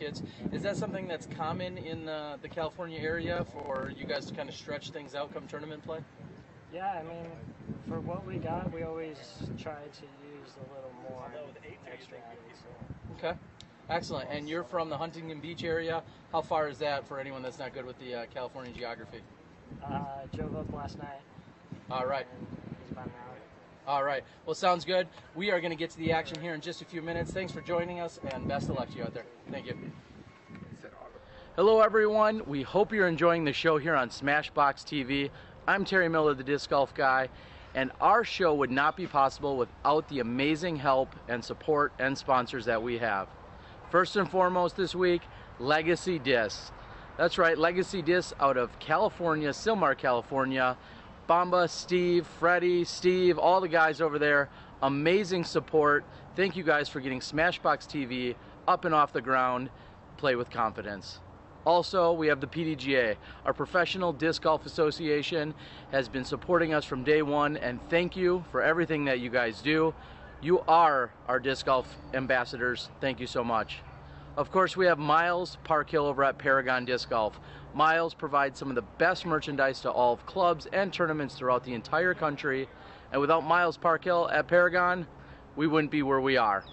kids. Is that something that's common in the California area for you guys to kind of stretch things out come tournament play? Yeah, I mean, for what we got, we always try to use a little more extra added. So. Okay, excellent. And you're from the Huntington Beach area. How far is that for anyone that's not good with the California geography? Drove up last night. All right. It's about an hour. All right. Well, sounds good. We are going to get to the action here in just a few minutes. Thanks for joining us, and best of luck to you out there. Thank you. Hello, everyone. We hope you're enjoying the show here on SmashBoxxTV. I'm Terry Miller, the Disc Golf Guy, and our show would not be possible without the amazing help and support and sponsors that we have. First and foremost this week, Legacy Discs. That's right, Legacy Discs out of California, Sylmar, California. Bamba, Steve, Freddie, Steve, all the guys over there, amazing support. Thank you guys for getting SmashBoxxTV up and off the ground. Play with confidence. Also, we have the PDGA. Our Professional Disc Golf Association has been supporting us from day one, and thank you for everything that you guys do. You are our disc golf ambassadors. Thank you so much. Of course, we have Miles Park Hill over at Paragon Disc Golf. Miles provides some of the best merchandise to all of clubs and tournaments throughout the entire country. And without Miles Park Hill at Paragon, we wouldn't be where we are.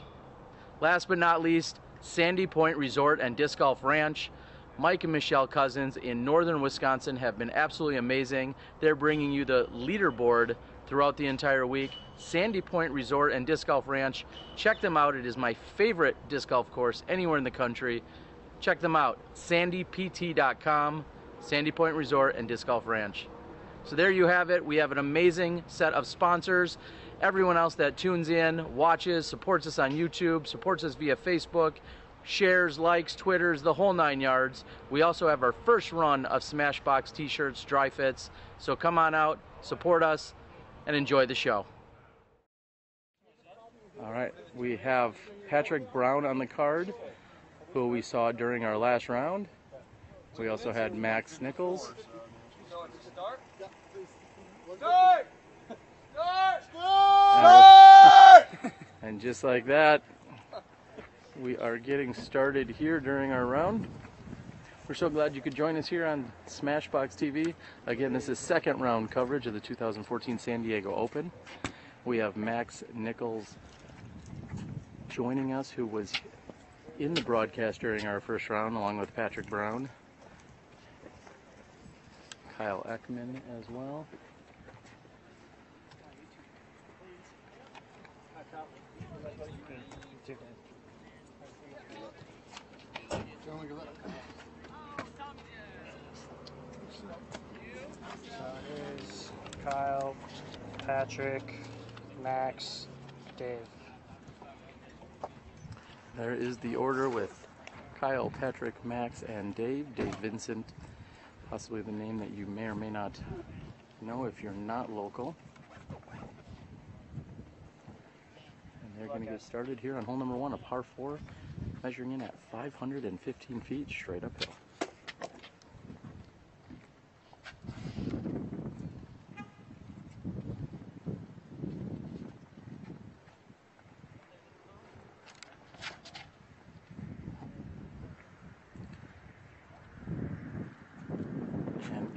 Last but not least, Sandy Point Resort and Disc Golf Ranch. Mike and Michelle Cousins in northern Wisconsin have been absolutely amazing. They're bringing you the leaderboard throughout the entire week. Sandy Point Resort and Disc Golf Ranch. Check them out. It is my favorite disc golf course anywhere in the country. Check them out. sandypt.com, Sandy Point Resort and Disc Golf Ranch. So there you have it. We have an amazing set of sponsors. Everyone else that tunes in, watches, supports us on YouTube, supports us via Facebook, shares, likes, Twitters, the whole 9 yards. We also have our first run of SmashBoxx t-shirts, dry fits. So come on out, support us, and enjoy the show. All right, we have Patrick Brown on the card, who we saw during our last round. We also had Max Nichols. And just like that, we are getting started here during our round. We're so glad you could join us here on SmashBoxxTV. Again, this is second round coverage of the 2014 San Diego Open. We have Max Nichols joining us, who was in the broadcast during our first round, along with Patrick Brown. Kyle Ekman as well. So it is Kyle, Patrick, Max, Dave. There is the order with Kyle, Patrick, Max, and Dave. Dave Vincent, possibly the name that you may or may not know if you're not local. And they're going to get started here on hole number 1, a par 4, measuring in at 515 feet straight uphill.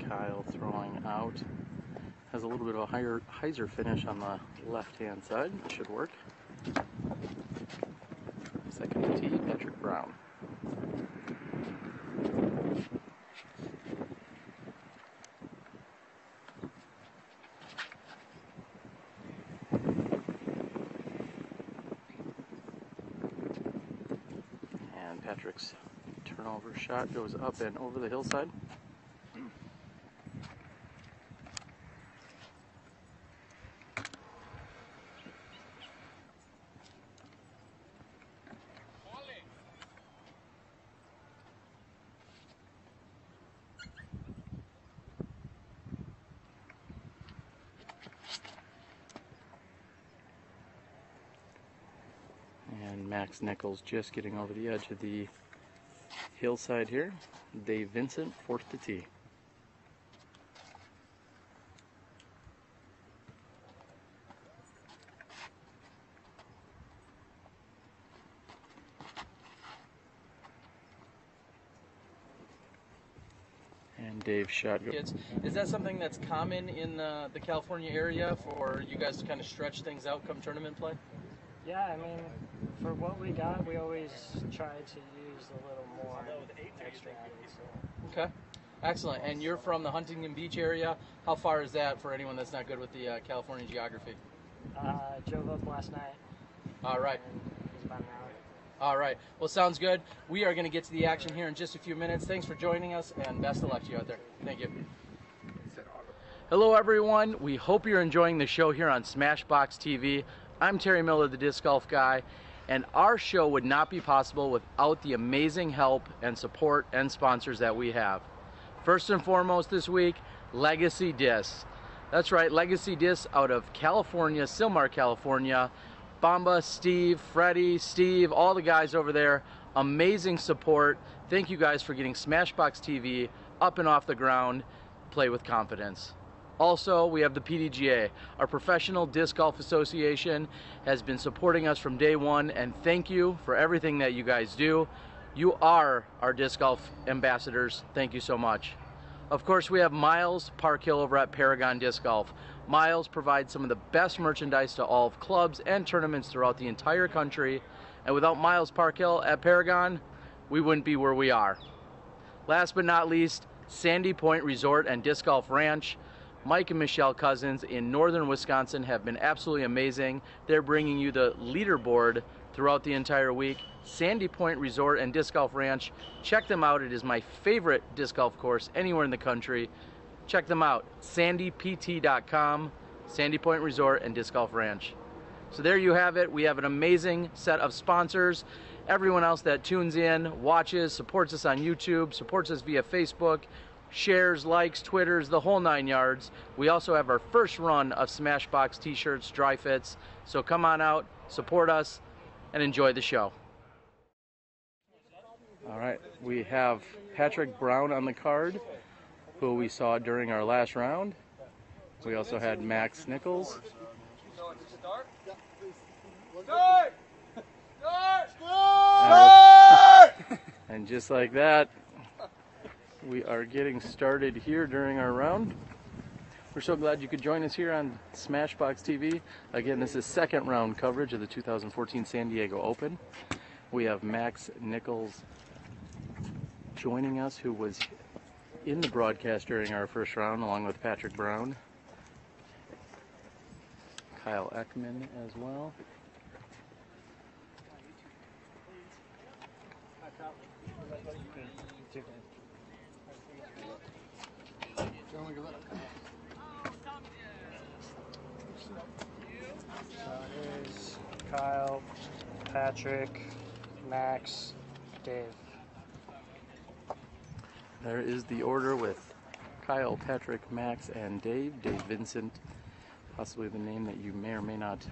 Kyle throwing out. Has a little bit of a higher hyzer finish on the left-hand side. It should work. Second tee, Patrick Brown. And Patrick's turnover shot goes up and over the hillside. And Max Nichols just getting over the edge of the hillside here. Dave Vincent, fourth to tee. And Dave shot. Is that something that's common in the California area for you guys to kind of stretch things out come tournament play? Yeah, I mean, for what we got, we always try to use a little more extra added. So. Okay, excellent. And you're from the Huntington Beach area. How far is that for anyone that's not good with the California geography? Drove up last night. All right. It was about an hour. All right. Well, sounds good. We are going to get to the action here in just a few minutes. Thanks for joining us, and best of luck to you out there. Thank you. Hello, everyone. We hope you're enjoying the show here on SmashBoxxTV. I'm Terry Miller, the Disc Golf Guy, and our show would not be possible without the amazing help and support and sponsors that we have. First and foremost this week, Legacy Discs. That's right, Legacy Discs out of California, Sylmar, California. Bamba, Steve, Freddie, Steve, all the guys over there, amazing support. Thank you guys for getting SmashBoxxTV up and off the ground. Play with confidence. Also, we have the PDGA. Our Professional Disc Golf Association has been supporting us from day one, and thank you for everything that you guys do. You are our disc golf ambassadors. Thank you so much. Of course, we have Miles Parkhill over at Paragon Disc Golf. Miles provides some of the best merchandise to all of clubs and tournaments throughout the entire country. And without Miles Parkhill at Paragon, we wouldn't be where we are. Last but not least, Sandy Point Resort and Disc Golf Ranch. Mike and Michelle Cousins in northern Wisconsin have been absolutely amazing. They're bringing you the leaderboard throughout the entire week. Sandy Point Resort and Disc Golf Ranch. Check them out. It is my favorite disc golf course anywhere in the country. Check them out. sandypt.com, Sandy Point Resort and Disc Golf Ranch. So there you have it. We have an amazing set of sponsors. Everyone else that tunes in, watches, supports us on YouTube, supports us via Facebook, shares, likes, Twitters, the whole 9 yards. We also have our first run of SmashBoxx t-shirts, dry fits. So come on out, support us, and enjoy the show. All right, we have Patrick Brown on the card, who we saw during our last round. We also had Max Nichols. And just like that, we are getting started here during our round. We're so glad you could join us here on SmashBoxxTV. Again, this is second round coverage of the 2014 San Diego Open. We have Max Nichols joining us, who was in the broadcast during our first round, along with Patrick Brown. Kyle Ekman as well. So here's Kyle, Patrick, Max, Dave. There is the order with Kyle, Patrick, Max, and Dave. Dave Vincent, possibly the name that you may or may not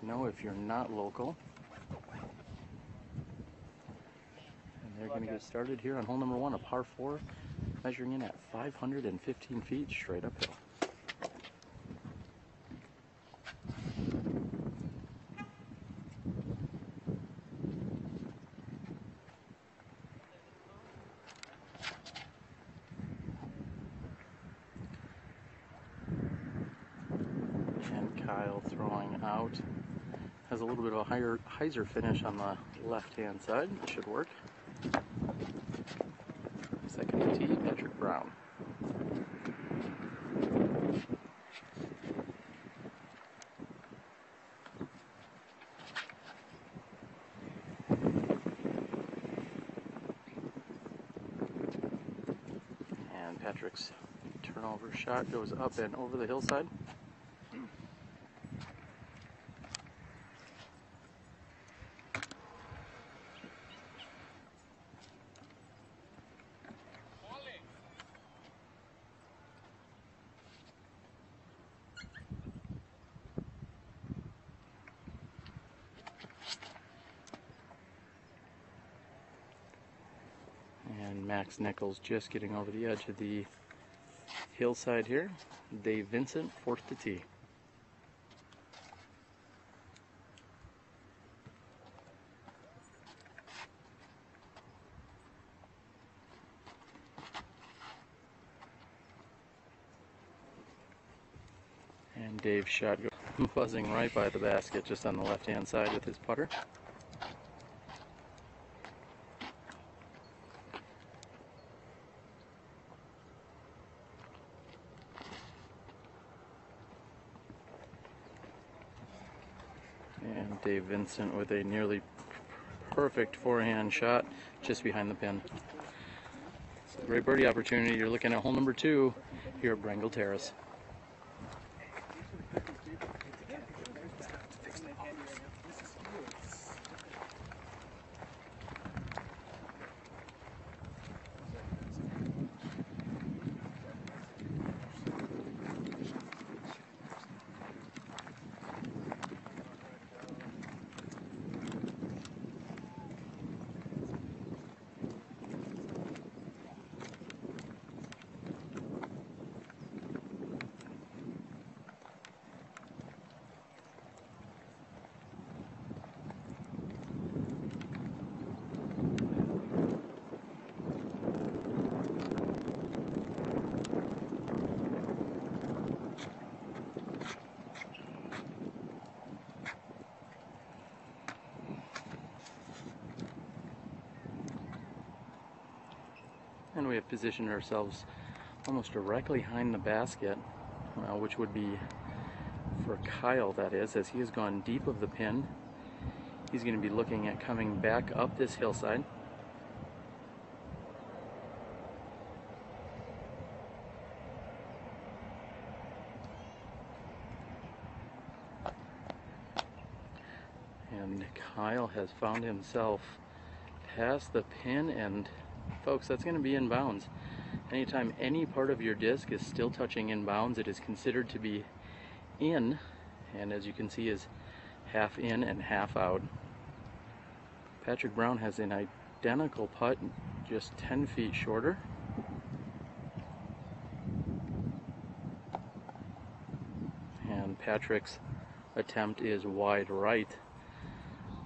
know if you're not local. And they're going to get started here on hole number 1, a par 4, measuring in at 515 feet straight uphill. Kyle throwing out. Has a little bit of a higher hyzer finish on the left-hand side. It should work. Second tee, Patrick Brown. And Patrick's turnover shot goes up and over the hillside. And Max Nichols just getting over the edge of the hillside here. Dave Vincent, fourth to tee. And Dave's shot goes buzzing right by the basket, just on the left-hand side with his putter. And Dave Vincent with a nearly perfect forehand shot just behind the pin. It's a great birdie opportunity. You're looking at hole number 2 here at Brengle Terrace. And we have positioned ourselves almost directly behind the basket, which would be for Kyle, that is, as he has gone deep of the pin. He's going to be looking at coming back up this hillside. And Kyle has found himself past the pin, and folks, that's going to be in bounds. Anytime any part of your disc is still touching in bounds, it is considered to be in, and as you can see is half in and half out. Patrick Brown has an identical putt, just 10 feet shorter. And Patrick's attempt is wide right.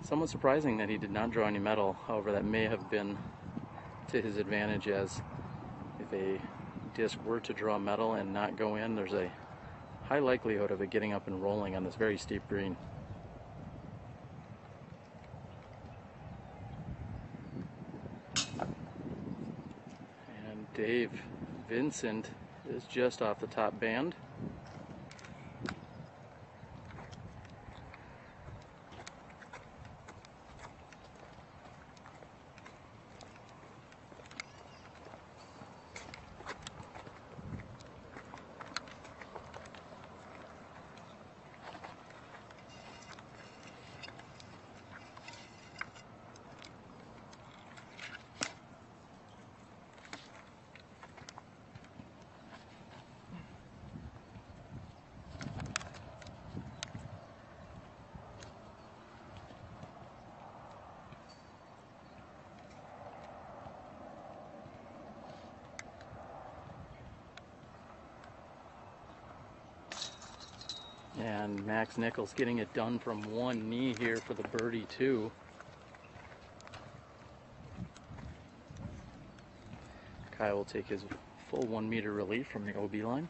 Somewhat surprising that he did not draw any metal. However, that may have been to his advantage, as if a disc were to draw metal and not go in, there's a high likelihood of it getting up and rolling on this very steep green. And Dave Vincent is just off the top band. And Max Nichols getting it done from one knee here for the birdie too. Kyle will take his full 1 meter relief from the OB line.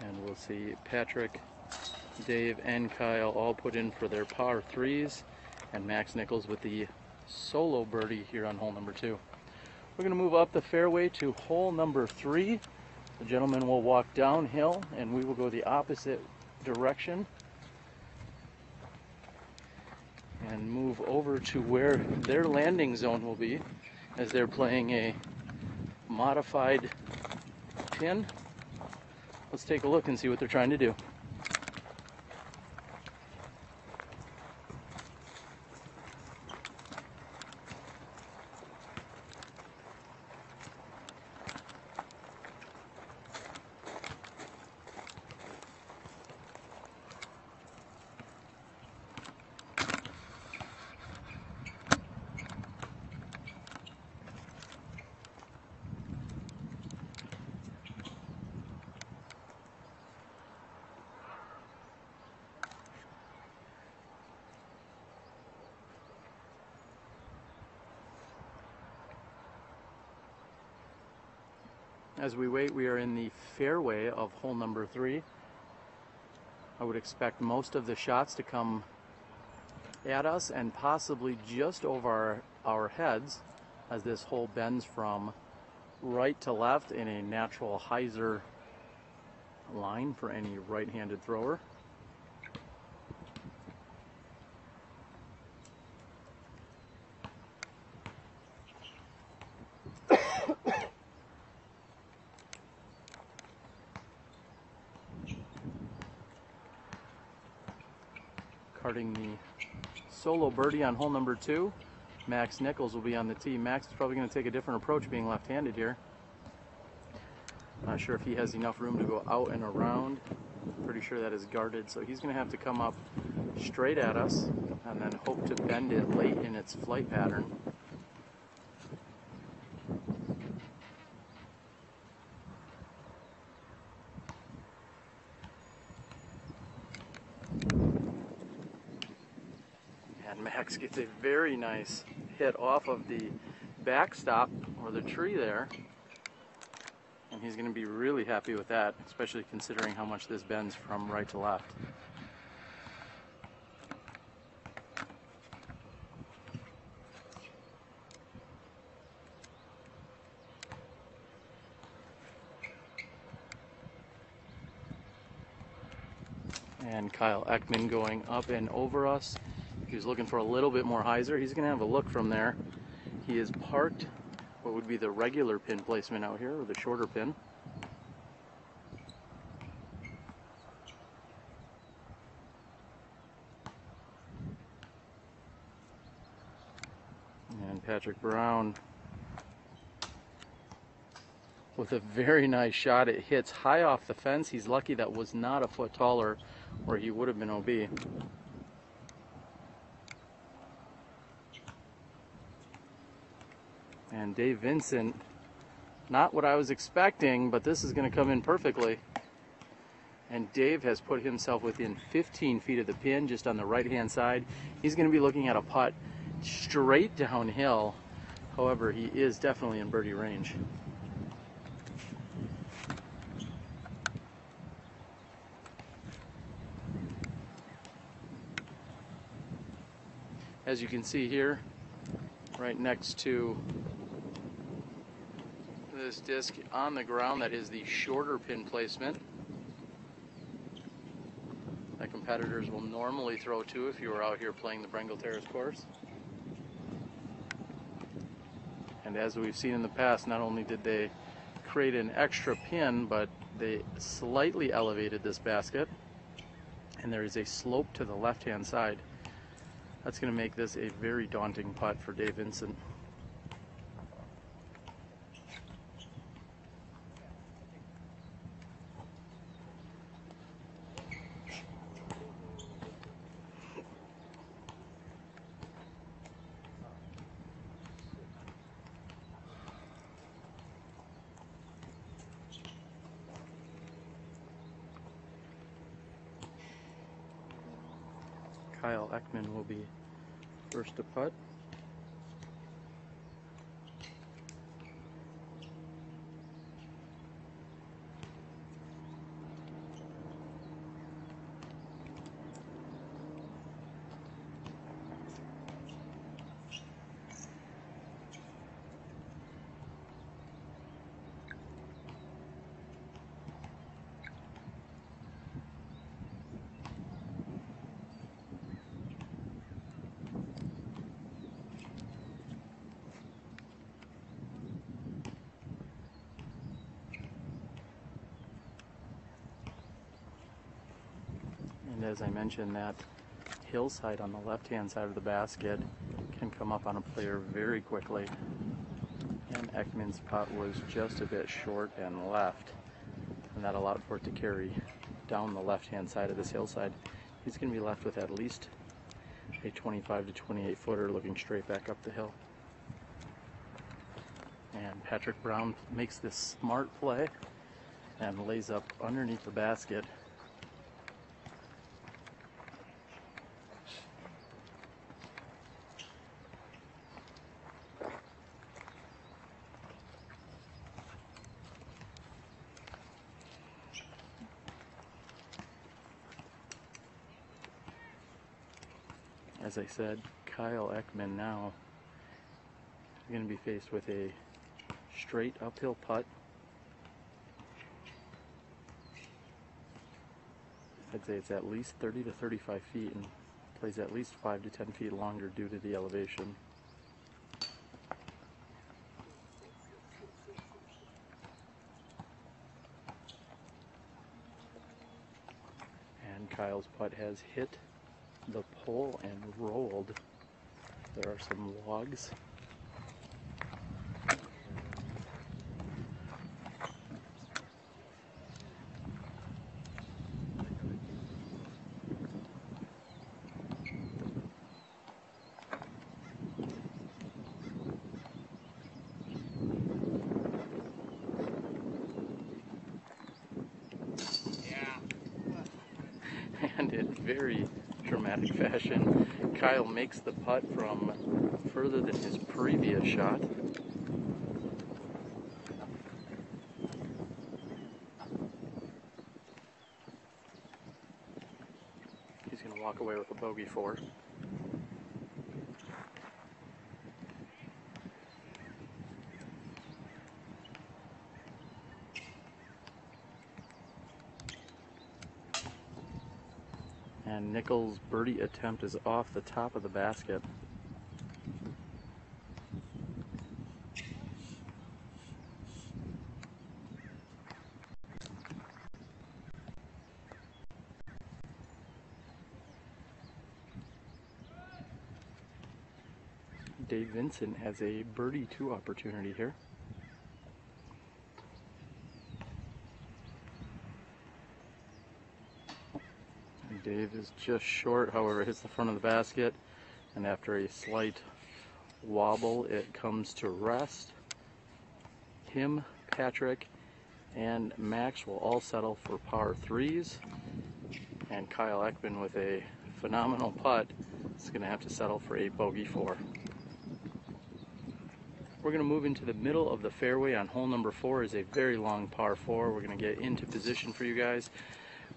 And we'll see Patrick, Dave, and Kyle all put in for their par 3s, and Max Nichols with the solo birdie here on hole number 2. We're going to move up the fairway to hole number 3. The gentleman will walk downhill and we will go the opposite direction and move over to where their landing zone will be, as they're playing a modified pin. Let's take a look and see what they're trying to do. As we wait, we are in the fairway of hole number 3. I would expect most of the shots to come at us and possibly just over our heads as this hole bends from right to left in a natural hyzer line for any right-handed thrower. Carting the solo birdie on hole number 2. Max Nichols will be on the tee. Max is probably going to take a different approach being left-handed here. Not sure if he has enough room to go out and around. Pretty sure that is guarded, so he's going to have to come up straight at us and then hope to bend it late in its flight pattern. And Max gets a very nice hit off of the backstop or the tree there. And he's going to be really happy with that, especially considering how much this bends from right to left. And Kyle Ekman going up and over us. He was looking for a little bit more hyzer. He's going to have a look from there. He is parked what would be the regular pin placement out here, or the shorter pin. And Patrick Brown with a very nice shot. It hits high off the fence. He's lucky that was not a foot taller, or he would have been OB. And Dave Vincent, not what I was expecting, but this is going to come in perfectly. And Dave has put himself within 15 feet of the pin, just on the right-hand side. He's going to be looking at a putt straight downhill. However, he is definitely in birdie range. As you can see here, right next to this disc on the ground, that is the shorter pin placement that competitors will normally throw to if you were out here playing the Brengle Terrace course. And as we've seen in the past, not only did they create an extra pin, but they slightly elevated this basket, and there is a slope to the left-hand side. That's going to make this a very daunting putt for Dave Vincent. Kyle Ekman will be first to putt. And as I mentioned, that hillside on the left-hand side of the basket can come up on a player very quickly. And Ekman's putt was just a bit short and left, and that allowed for it to carry down the left-hand side of this hillside. He's going to be left with at least a 25 to 28 footer looking straight back up the hill. And Patrick Brown makes this smart play and lays up underneath the basket. As I said, Kyle Ekman now is going to be faced with a straight uphill putt. I'd say it's at least 30 to 35 feet and plays at least 5 to 10 feet longer due to the elevation. And Kyle's putt has hit the pole and rolled. There are some logs. And in very dramatic fashion, Kyle makes the putt from further than his previous shot. He's going to walk away with a bogey 4. And Nichols' birdie attempt is off the top of the basket. Dave Vincent has a birdie 2 opportunity here. Dave is just short, however, hits the front of the basket, and after a slight wobble, it comes to rest. Him, Patrick, and Max will all settle for par 3s, and Kyle Ekman with a phenomenal putt is going to have to settle for a bogey 4. We're going to move into the middle of the fairway on hole number 4. Is a very long par 4. We're going to get into position for you guys.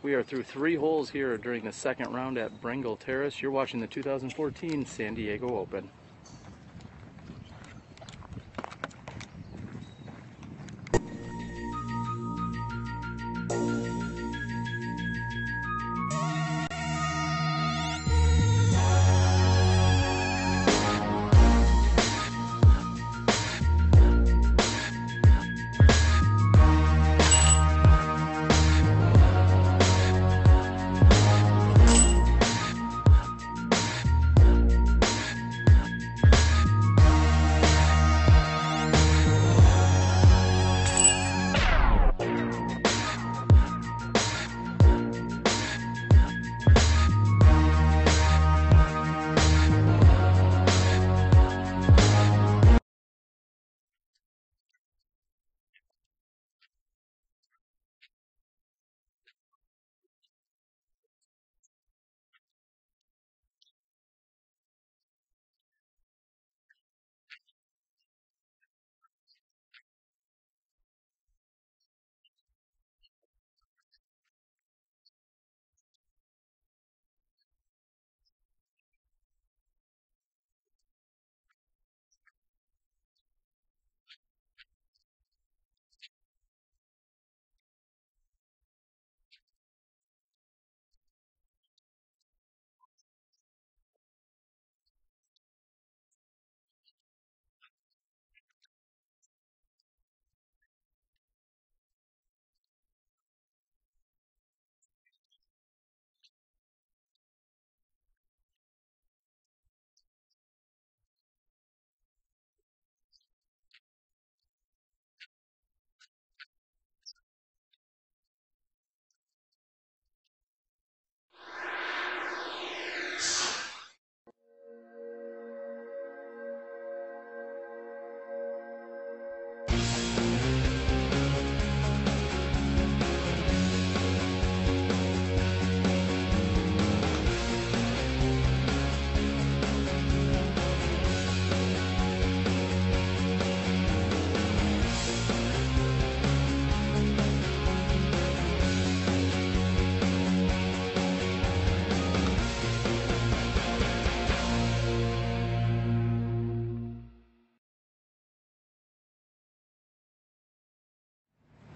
We are through 3 holes here during the second round at Brengle Terrace. You're watching the 2014 San Diego Open.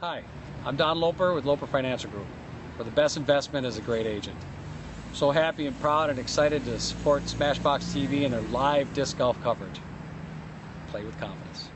Hi, I'm Don Loper with Loper Financial Group, where the best investment is a great agent. So happy and proud and excited to support SmashBoxxTV and their live disc golf coverage. Play with confidence.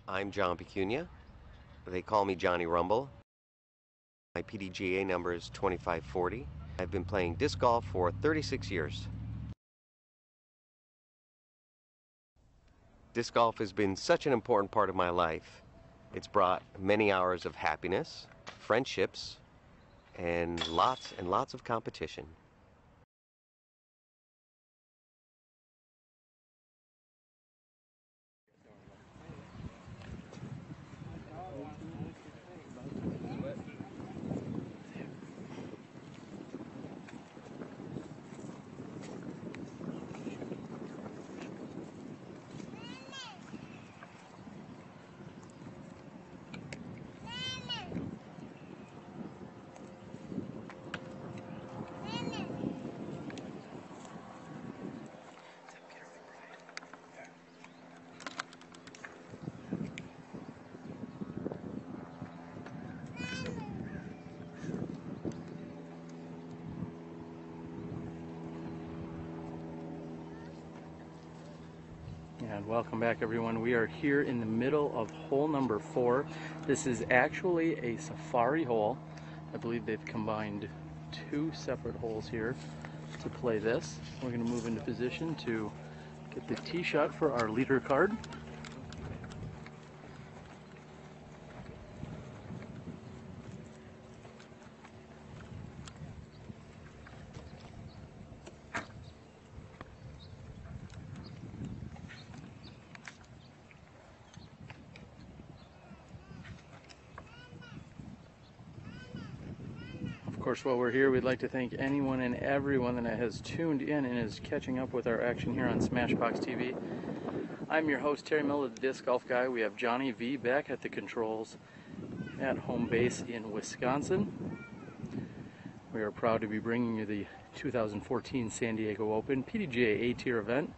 I'm John Pecunia. They call me Johnny Rumble. My PDGA number is 2540. I've been playing disc golf for 36 years. Disc golf has been such an important part of my life. It's brought many hours of happiness, friendships, and lots of competition. And welcome back, everyone. We are here in the middle of hole number 4. This is actually a safari hole. I believe they've combined 2 separate holes here to play this. We're going to move into position to get the tee shot for our leader card. Of course, while we're here, we'd like to thank anyone and everyone that has tuned in and is catching up with our action here on SmashBoxxTV. I'm your host, Terry Miller, the Disc Golf Guy. We have Johnny V back at the controls at home base in Wisconsin. We are proud to be bringing you the 2014 San Diego Open PDGA A-Tier event.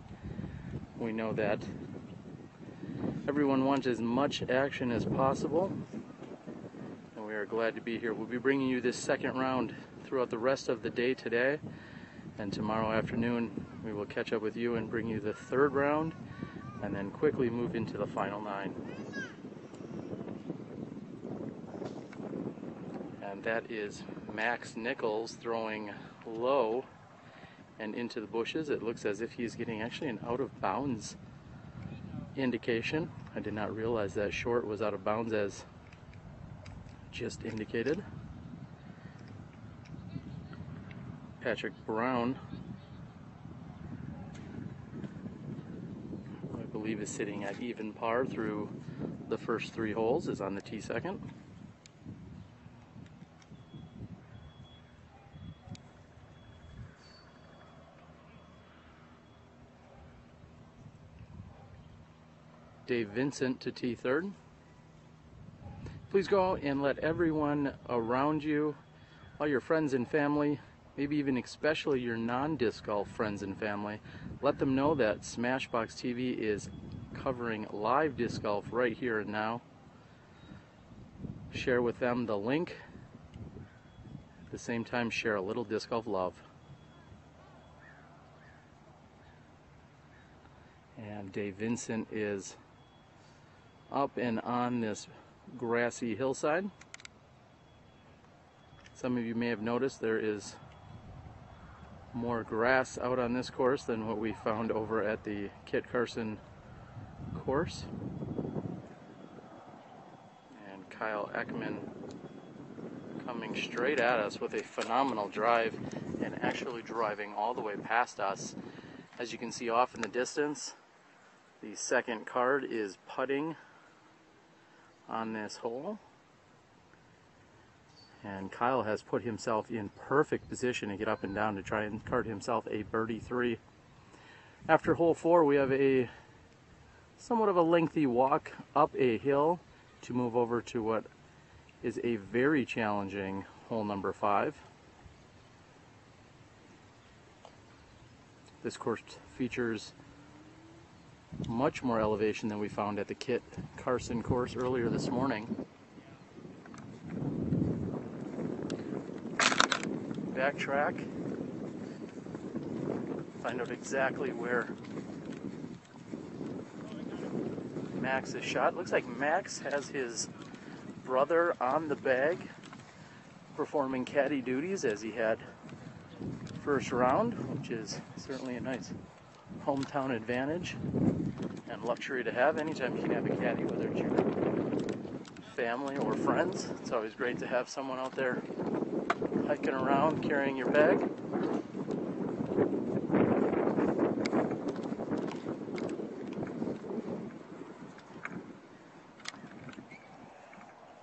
We know that everyone wants as much action as possible. We are glad to be here. We'll be bringing you this second round throughout the rest of the day today, and tomorrow afternoon we will catch up with you and bring you the third round, and then quickly move into the final 9. And that is Max Nichols throwing low and into the bushes. It looks as if he's getting actually an out of bounds indication. I did not realize that short was out of bounds as just indicated. Patrick Brown, who I believe is sitting at even par through the first 3 holes, is on the tee second. Dave Vincent to tee third. Please go out and let everyone around you, all your friends and family, maybe even especially your non-disc golf friends and family, let them know that SmashBoxxTV is covering live disc golf right here and now. Share with them the link. At the same time, share a little disc golf love. And Dave Vincent is up and on this grassy hillside. Some of you may have noticed there is More grass out on this course than what we found over at the Kit Carson course. And Kyle Ekman coming straight at us with a phenomenal drive and actually driving all the way past us. As you can see off in the distance, the second card is putting on this hole. And Kyle has put himself in perfect position to get up and down to try and card himself a birdie 3. After hole 4, we have a somewhat of a lengthy walk up a hill to move over to what is a very challenging hole number 5. This course features much more elevation than we found at the Kit Carson course earlier this morning. Backtrack, find out exactly where Max is shot. Looks like Max has his brother on the bag performing caddy duties as he had first round, which is certainly a nice hometown advantage and luxury to have anytime you can have a caddy, whether it's your family or friends. It's always great to have someone out there hiking around carrying your bag.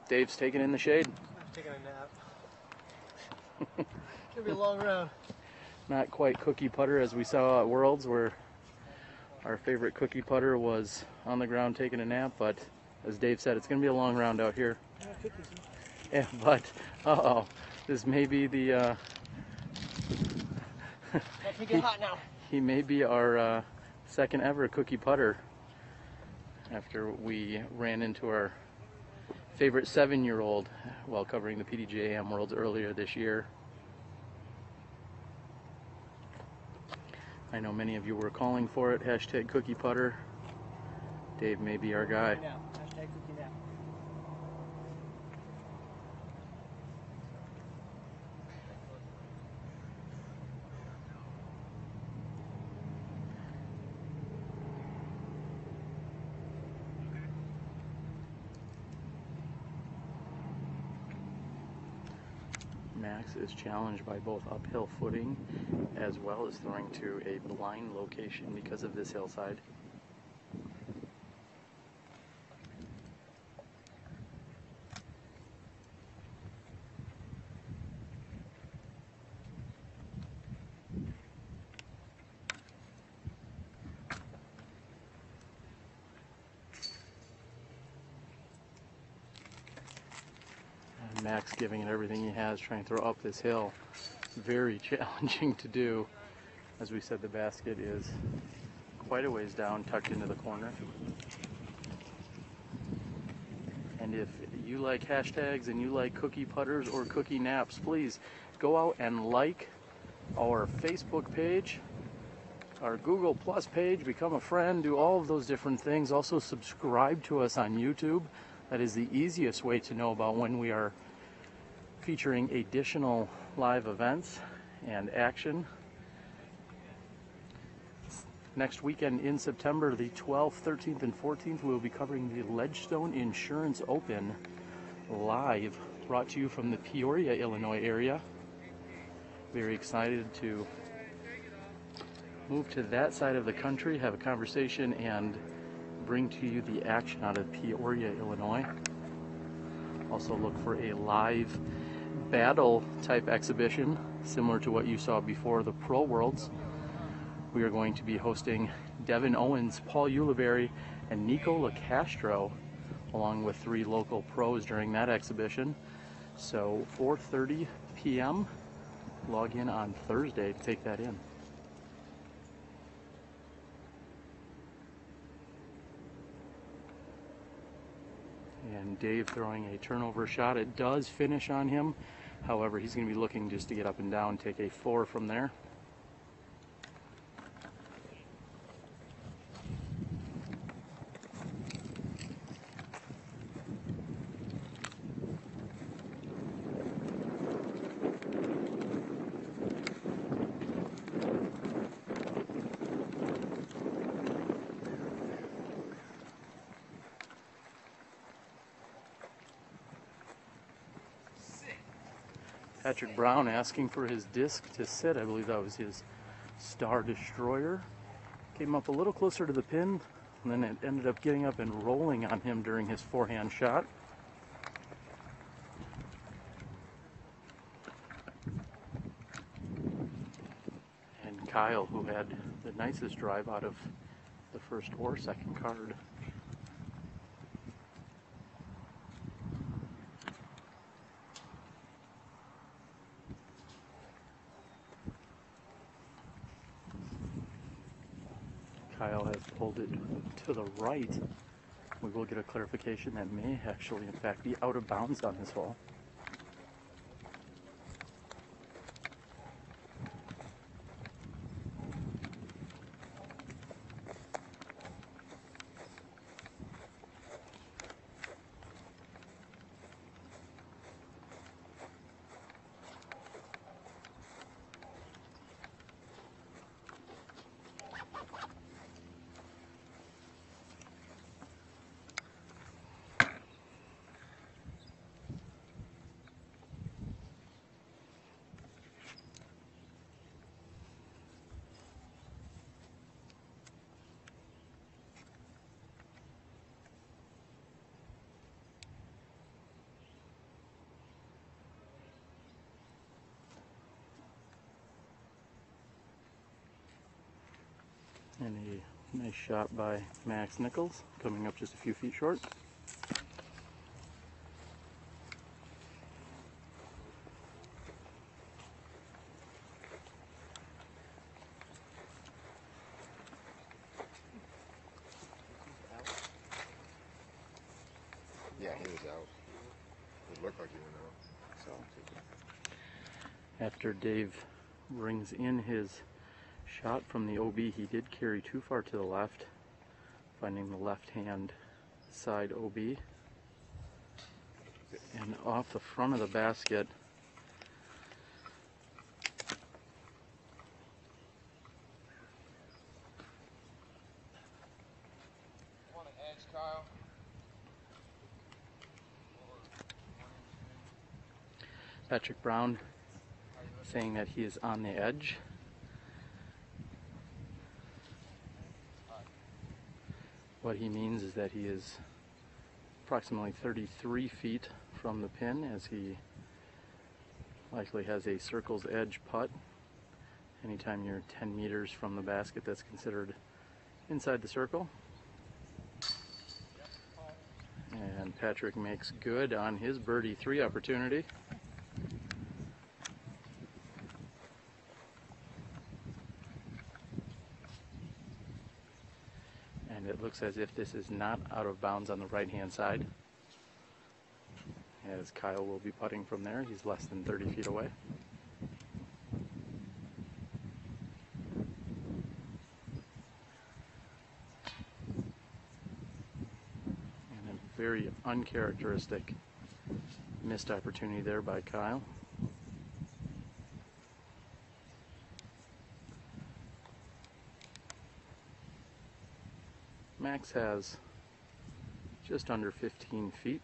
Dave's taking in the shade. I'm taking a nap. It's gonna be a long round. Not quite cookie putter as we saw at Worlds, where our favorite cookie putter was on the ground taking a nap, but as Dave said, it's going to be a long round out here. Yeah, but uh-oh, this may be the Let me get hot now. he may be our second ever cookie putter after we ran into our favorite 7-year-old while covering the PDGA Am Worlds earlier this year. I know many of you were calling for it, hashtag cookie putter. Dave may be our guy. Hashtag cookie nap. Max is challenged by both uphill footing as well as throwing to a blind location because of this hillside. Max giving it everything he has, trying to throw up this hill. Very challenging to do. As we said, the basket is quite a ways down, tucked into the corner. And if you like hashtags and you like cookie putters or cookie naps, please go out and like our Facebook page, our Google Plus page, become a friend, do all of those different things. Also subscribe to us on YouTube. That is the easiest way to know about when we are featuring additional live events and action. Next weekend in September, the 12th, 13th, and 14th, we'll be covering the Ledgestone Insurance Open live, brought to you from the Peoria, Illinois area. Very excited to move to that side of the country, have a conversation, and bring to you the action out of Peoria, Illinois. Also look for a live battle type exhibition similar to what you saw before the Pro Worlds. We are going to be hosting Devin Owens, Paul Ulibarri, and Nico LaCastro, along with 3 local pros during that exhibition. So 4:30 p.m. log in on Thursday to take that in. And Dave throwing a turnover shot. It does finish on him. However, he's going to be looking just to get up and down, take a 4 from there. Patrick Brown asking for his disc to sit. I believe that was his Star Destroyer. Came up a little closer to the pin, and then it ended up getting up and rolling on him during his forehand shot. And Kyle, who had the nicest drive out of the first or second card. Kyle has pulled it to the right. We will get a clarification that may actually, in fact, be out of bounds on this hole. And a nice shot by Max Nichols, coming up just a few feet short. Yeah, he was out. It looked like he went out. So. After Dave brings in his shot from the OB, he did carry too far to the left, finding the left-hand side OB. And off the front of the basket, Want an edge, Kyle? Patrick Brown saying that he is on the edge. What he means is that he is approximately 33 feet from the pin, as he likely has a circle's edge putt. Anytime you're 10 meters from the basket, that's considered inside the circle. And Patrick makes good on his birdie 3 opportunity. And it looks as if this is not out of bounds on the right-hand side, as Kyle will be putting from there. He's less than 30 feet away. And a very uncharacteristic missed opportunity there by Kyle. Max has just under 15 feet.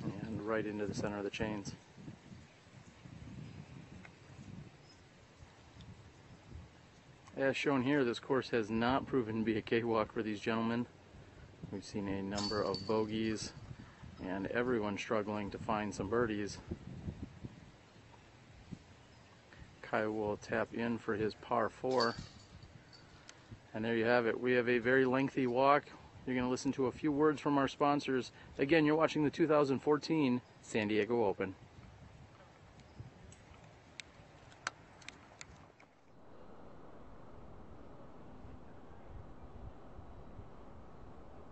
And right into the center of the chains. As shown here, this course has not proven to be a cakewalk for these gentlemen. We've seen a number of bogeys and everyone struggling to find some birdies. Kyle will tap in for his par 4. And there you have it. We have a very lengthy walk. You're going to listen to a few words from our sponsors. Again, you're watching the 2014 San Diego Open.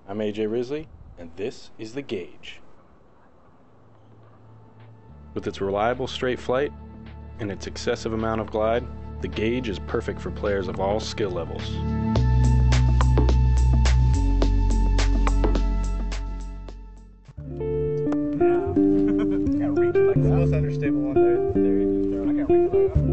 I'm AJ Risley, and this is The Gauge. With its reliable straight flight and its excessive amount of glide, the Gauge is perfect for players of all skill levels. Can't reach like the most understable one there. I can't reach like that.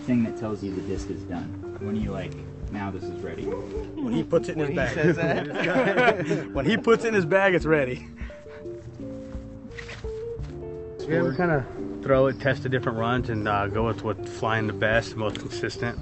thing that tells you the disc is done? When are you like, now this is ready? When he puts it in his bag. When he puts it in his bag, it's ready. Yeah, we kind of throw it, test the different runs, and go with what's flying the best, most consistent.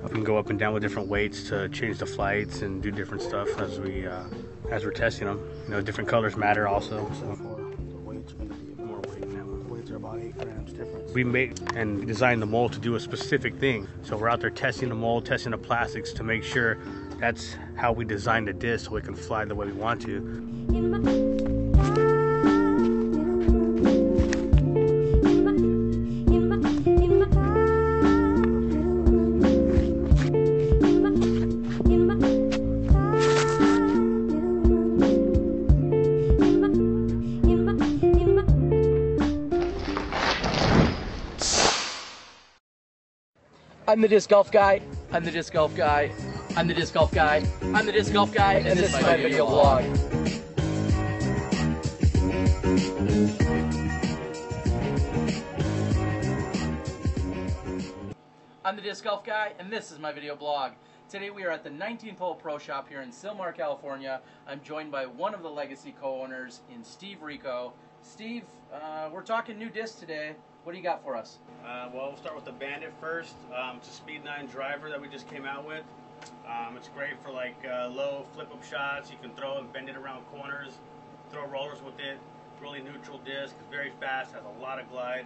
We can go up and down with different weights to change the flights and do different stuff as we're testing them. You know, different colors matter also. So the weight's going to be more weight now. The weights are about 8 grams difference. We made and designed the mold to do a specific thing. So we're out there testing the mold, testing the plastics to make sure that's how we designed the disc so it can fly the way we want to. I'm the disc golf guy. I'm the disc golf guy. I'm the disc golf guy. I'm the disc golf guy, and this is my video blog. I'm the disc golf guy, and this is my video blog. Today we are at the 19th Hole Pro Shop here in Sylmar, California. I'm joined by one of the Legacy co-owners in Steve Rico. Steve, we're talking new discs today. What do you got for us? Well, we'll start with the Bandit first. It's a Speed 9 driver that we just came out with. It's great for like low flip-up shots. You can throw and bend it around corners, throw rollers with it. Really neutral disc, it's very fast, has a lot of glide,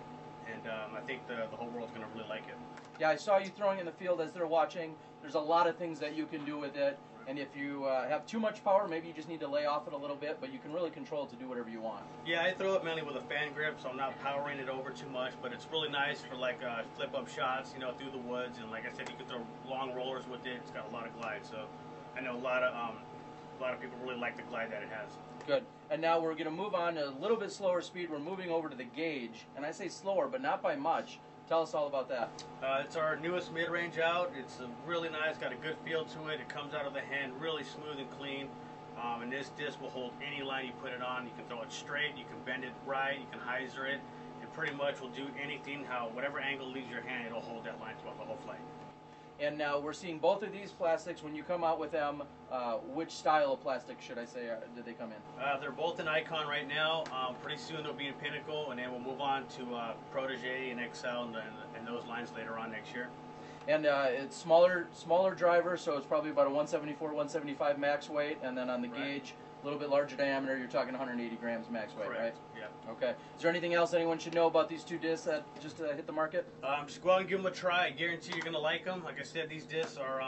and I think the whole world's going to really like it. Yeah, I saw you throwing in the field as they're watching. There's a lot of things that you can do with it. And if you have too much power, maybe you just need to lay off it a little bit, but you can really control it to do whatever you want. Yeah, I throw it mainly with a fan grip, so I'm not powering it over too much, but it's really nice for like flip-up shots, you know, through the woods. And like I said, you can throw long rollers with it. It's got a lot of glide, so I know a lot of people really like the glide that it has. Good. And now we're going to move on to a little bit slower speed. We're moving over to the Gauge, and I say slower, but not by much. Tell us all about that. It's our newest mid-range out. It's really nice, got a good feel to it. It comes out of the hand really smooth and clean. And this disc will hold any line you put it on. You can throw it straight, you can bend it right, you can hyzer it. It pretty much will do anything, whatever angle leaves your hand, it'll hold that line throughout the whole flight. And now we're seeing both of these plastics. When you come out with them, which style of plastic should I say did they come in? They're both in Icon right now. Pretty soon they'll be in Pinnacle, and then we'll move on to PDGA and XL and those lines later on next year. And it's smaller driver, so it's probably about a 174, 175 max weight, and then on the Gauge, a little bit larger diameter, you're talking 180 grams max weight, right? Yeah. Okay. Is there anything else anyone should know about these two discs that just hit the market? Just go out and give them a try. I guarantee you're going to like them. Like I said, these discs are,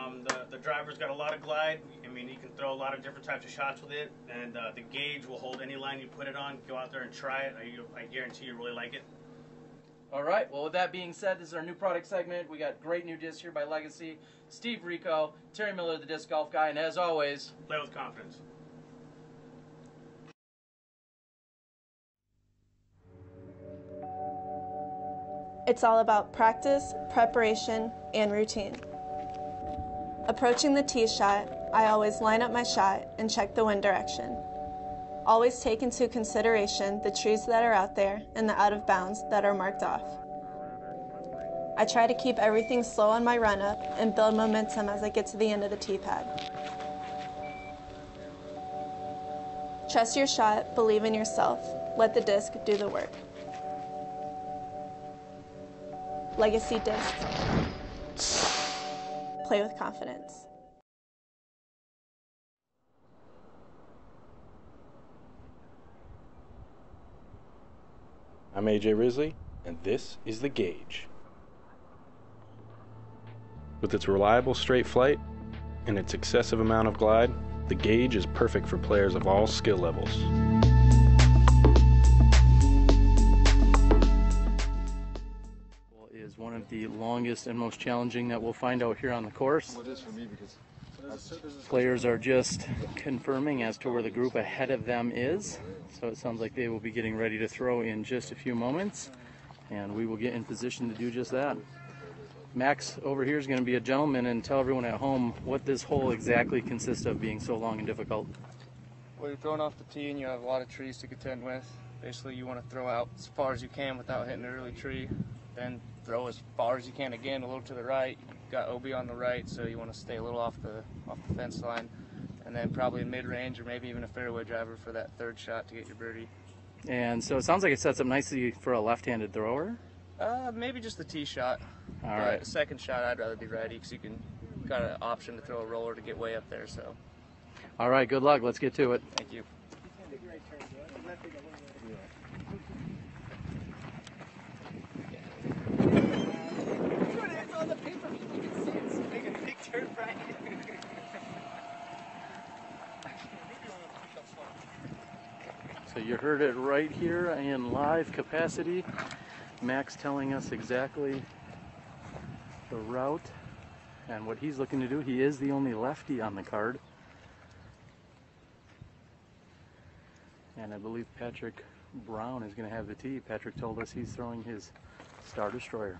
the driver's got a lot of glide. I mean, you can throw a lot of different types of shots with it, and the Gauge will hold any line you put it on. Go out there and try it. I guarantee you really like it. All right. Well, with that being said, this is our new product segment. We got great new discs here by Legacy. Steve Rico, Terry Miller, the disc golf guy, and as always, play with confidence. It's all about practice, preparation, and routine. Approaching the tee shot, I always line up my shot and check the wind direction. Always take into consideration the trees that are out there and the out of bounds that are marked off. I try to keep everything slow on my run up and build momentum as I get to the end of the tee pad. Trust your shot, believe in yourself, let the disc do the work. Legacy discs. Play with confidence. I'm AJ Risley, and this is the Gauge. With its reliable straight flight and its excessive amount of glide, the Gauge is perfect for players of all skill levels. Is one of the longest and most challenging that we'll find out here on the course. Well, it is for me because players are just confirming as to where the group ahead of them is. So it sounds like they will be getting ready to throw in just a few moments, and we will get in position to do just that. Max over here is going to be a gentleman and tell everyone at home what this hole exactly consists of, being so long and difficult. Well, you're throwing off the tee and you have a lot of trees to contend with. Basically, you want to throw out as far as you can without hitting an early tree. Then throw as far as you can. Again, a little to the right. You've got OB on the right, so you want to stay a little off the fence line. And then probably a mid-range or maybe even a fairway driver for that third shot to get your birdie. And so it sounds like it sets up nicely for a left-handed thrower? Maybe just the tee shot. All right. The second shot, I'd rather be righty because you got an option to throw a roller to get way up there. So. All right, good luck. Let's get to it. Thank you. So you heard it right here in live capacity. Max telling us exactly the route and what he's looking to do. He is the only lefty on the card. And I believe Patrick Brown is going to have the tee. Patrick told us he's throwing his Star Destroyer.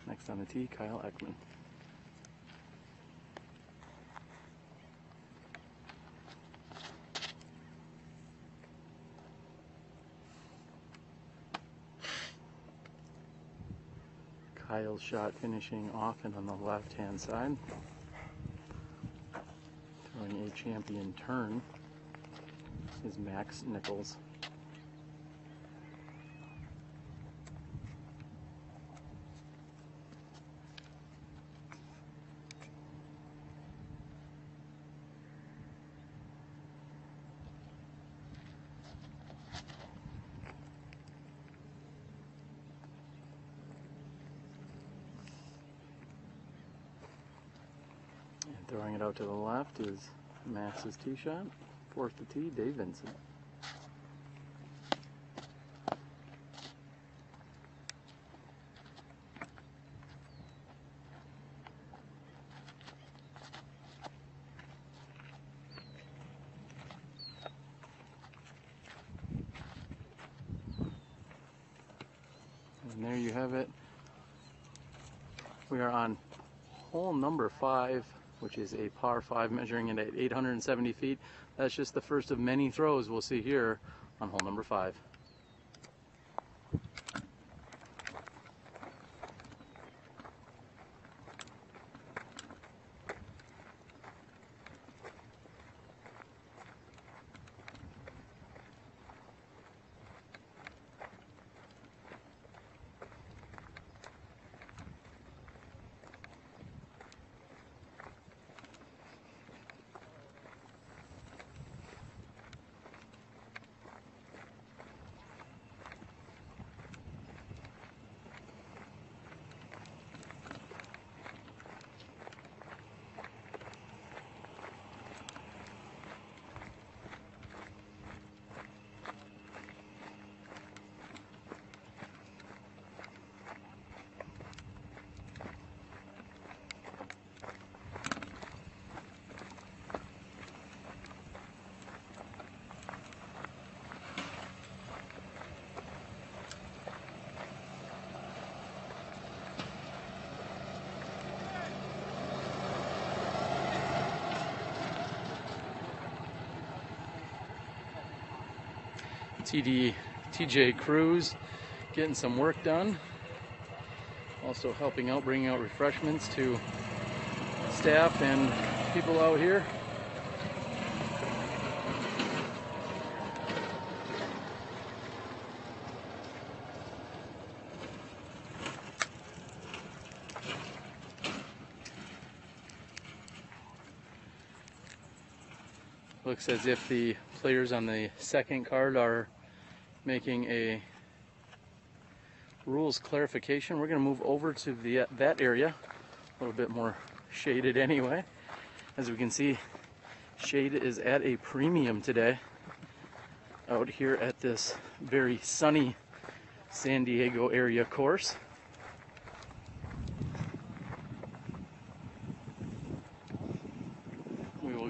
Next on the tee, Kyle Ekman. Kyle's shot finishing off and on the left-hand side. Throwing a champion turn is Max Nichols. Throwing it out to the left is Max's tee shot. Fourth to tee, Dave Vincent. And there you have it. We are on hole number 5, which is a par 5, measuring it at 870 feet. That's just the first of many throws we'll see here on hole number 5. TJ Cruz getting some work done. Also helping out, bringing out refreshments to staff and people out here. Looks as if the players on the second card are making a rules clarification. We're going to move over to that area, a little bit more shaded anyway. As we can see, shade is at a premium today out here at this very sunny San Diego area course.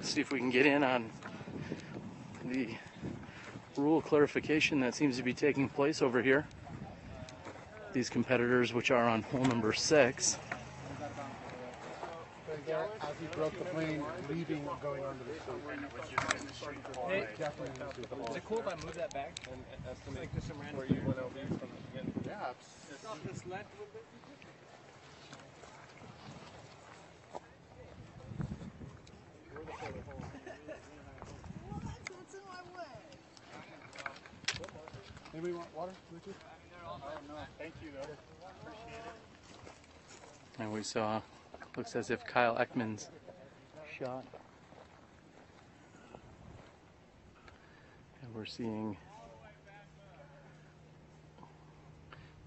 Let's see if we can get in on the rule clarification that seems to be taking place over here. These competitors, which are on hole number 6. As he broke the plane, leaving, going onto the street. Hey, Definitely. is it cool if I move that back and estimate like some random where you want to be from the beginning? Yeah. It's off this left a little bit. That's in my way. Anybody want water? No, thank you though. Appreciate it. And we saw, looks as if Kyle Ekman's shot. And we're seeing,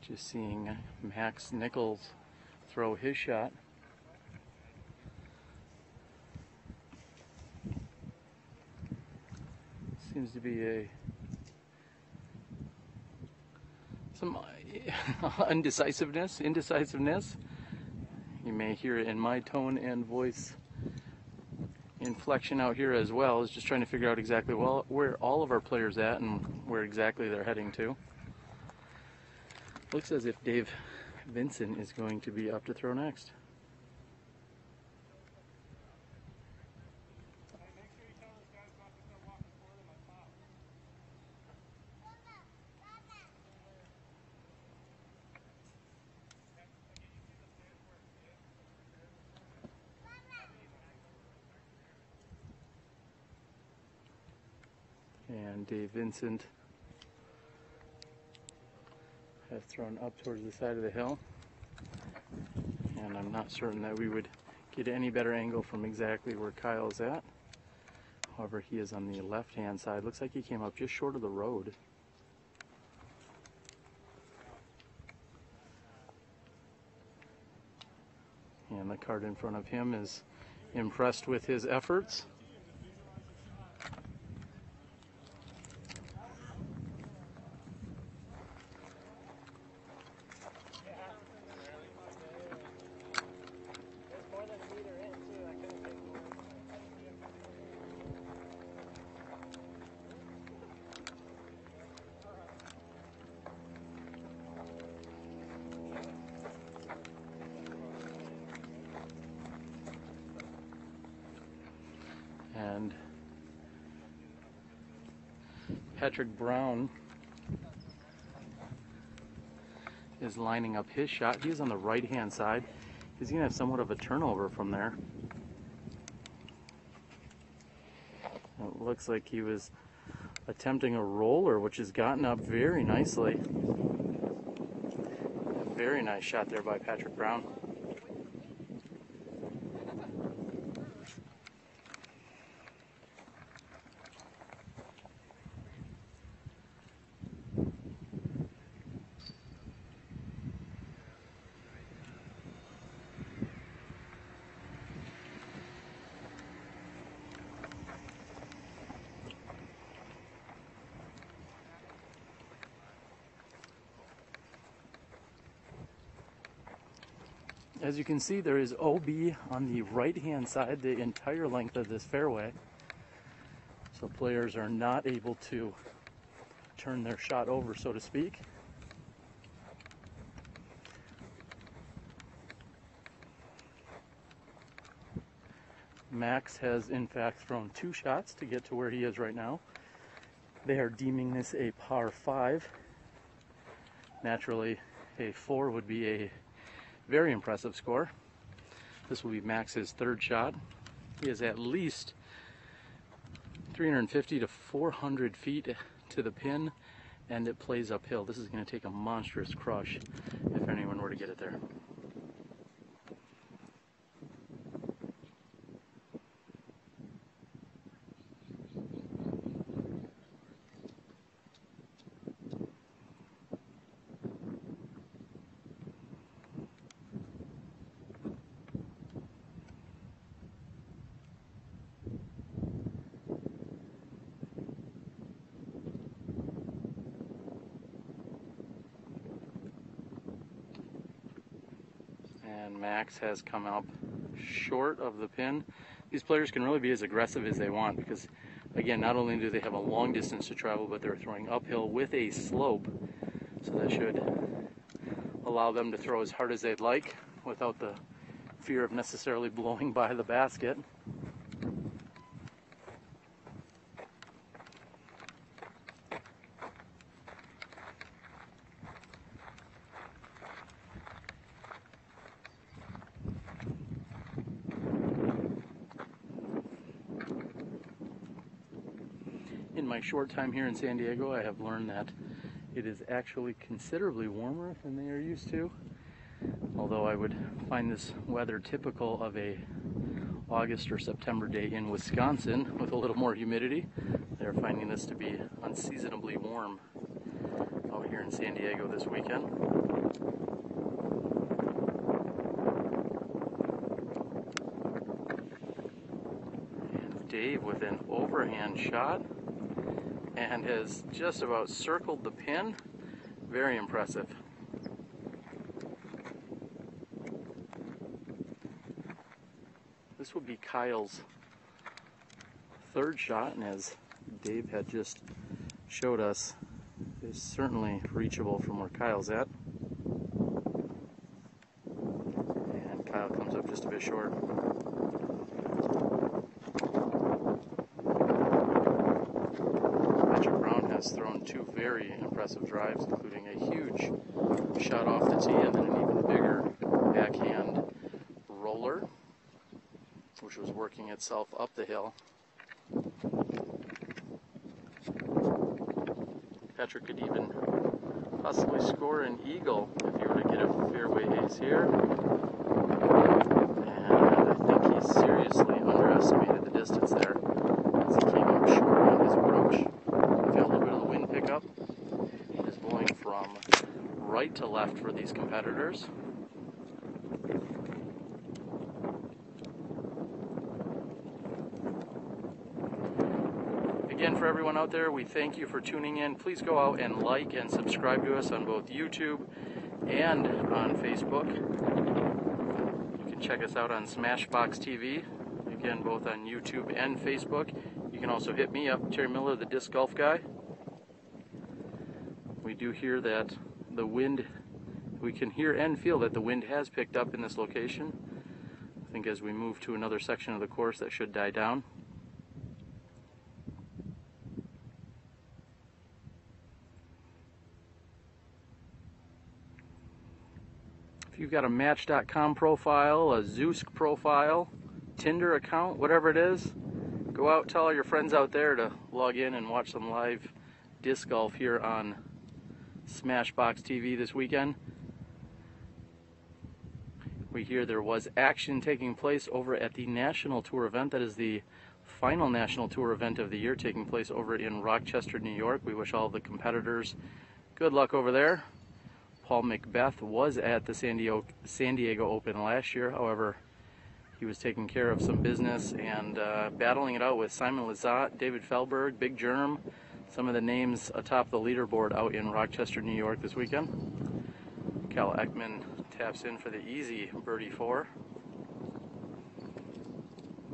just seeing Max Nichols throw his shot. Seems to be some indecisiveness. You may hear it in my tone and voice inflection out here as well. Is just trying to figure out exactly where all of our players at and where exactly they're heading to. Looks as if Dave Vincent is going to be up to throw next. And Dave Vincent has thrown up towards the side of the hill, and I'm not certain that we would get any better angle from exactly where Kyle's at. However, he is on the left hand side. Looks like he came up just short of the road. And the cart in front of him is impressed with his efforts. And Patrick Brown is lining up his shot. He is on the right hand side. He's going to have somewhat of a turnover from there. It looks like he was attempting a roller, which has gotten up very nicely. A very nice shot there by Patrick Brown. As you can see, there is OB on the right-hand side, the entire length of this fairway. So players are not able to turn their shot over, so to speak. Max has, in fact, thrown 2 shots to get to where he is right now. They are deeming this a par 5. Naturally, a 4 would be a very impressive score. This will be Max's 3rd shot. He is at least 350 to 400 feet to the pin, and it plays uphill. This is going to take a monstrous crush if anyone were to get it there. And Max has come up short of the pin. these players can really be as aggressive as they want because, again, not only do they have a long distance to travel, but they're throwing uphill with a slope, so that should allow them to throw as hard as they'd like without the fear of necessarily blowing by the basket. In my short time here in San Diego, I have learned that it is actually considerably warmer than they are used to. Although I would find this weather typical of a August or September day in Wisconsin with a little more humidity, they're finding this to be unseasonably warm out here in San Diego this weekend. And Dave with an overhand shot and has just about circled the pin. Very impressive. This will be Kyle's third shot, and as Dave had just showed us, is certainly reachable from where Kyle's at. And Kyle comes up just a bit short. Has thrown two very impressive drives, including a huge shot off the tee and then an even bigger backhand roller, which was working itself up the hill. Patrick could even possibly score an eagle if he were to get a fairway ace here. And I think he seriously underestimated the distance there as he came up short on his approach. Pickup. It is blowing from right to left for these competitors. Again, for everyone out there, we thank you for tuning in. Please go out and like and subscribe to us on both YouTube and on Facebook. You can check us out on SmashBoxxTV, again, both on YouTube and Facebook. You can also hit me up, Terry Miller, the disc golf guy. We do hear that the wind, we can hear and feel that the wind has picked up in this location. I think as we move to another section of the course, that should die down. If you've got a Match.com profile, a Zeusk profile, Tinder account, whatever it is, go out, tell all your friends out there to log in and watch some live disc golf here on SmashBoxxTV this weekend. We hear there was action taking place over at the National Tour event. That is the final National Tour event of the year, taking place over in Rochester, New York. We wish all the competitors good luck over there. Paul Macbeth was at the San Diego Open last year. However, he was taking care of some business and battling it out with Simon Lizotte, David Feldberg, Big Germ, some of the names atop the leaderboard out in Rochester, New York this weekend. Cal Ekman taps in for the easy birdie 4.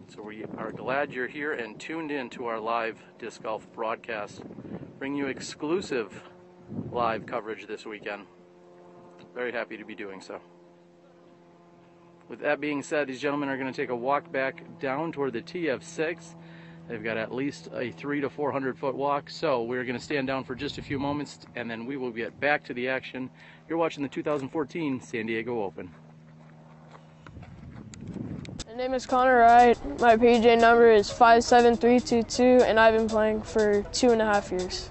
So we are glad you're here and tuned in to our live disc golf broadcast. Bring you exclusive live coverage this weekend. Very happy to be doing so. With that being said, these gentlemen are going to take a walk back down toward the TF6. They've got at least a 300 to 400 foot walk, so we're going to stand down for just a few moments and then we will get back to the action. You're watching the 2014 San Diego Open. My name is Connor Wright. My PDGA number is 57322 and I've been playing for 2.5 years.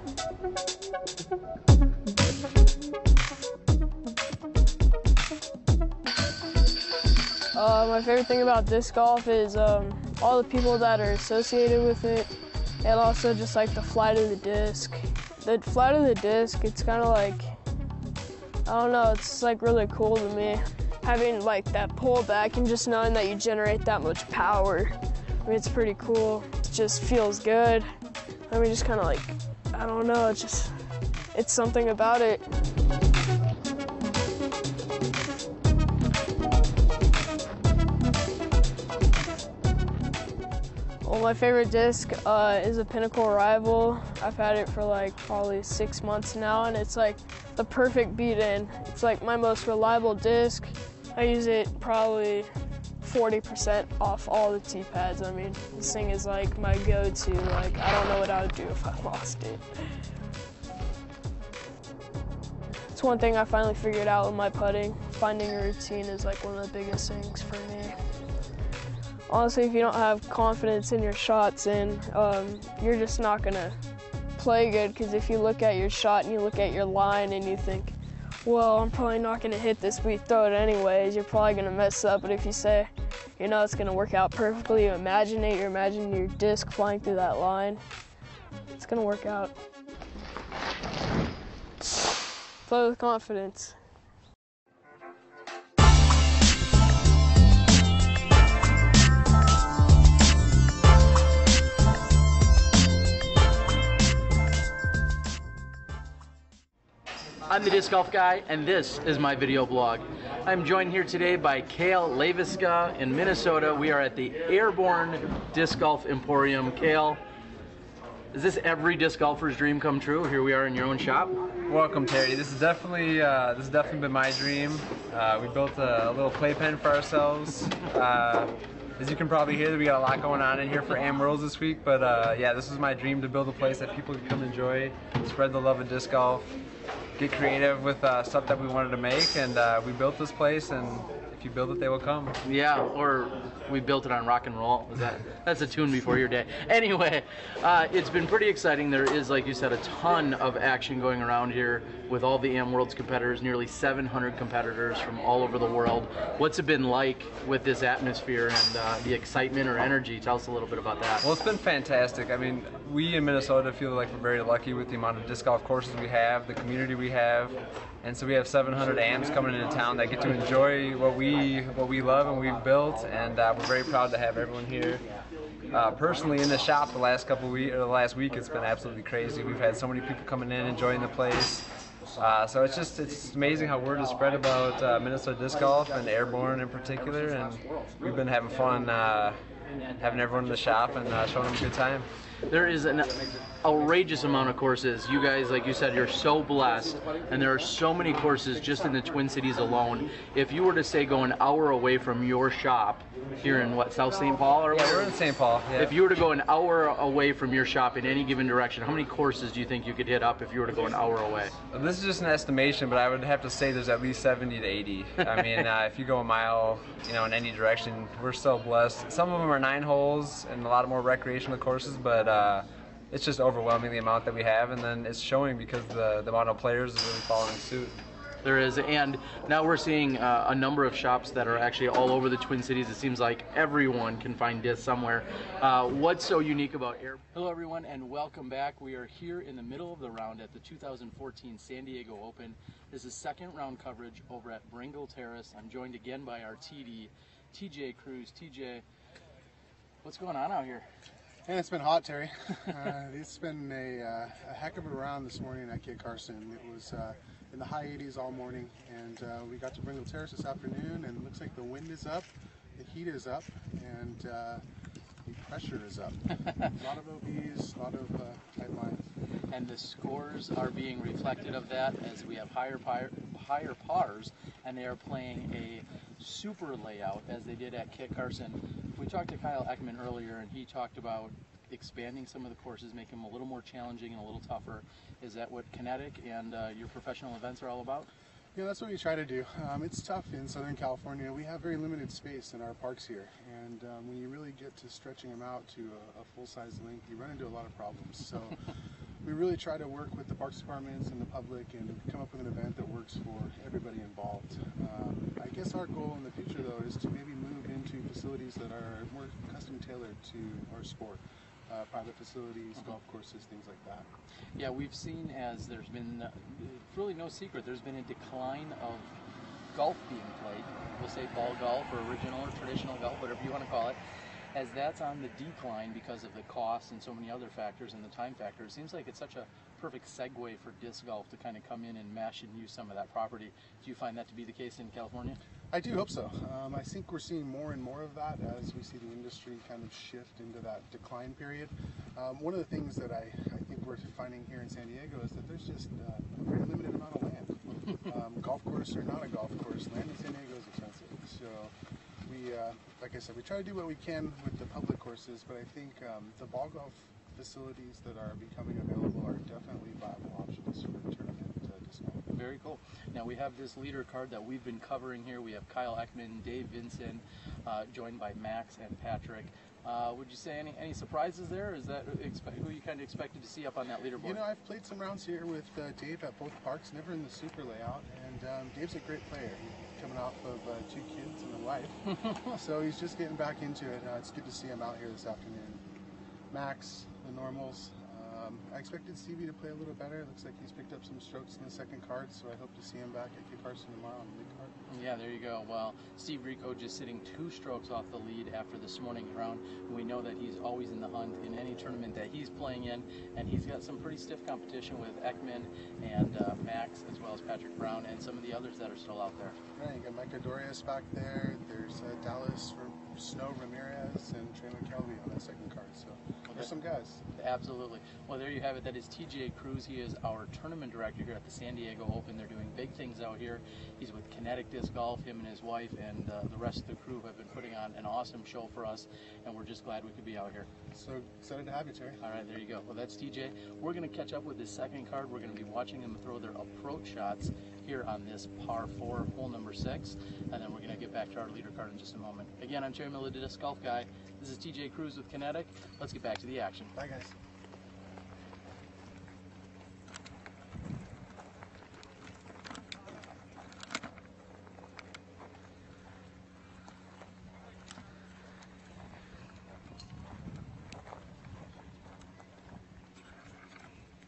My favorite thing about disc golf is all the people that are associated with it, and also just like the flight of the disc. The flight of the disc, it's kind of like, I don't know, it's like really cool to me. Having like that pull back and just knowing that you generate that much power, I mean, it's pretty cool. It just feels good. I mean, just kind of like, I don't know, it's something about it. Well, my favorite disc is a Pinnacle Rival. I've had it for like probably 6 months now, and it's like the perfect beat-in. It's like my most reliable disc. I use it probably 40% off all the tee pads. I mean, this thing is like my go-to. Like, I don't know what I would do if I lost it. It's one thing I finally figured out with my putting. Finding a routine is like one of the biggest things for me. Honestly, if you don't have confidence in your shots, then you're just not gonna play good, because if you look at your shot and you look at your line and you think, well, I'm probably not gonna hit this, but you throw it anyways, you're probably gonna mess up. But if you say, you know, it's gonna work out perfectly, you imagine it, you imagine your disc flying through that line, it's gonna work out. Play with confidence. I'm the Disc Golf Guy, and this is my video blog. I'm joined here today by Kale Leviska in Minnesota. We are at the Airborne Disc Golf Emporium. Kale, is this every disc golfer's dream come true? Here we are in your own shop. Welcome, Terry. This has definitely been my dream. We built a little playpen for ourselves. As you can probably hear, we got a lot going on in here for AM Worlds this week. But yeah, this was my dream, to build a place that people could come enjoy, spread the love of disc golf, get creative with stuff that we wanted to make, and we built this place, and if you build it, they will come. Yeah, or we built it on rock and roll. That's a tune before your day. Anyway, it's been pretty exciting. There is, like you said, a ton of action going around here with all the AM Worlds competitors, nearly 700 competitors from all over the world. What's it been like with this atmosphere and the excitement or energy? Tell us a little bit about that. Well, it's been fantastic. I mean, we in Minnesota feel like we're very lucky with the amount of disc golf courses we have, the community we have, and so we have 700 AMs coming into town that get to enjoy what we love and we've built, and we're very proud to have everyone here. Personally, in the shop the last week, it's been absolutely crazy. We've had so many people coming in, enjoying the place. So it's amazing how word is spread about Minnesota disc golf and Airborne in particular, and we've been having fun having everyone in the shop and showing them a good time. There is an outrageous amount of courses. You guys, like you said, you're so blessed, and there are so many courses just in the Twin Cities alone. If you were to say go an hour away from your shop here in what, South St. Paul? Or yeah, we're in St. Paul. Yeah. If you were to go an hour away from your shop in any given direction, how many courses do you think you could hit up if you were to go an hour away? This is just an estimation, but I would have to say there's at least 70 to 80. I mean, if you go a mile, you know, in any direction, we're so blessed. Some of them are 9 holes and a lot of more recreational courses, but it's just overwhelming the amount that we have, and then it's showing because the amount of players is really following suit. There is, and now we're seeing a number of shops that are actually all over the Twin Cities. It seems like everyone can find discs somewhere. What's so unique about Air? Hello everyone, and welcome back. We are here in the middle of the round at the 2014 San Diego Open. This is second round coverage over at Brengle Terrace. I'm joined again by our TD, TJ Cruz. TJ, what's going on out here? And it's been hot, Terry. It's been a heck of a round this morning at Kit Carson. It was in the high 80s all morning, and we got to Brengle Terrace this afternoon, and it looks like the wind is up, the heat is up, and the pressure is up. A lot of OBs, a lot of tight lines. And the scores are being reflected of that as we have higher pars, and they are playing a super layout as they did at Kit Carson. We talked to Kyle Eckman earlier, and he talked about expanding some of the courses, making them a little more challenging and a little tougher. Is that what Kinetic and your professional events are all about? Yeah, that's what we try to do. It's tough in Southern California. We have very limited space in our parks here, and when you really get to stretching them out to a full-size length, you run into a lot of problems. So we really try to work with the parks departments and the public and come up with an event that works for everybody involved. I guess our goal in the future, though, is to maybe move into facilities that are more custom tailored to our sport. Private facilities, golf courses, things like that. Yeah, we've seen, as there's been, really no secret, there's been a decline of golf being played. We'll say ball golf or original or traditional golf, whatever you want to call it. As that's on the decline because of the cost and so many other factors and the time factor, it seems like it's such a perfect segue for disc golf to kind of come in and mesh and use some of that property. Do you find that to be the case in California? I do hope so. I think we're seeing more and more of that as we see the industry kind of shift into that decline period. One of the things that I think we're finding here in San Diego is that there's just a very limited amount of land. Golf course or not a golf course, land in San Diego is expensive. So we, like I said, we try to do what we can with the public courses, but I think the ball golf facilities that are becoming available are definitely viable options for tournament disc golf. Very cool. Now we have this leader card that we've been covering here. We have Kyle Ekman, Dave Vinson, joined by Max and Patrick. Would you say any surprises there? Is that who you kind of expected to see up on that leaderboard? You know, I've played some rounds here with Dave at both parks, never in the super layout, and Dave's a great player. He's coming off of 2 kids and a wife, so he's just getting back into it. It's good to see him out here this afternoon. Max, the normals. I expected Stevie to play a little better. It looks like he's picked up some strokes in the second card, so I hope to see him back at Kit Carson tomorrow on the lead card. Yeah, there you go. Well, Steve Rico just sitting 2 strokes off the lead after this morning's round. We know that he's always in the hunt in any tournament that he's playing in, and he's got some pretty stiff competition with Ekman and Max, as well as Patrick Brown, and some of the others that are still out there. Right, you got Micah Dorius back there. There's Dallas for Snow Ramirez and Trey McKelvey on that second card. So there's some guys. Absolutely. Well, there you have it. That is TJ Cruz. He is our tournament director here at the San Diego Open. They're doing big things out here. He's with Kinetic Disc Golf. Him and his wife and the rest of the crew have been putting on an awesome show for us, and we're just glad we could be out here. So excited to have you, Terry. All right, there you go. Well, that's TJ. We're going to catch up with his second card. We're going to be watching them throw their approach shots here on this par 4, hole number 6, and then we're going to get back to our leader card in just a moment. Again, I'm Terry Miller, the Disc Golf Guy. This is TJ Cruz with Kinetic. Let's get back to the action. Bye, guys.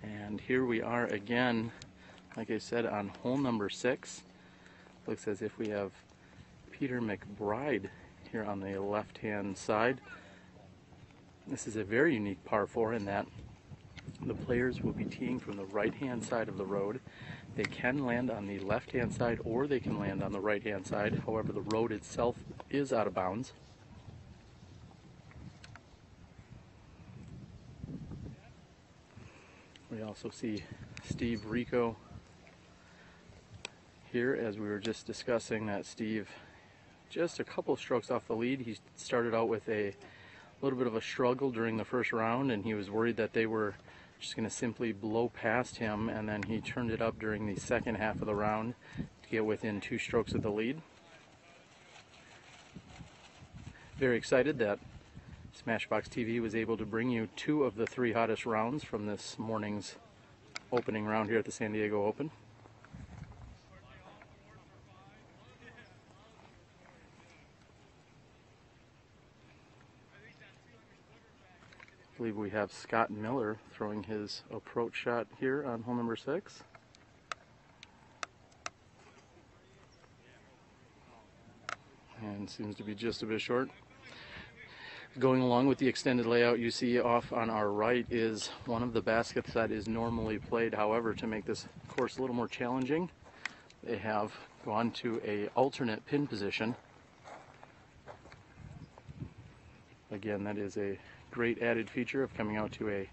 And here we are again, like I said, on hole number 6. Looks as if we have Peter McBride here on the left-hand side. This is a very unique par 4 in that the players will be teeing from the right-hand side of the road. They can land on the left-hand side or they can land on the right-hand side. However, the road itself is out of bounds. We also see Steve Rico here, as we were just discussing that Steve, just a couple strokes off the lead. He started out with a little bit of a struggle during the first round, and he was worried that they were just going to simply blow past him, and then he turned it up during the second half of the round to get within 2 strokes of the lead. Very excited that SmashBoxxTV was able to bring you 2 of the 3 hottest rounds from this morning's opening round here at the San Diego Open. I believe we have Scott Miller throwing his approach shot here on hole number 6. And seems to be just a bit short. Going along with the extended layout, you see off on our right is one of the baskets that is normally played. However, to make this course a little more challenging, they have gone to a alternate pin position. Again, that is a great added feature of coming out to a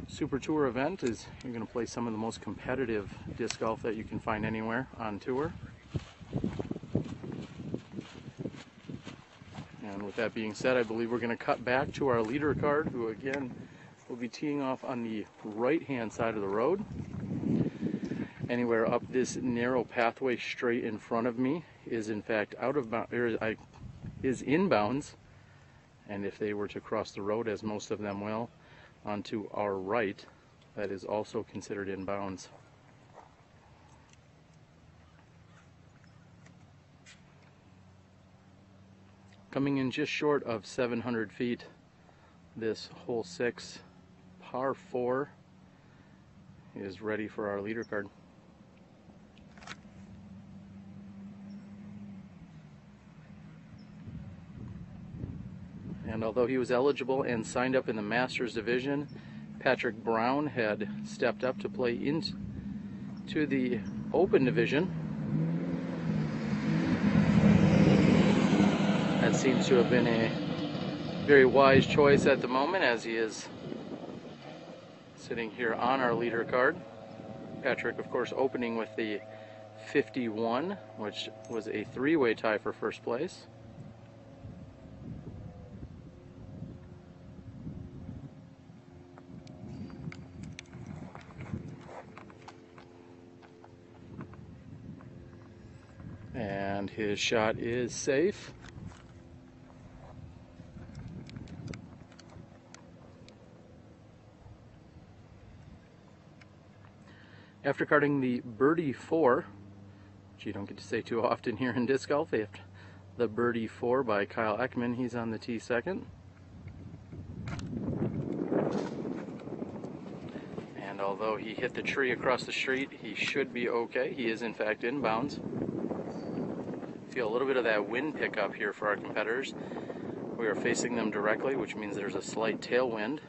Super Tour event, is you're going to play some of the most competitive disc golf that you can find anywhere on tour. And with that being said, I believe we're going to cut back to our leader card, who again will be teeing off on the right-hand side of the road. Anywhere up this narrow pathway straight in front of me is in fact out of bounds, is inbounds. And if they were to cross the road, as most of them will, onto our right, that is also considered inbounds. Coming in just short of 700 feet, this hole 6 par 4 is ready for our leader card. And although he was eligible and signed up in the Masters division, Patrick Brown had stepped up to play into the Open division. That seems to have been a very wise choice at the moment, as he is sitting here on our leader card. Patrick, of course, opening with the 51, which was a three-way tie for first place. And his shot is safe. After carding the birdie 4, which you don't get to say too often here in disc golf, after the birdie 4 by Kyle Ekman, he's on the tee second. And although he hit the tree across the street, he should be okay. He is in fact inbounds. Feel a little bit of that wind pickup here for our competitors. We are facing them directly, which means there's a slight tailwind.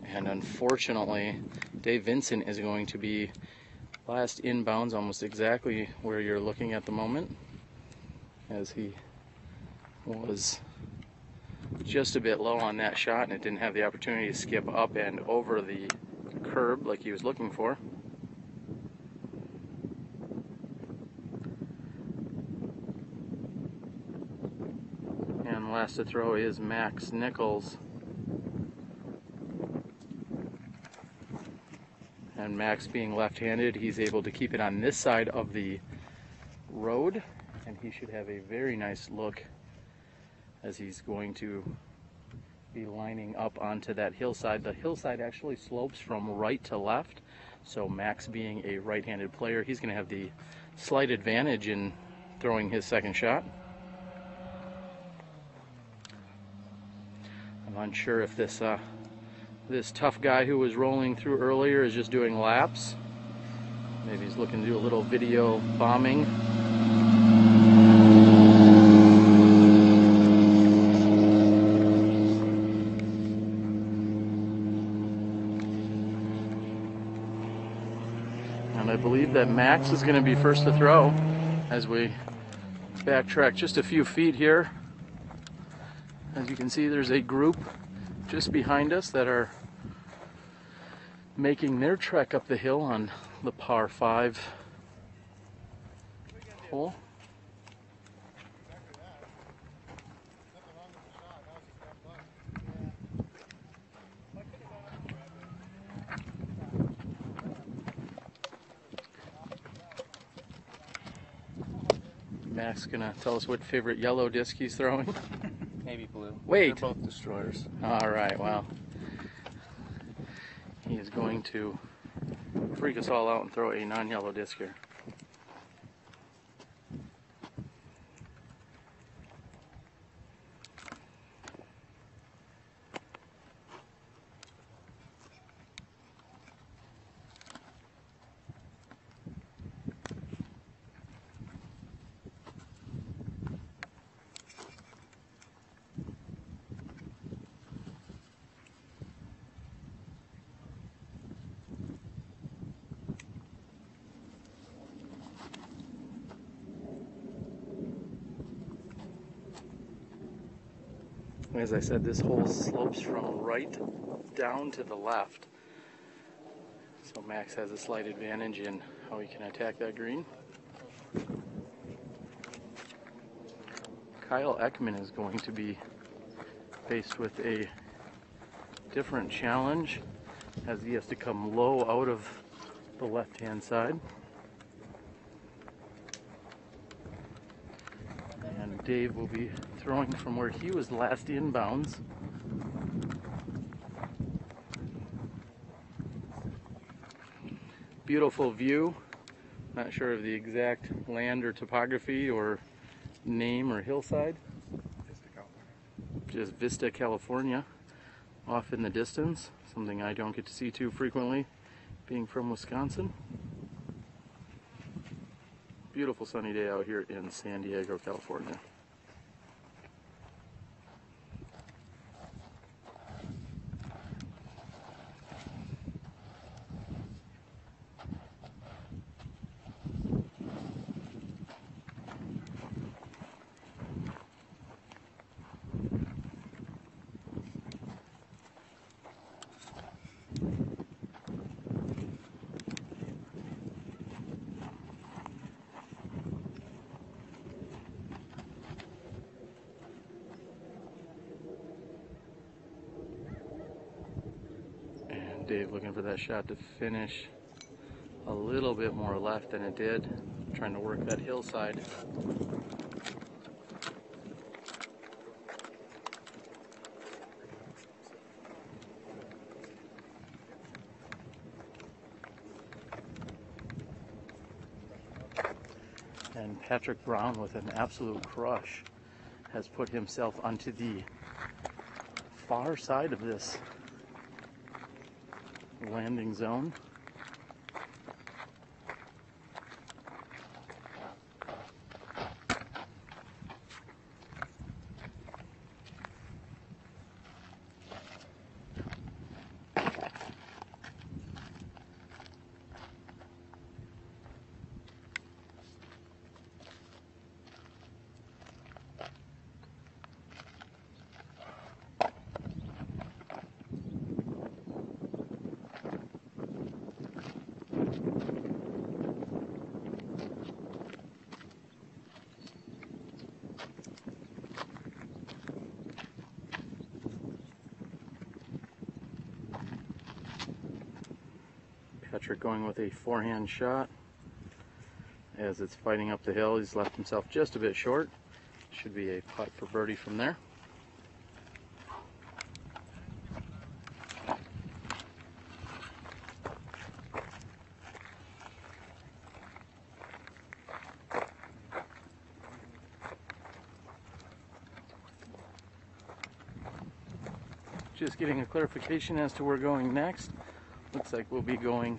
And unfortunately, Dave Vincent is going to be last inbounds, almost exactly where you're looking at the moment, as he was just a bit low on that shot and it didn't have the opportunity to skip up and over the curb like he was looking for. And last to throw is Max Nichols. And Max being left-handed, he's able to keep it on this side of the road, and he should have a very nice look as he's going to be lining up onto that hillside. The hillside actually slopes from right to left, so Max being a right-handed player, he's going to have the slight advantage in throwing his second shot. I'm unsure if this tough guy who was rolling through earlier is just doing laps. Maybe he's looking to do a little video bombing. And I believe that Max is going to be first to throw as we backtrack just a few feet here. As you can see, there's a group just behind us that are making their trek up the hill on the par 5 hole. Mac's gonna tell us what favorite yellow disc he's throwing. Maybe blue. Wait. They're both destroyers. All right, well, he is going to freak us all out and throw a non-yellow disc here. As I said, this hole slopes from right down to the left. So Max has a slight advantage in how he can attack that green. Kyle Ekman is going to be faced with a different challenge as he has to come low out of the left-hand side. And Dave will be throwing from where he was last inbounds. Beautiful view. Not sure of the exact land or topography or name or hillside. Just Vista, California, off in the distance. Something I don't get to see too frequently, being from Wisconsin. Beautiful sunny day out here in San Diego, California. Dave looking for that shot to finish a little bit more left than it did, trying to work that hillside. And Patrick Brown, with an absolute crush, has put himself onto the far side of this landing zone. Patrick going with a forehand shot as it's fighting up the hill. He's left himself just a bit short. Should be a putt for birdie from there. Just getting a clarification as to where we're going next. Looks like we'll be going,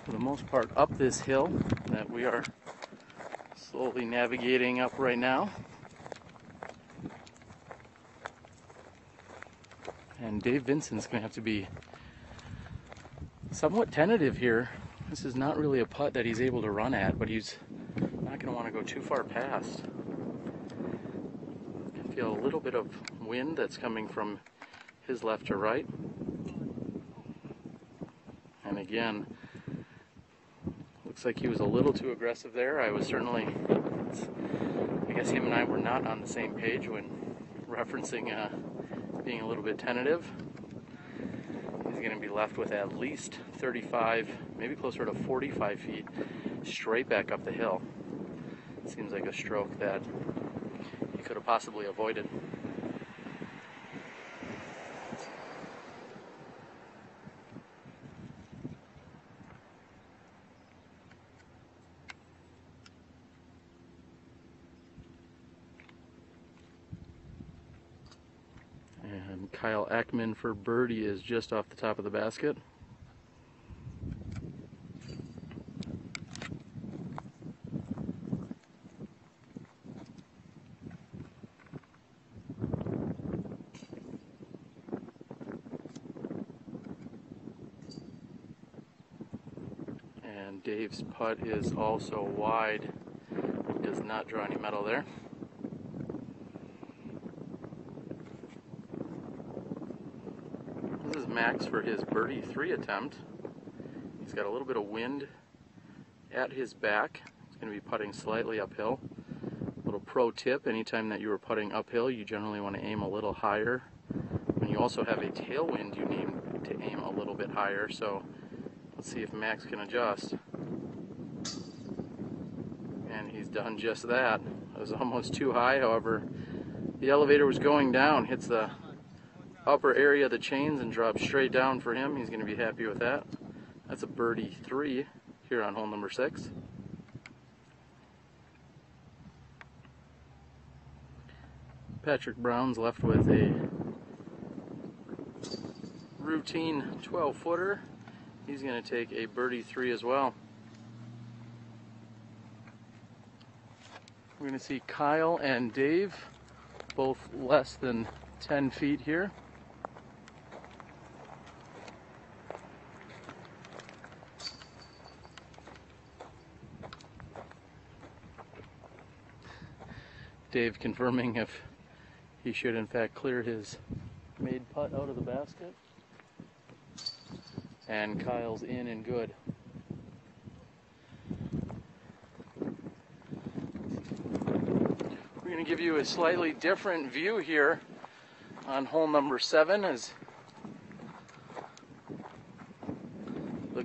for the most part, up this hill that we are slowly navigating up right now. And Dave Vincent's going to have to be somewhat tentative here. This is not really a putt that he's able to run at, but he's not going to want to go too far past. I feel a little bit of wind that's coming from his left to right. And again, looks like he was a little too aggressive there. I guess him and I were not on the same page when referencing being a little bit tentative. He's going to be left with at least 35, maybe closer to 45 feet straight back up the hill. Seems like a stroke that he could have possibly avoided. And Kyle Ekman for birdie is just off the top of the basket. And Dave's putt is also wide. He does not draw any metal there. This is Max for his birdie 3 attempt. He's got a little bit of wind at his back. He's going to be putting slightly uphill. Little pro tip, anytime that you are putting uphill, you generally want to aim a little higher. When you also have a tailwind, you need to aim a little bit higher. So let's see if Max can adjust. And he's done just that. It was almost too high, however, the elevator was going down, hits the upper area of the chains and drops straight down for him. He's going to be happy with that. That's a birdie 3 here on hole number 6. Patrick Brown's left with a routine 12-footer. He's going to take a birdie 3 as well. We're going to see Kyle and Dave, both less than 10 feet here. Dave confirming if he should in fact clear his made putt out of the basket. And Kyle's in and good. We're going to give you a slightly different view here on hole number 7 as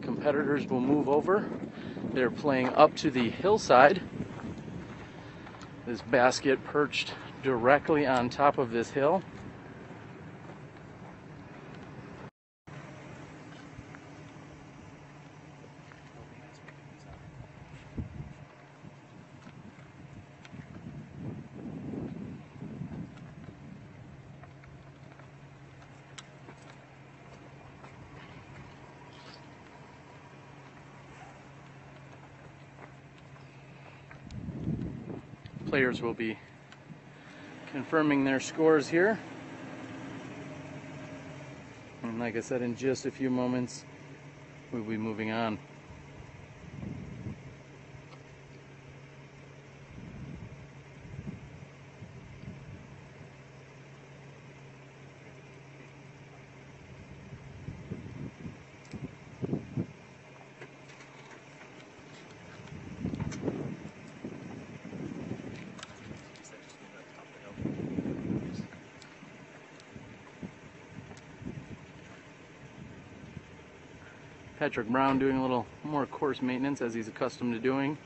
competitors will move over. They're playing up to the hillside. This basket perched directly on top of this hill. Players will be confirming their scores here. And like I said, in just a few moments, we'll be moving on. Patrick Brown doing a little more course maintenance as he's accustomed to doing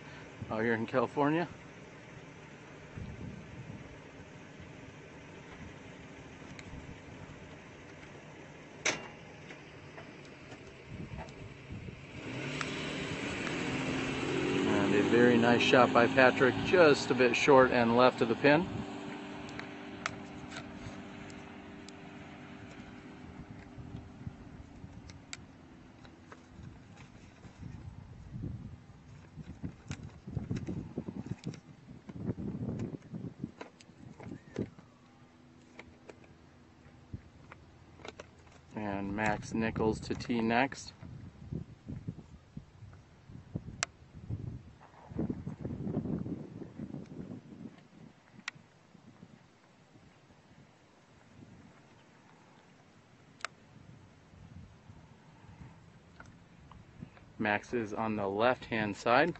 out here in California. And a very nice shot by Patrick, just a bit short and left of the pin. And Max Nichols to tee next. Max is on the left-hand side.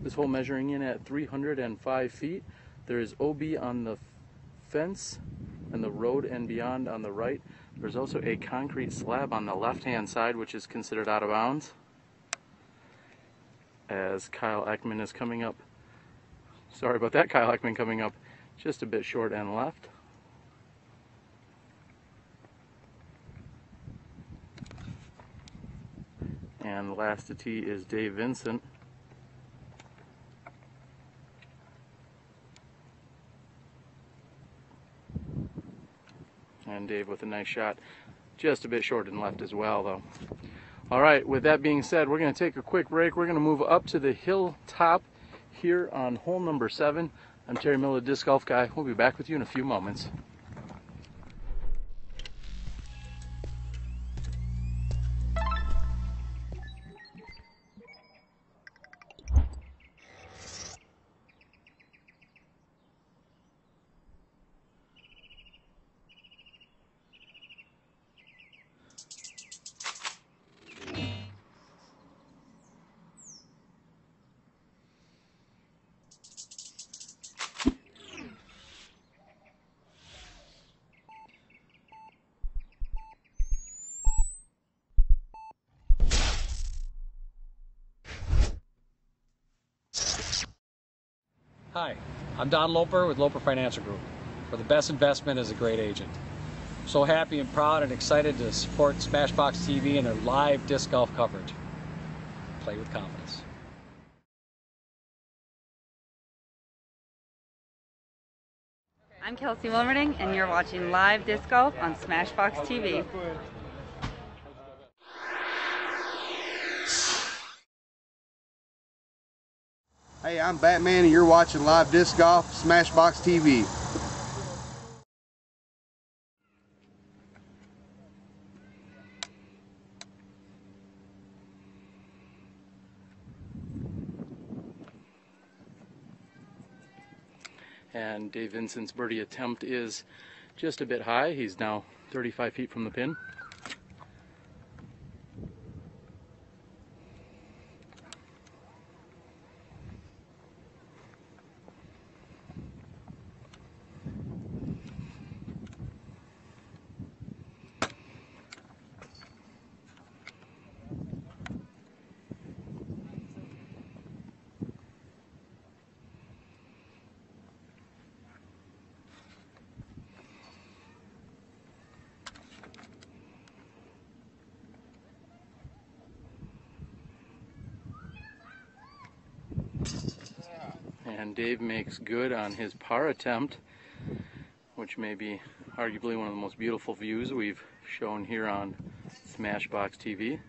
This hole measuring in at 305 feet. There is OB on the fence and the road and beyond on the right. There's also a concrete slab on the left-hand side, which is considered out of bounds. As Kyle Ekman is coming up. Sorry about that, Kyle Ekman coming up just a bit short and left. And last to tee is Dave Vincent. And Dave with a nice shot, just a bit short and left as well though. All right, with that being said, we're going to take a quick break. We're going to move up to the hilltop here on hole number 7. I'm Terry Miller, Disc Golf Guy. We'll be back with you in a few moments. Hi, I'm Don Loper with Loper Financial Group, where the best investment is a great agent. So happy and proud and excited to support SmashBoxxTV and their live disc golf coverage. Play with confidence. I'm Kelsey Wilmerding, and you're watching live disc golf on SmashBoxxTV. Hey, I'm Batman and you're watching live disc golf, SmashBoxxTV. And Dave Vincent's birdie attempt is just a bit high. He's now 35 feet from the pin. and Dave makes good on his par attempt, which may be arguably one of the most beautiful views we've shown here on SmashBoxxTV.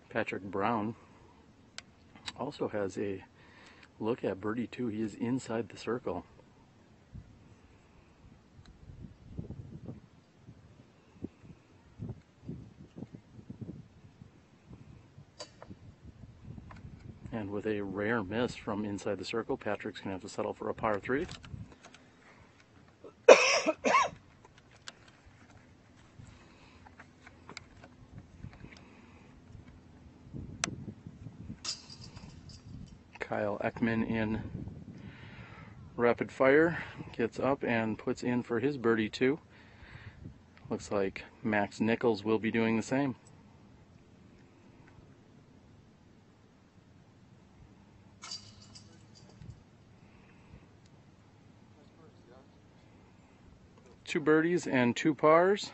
Patrick Brown also has a look at birdie 2. He is inside the circle. And with a rare miss from inside the circle, Patrick's going to have to settle for a par 3. Kyle Ekman in rapid fire gets up and puts in for his birdie 2. Looks like Max Nichols will be doing the same. Two birdies and 2 pars.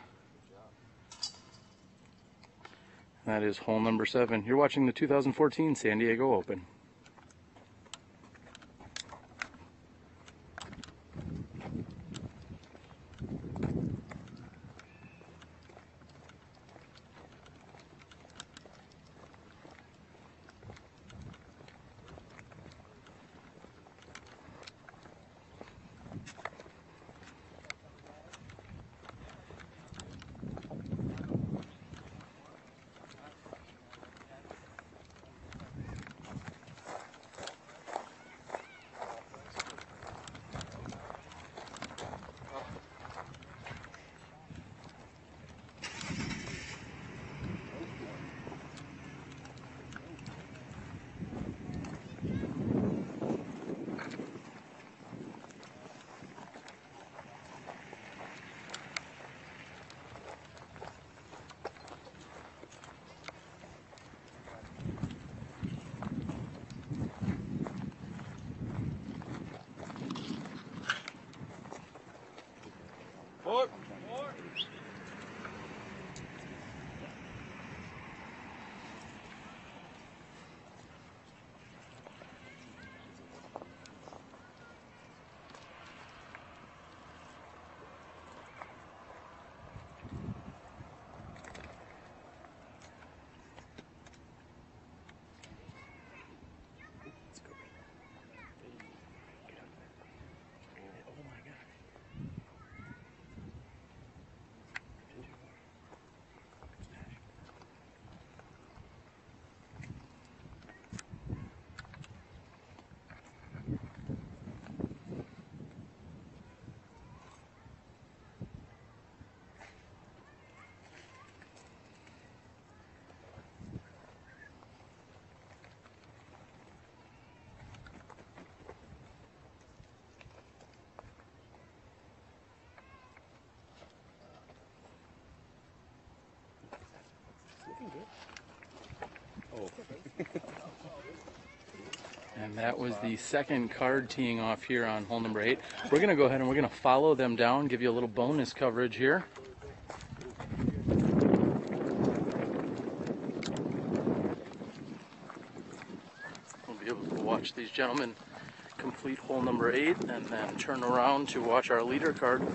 That is hole number 7. You're watching the 2014 San Diego Open. And that was the second card teeing off here on hole number 8. We're going to go ahead and we're going to follow them down, give you a little bonus coverage here. We'll be able to watch these gentlemen complete hole number 8 and then turn around to watch our leader card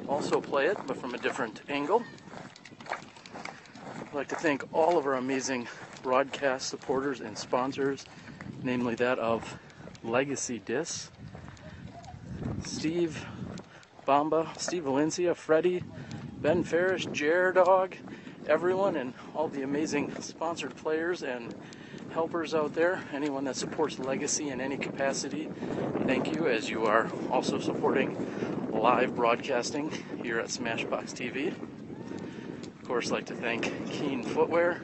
also play it, but from a different angle. I'd like to thank all of our amazing broadcast supporters and sponsors, namely that of Legacy Discs, Steve Bamba, Steve Valencia, Freddie, Ben Ferris, Dog, everyone, and all the amazing sponsored players and helpers out there. Anyone that supports Legacy in any capacity, thank you, as you are also supporting live broadcasting here at SmashBoxxTV. Of course, I'd like to thank Keen Footwear,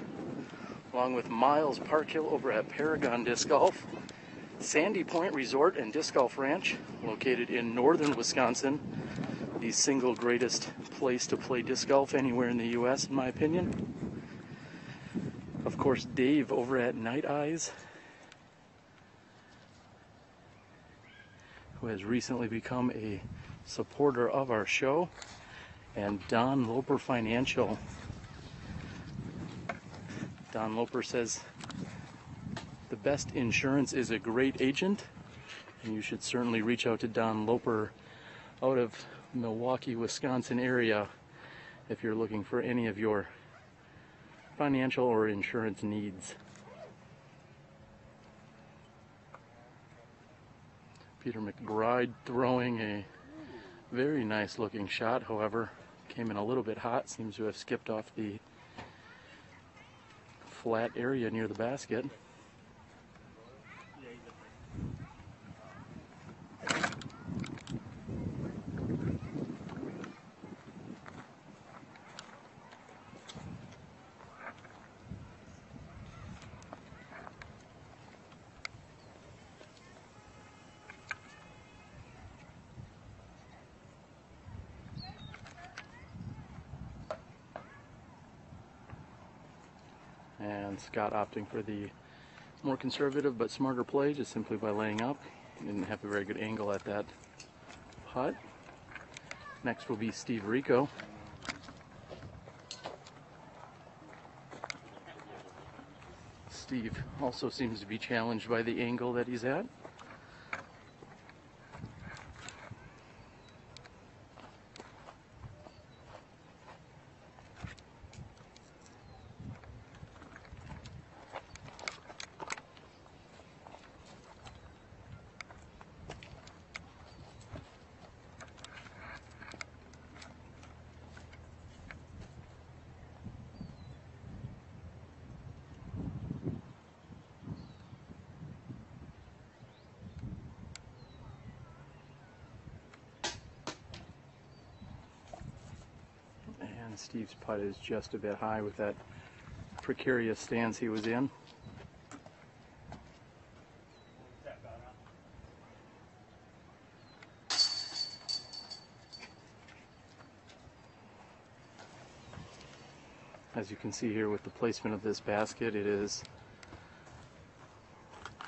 along with Miles Parkhill over at Paragon Disc Golf, Sandy Point Resort and Disc Golf Ranch, located in northern Wisconsin, the single greatest place to play disc golf anywhere in the U.S., in my opinion. Of course, Dave over at Night Eyes, who has recently become a supporter of our show, and Don Loper Financial. Don Loper says The best insurance is a great agent, and you should certainly reach out to Don Loper out of Milwaukee, Wisconsin area if you're looking for any of your financial or insurance needs. Peter McBride throwing a very nice looking shot, however, came in a little bit hot, seems to have skipped off the flat area near the basket. And Scott opting for the more conservative but smarter play just simply by laying up. Didn't have a very good angle at that putt. Next will be Steve Rico. Steve also seems to be challenged by the angle that he's at. Steve's putt is just a bit high with that precarious stance he was in. As you can see here with the placement of this basket, it is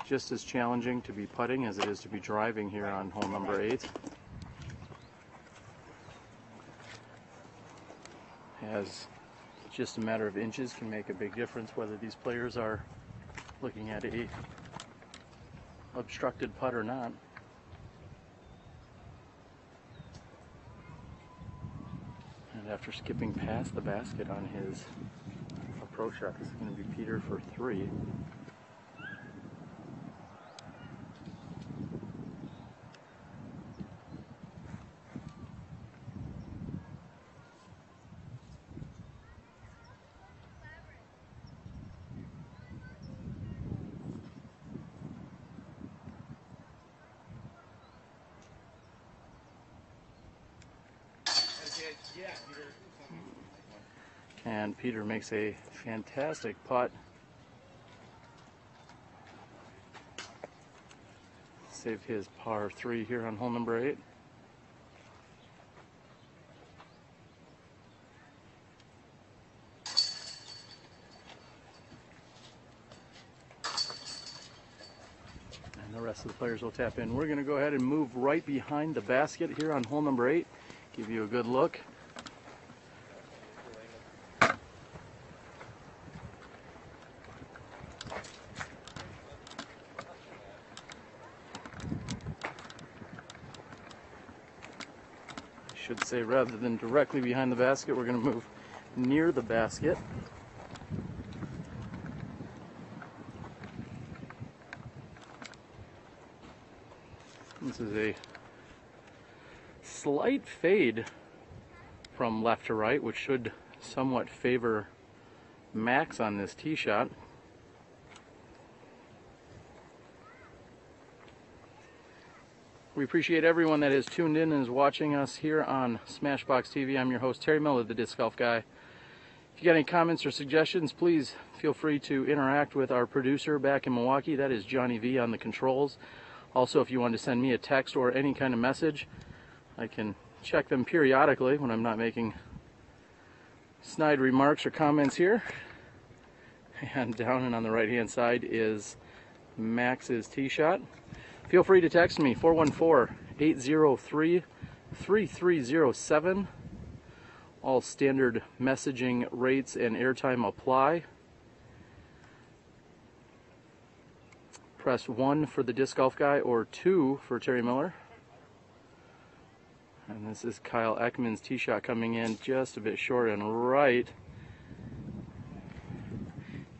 just as challenging to be putting as it is to be driving here on hole number 8. As just a matter of inches can make a big difference whether these players are looking at a obstructed putt or not. And after skipping past the basket on his approach shot, this is going to be Peter for 3. And Peter makes a fantastic putt. Save his par 3 here on hole number 8. And the rest of the players will tap in. We're going to go ahead and move right behind the basket here on hole number 8. Give you a good look. I should say rather than directly behind the basket, we're going to move near the basket. This is a slight fade from left to right, which should somewhat favor Max on this tee shot. We appreciate everyone that has tuned in and is watching us here on SmashBoxxTV. I'm your host, Terry Miller, the Disc Golf Guy. If you got any comments or suggestions, please feel free to interact with our producer back in Milwaukee. That is Johnny V on the controls. Also, if you want to send me a text or any kind of message, I can check them periodically when I'm not making snide remarks or comments here. And down and on the right hand side is Max's tee shot. Feel free to text me, 414-803-3307. All standard messaging rates and airtime apply. Press 1 for the disc golf guy or 2 for Terry Miller. And this is Kyle Ekman's tee shot coming in just a bit short and right.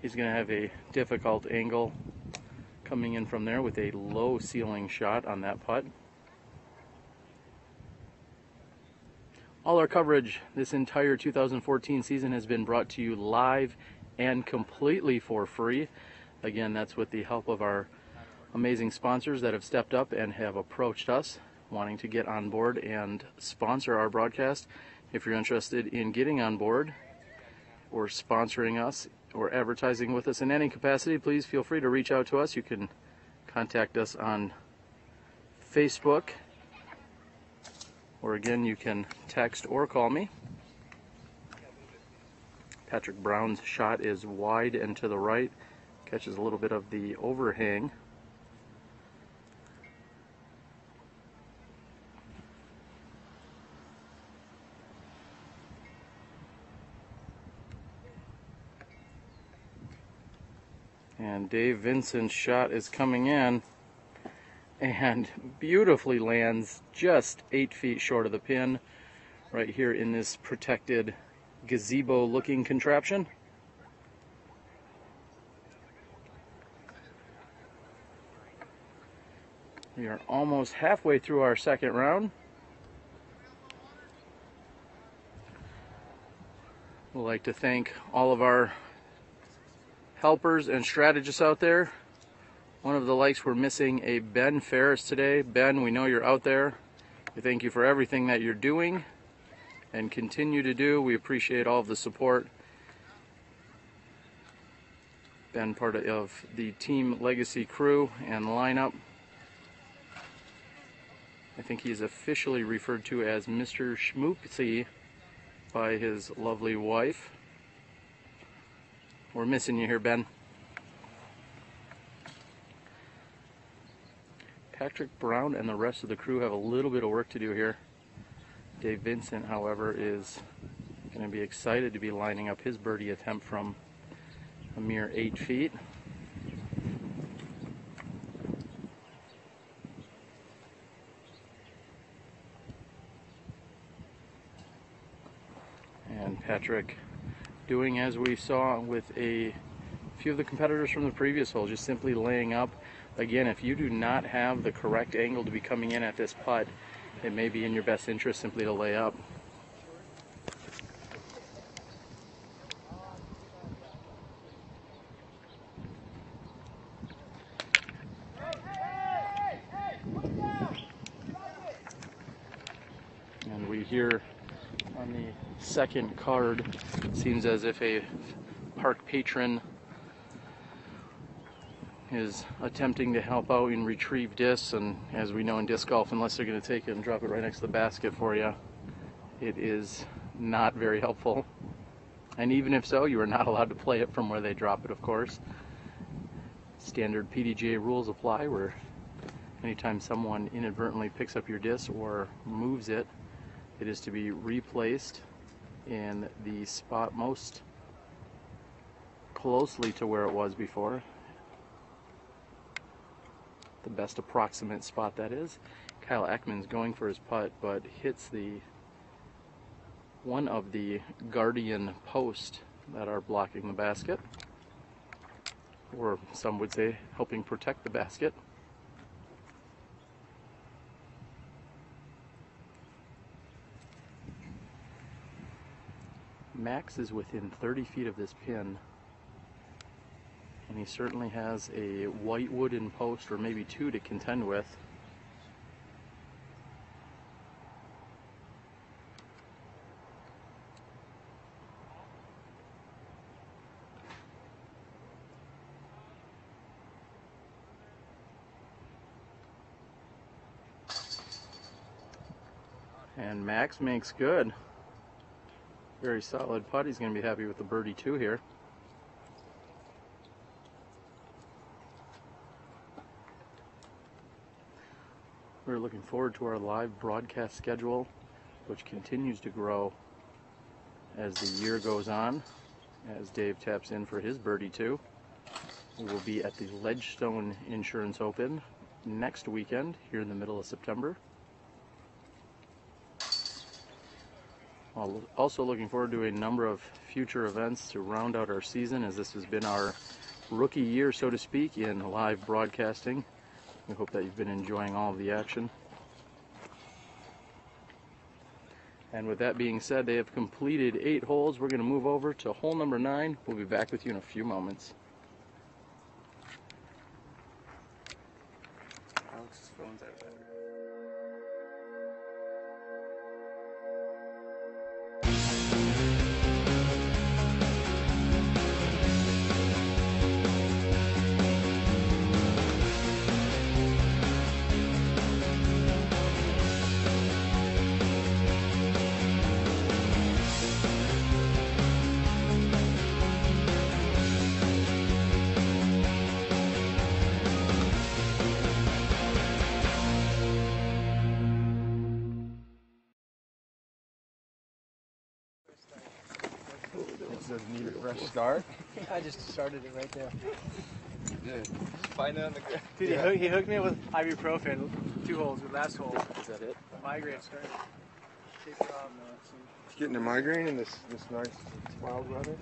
He's going to have a difficult angle coming in from there with a low ceiling shot on that putt. All our coverage this entire 2014 season has been brought to you live and completely for free. Again, that's with the help of our amazing sponsors that have stepped up and have approached us wanting to get on board and sponsor our broadcast. If you're interested in getting on board or sponsoring us or advertising with us in any capacity, please feel free to reach out to us. You can contact us on Facebook, or again, you can text or call me. Patrick Brown's shot is wide and to the right, catches a little bit of the overhang. And Dave Vincent's shot is coming in and beautifully lands just 8 feet short of the pin right here in this protected gazebo looking contraption. We are almost halfway through our second round. We'd like to thank all of our helpers and strategists out there. One of the likes, we're missing a Ben Ferris today. Ben, we know you're out there. We thank you for everything that you're doing and continue to do. We appreciate all of the support. Ben, part of the Team Legacy crew and lineup. I think he's officially referred to as Mr. Schmoopsy by his lovely wife. We're missing you here, Ben. Patrick Brown and the rest of the crew have a little bit of work to do here. Dave Vincent, however, is going to be excited to be lining up his birdie attempt from a mere 8 feet. And Patrick doing as we saw with a few of the competitors from the previous hole, just simply laying up. Again, if you do not have the correct angle to be coming in at this putt, it may be in your best interest simply to lay up. And we hear on the second card, seems as if a park patron is attempting to help out and retrieve discs, and as we know in disc golf, unless they're going to take it and drop it right next to the basket for you, it is not very helpful. And even if so, you are not allowed to play it from where they drop it, of course. Standard PDGA rules apply, where anytime someone inadvertently picks up your disc or moves it, it is to be replaced in the spot most closely to where it was before. The best approximate spot, that is. Kyle Ekman's going for his putt, but hits one of the guardian posts that are blocking the basket, or some would say helping protect the basket. Max is within 30 feet of this pin, and he certainly has a white wooden post or maybe two to contend with. And Max makes good. Very solid putt. He's going to be happy with the birdie 2 here. We're looking forward to our live broadcast schedule, which continues to grow as the year goes on, as Dave taps in for his birdie 2. We will be at the Ledgestone Insurance Open next weekend here in the middle of September. Also looking forward to a number of future events to round out our season, as this has been our rookie year, so to speak, in live broadcasting. We hope that you've been enjoying all of the action. And with that being said, they have completed 8 holes. We're going to move over to hole number 9. We'll be back with you in a few moments. Alex's phone's out there. Need a fresh start? I just started it right there. You did. Find it on the ground. Dude, he hooked me up with ibuprofen 2 holes. The last hole. Is that it? Migraine started. Getting a migraine in this nice wild weather.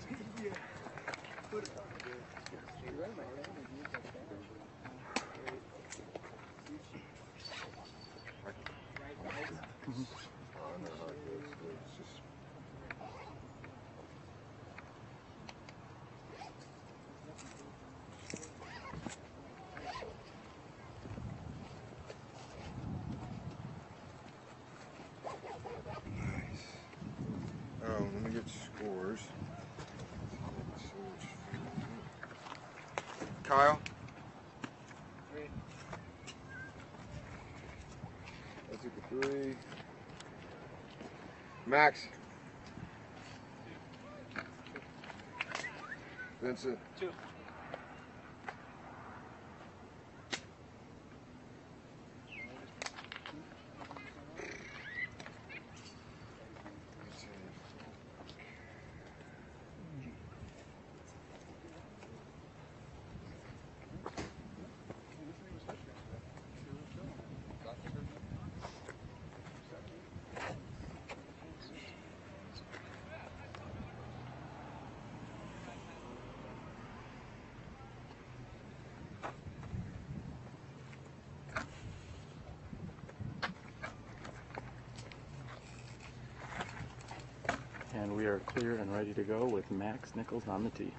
Oh, let me get scores. Kyle? 3. I took a 3. Max? Vincent? 2. And we are clear and ready to go with Max Nichols on the tee.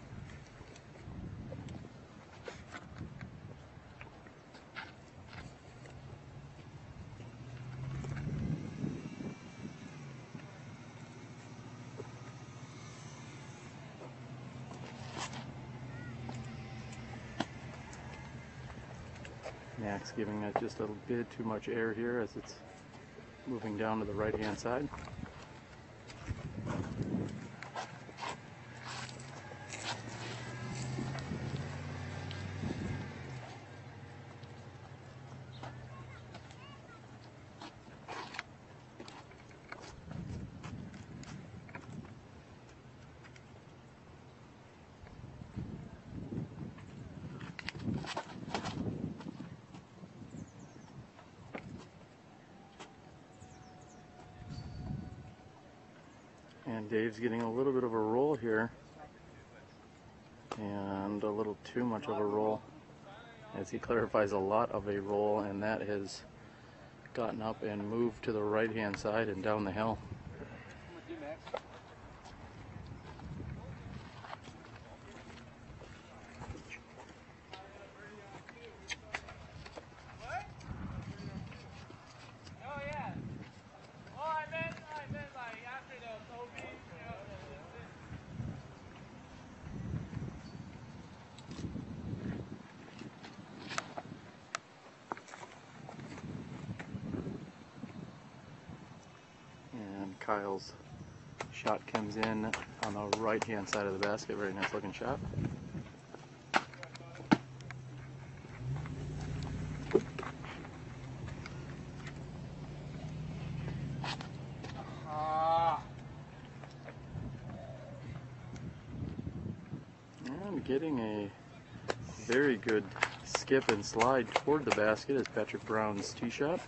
Max giving it just a bit too much air here as it's moving down to the right hand side. And Dave's getting a little bit of a roll here, and a little too much of a roll, as he clarifies a lot of a roll, and that has gotten up and moved to the right hand side and down the hill. Kyle's shot comes in on the right hand side of the basket. Very nice looking shot. And getting a very good skip and slide toward the basket as Patrick Brown's tee shot.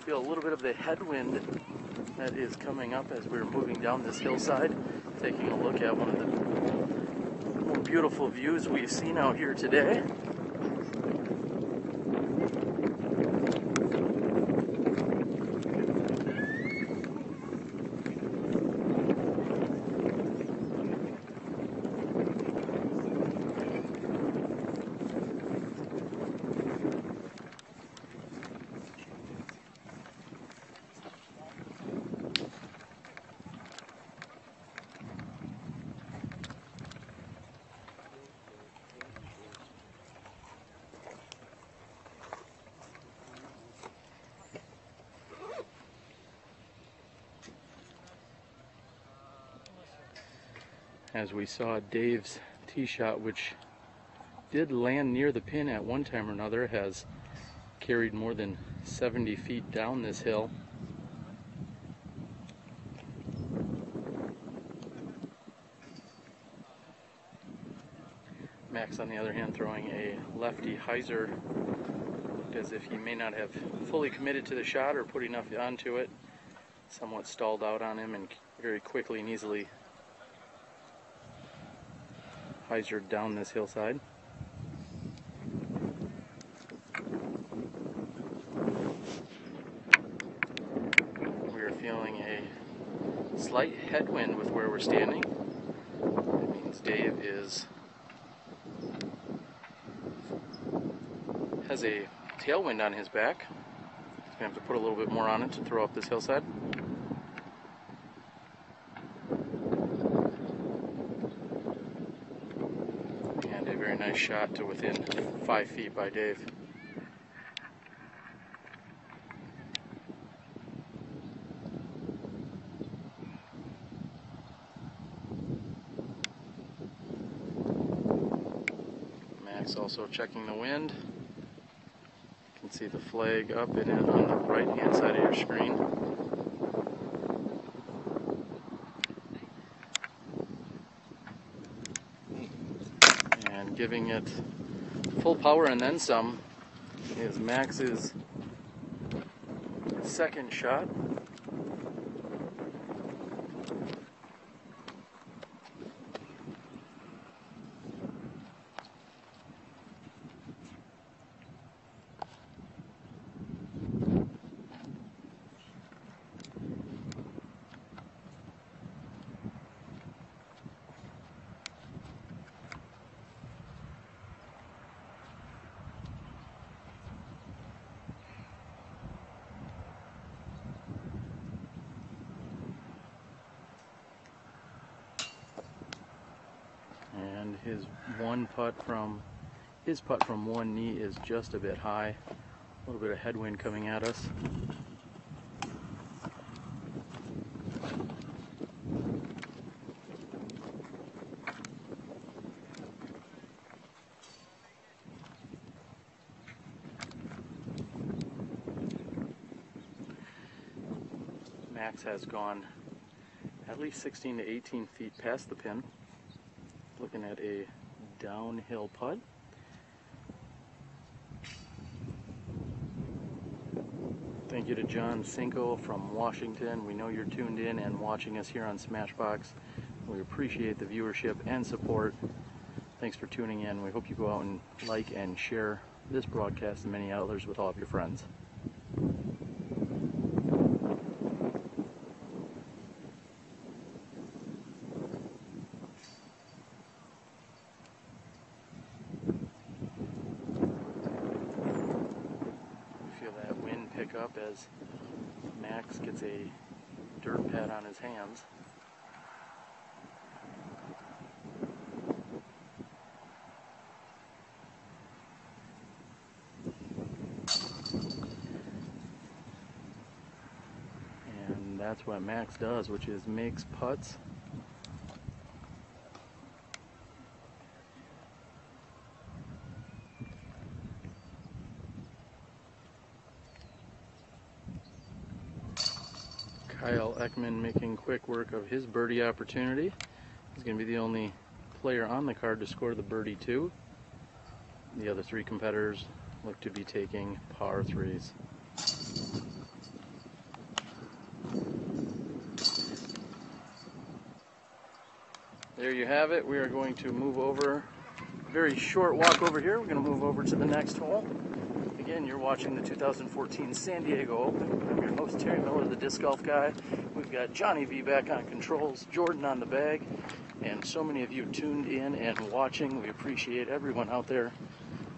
Feel a little bit of the headwind that is coming up as we're moving down this hillside, taking a look at one of the more beautiful views we've seen out here today. As we saw Dave's tee shot, which did land near the pin at one time or another, has carried more than 70 feet down this hill. Max, on the other hand, throwing a lefty hyzer as if he may not have fully committed to the shot or put enough onto it. Somewhat stalled out on him and very quickly and easily hyzered down this hillside. We are feeling a slight headwind with where we're standing. That means Dave has a tailwind on his back. He's going to have to put a little bit more on it to throw up this hillside. Nice shot to within 5 feet by Dave. Max also checking the wind. You can see the flag up and in on the right hand side of your screen. Giving it full power and then some is Max's second shot. And his putt from one knee is just a bit high. A little bit of headwind coming at us. Max has gone at least 16 to 18 feet past the pin. Looking at a downhill putt. Thank you to John Cinco from Washington. We know you're tuned in and watching us here on Smashbox. We appreciate the viewership and support. Thanks for tuning in. We hope you go out and like and share this broadcast and many others with all of your friends. Pick up as Max gets a dirt pad on his hands. That's what Max does, which is makes putts. Kyle Ekman making quick work of his birdie opportunity. He's going to be the only player on the card to score the birdie too. The other three competitors look to be taking par threes. There you have it. We are going to move over, a very short walk over here. We're going to move over to the next hole. Again, you're watching the 2014 San Diego Open. I'm your host, Terry Miller, the disc golf guy. We've got Johnny V back on controls, Jordan on the bag, and so many of you tuned in and watching. We appreciate everyone out there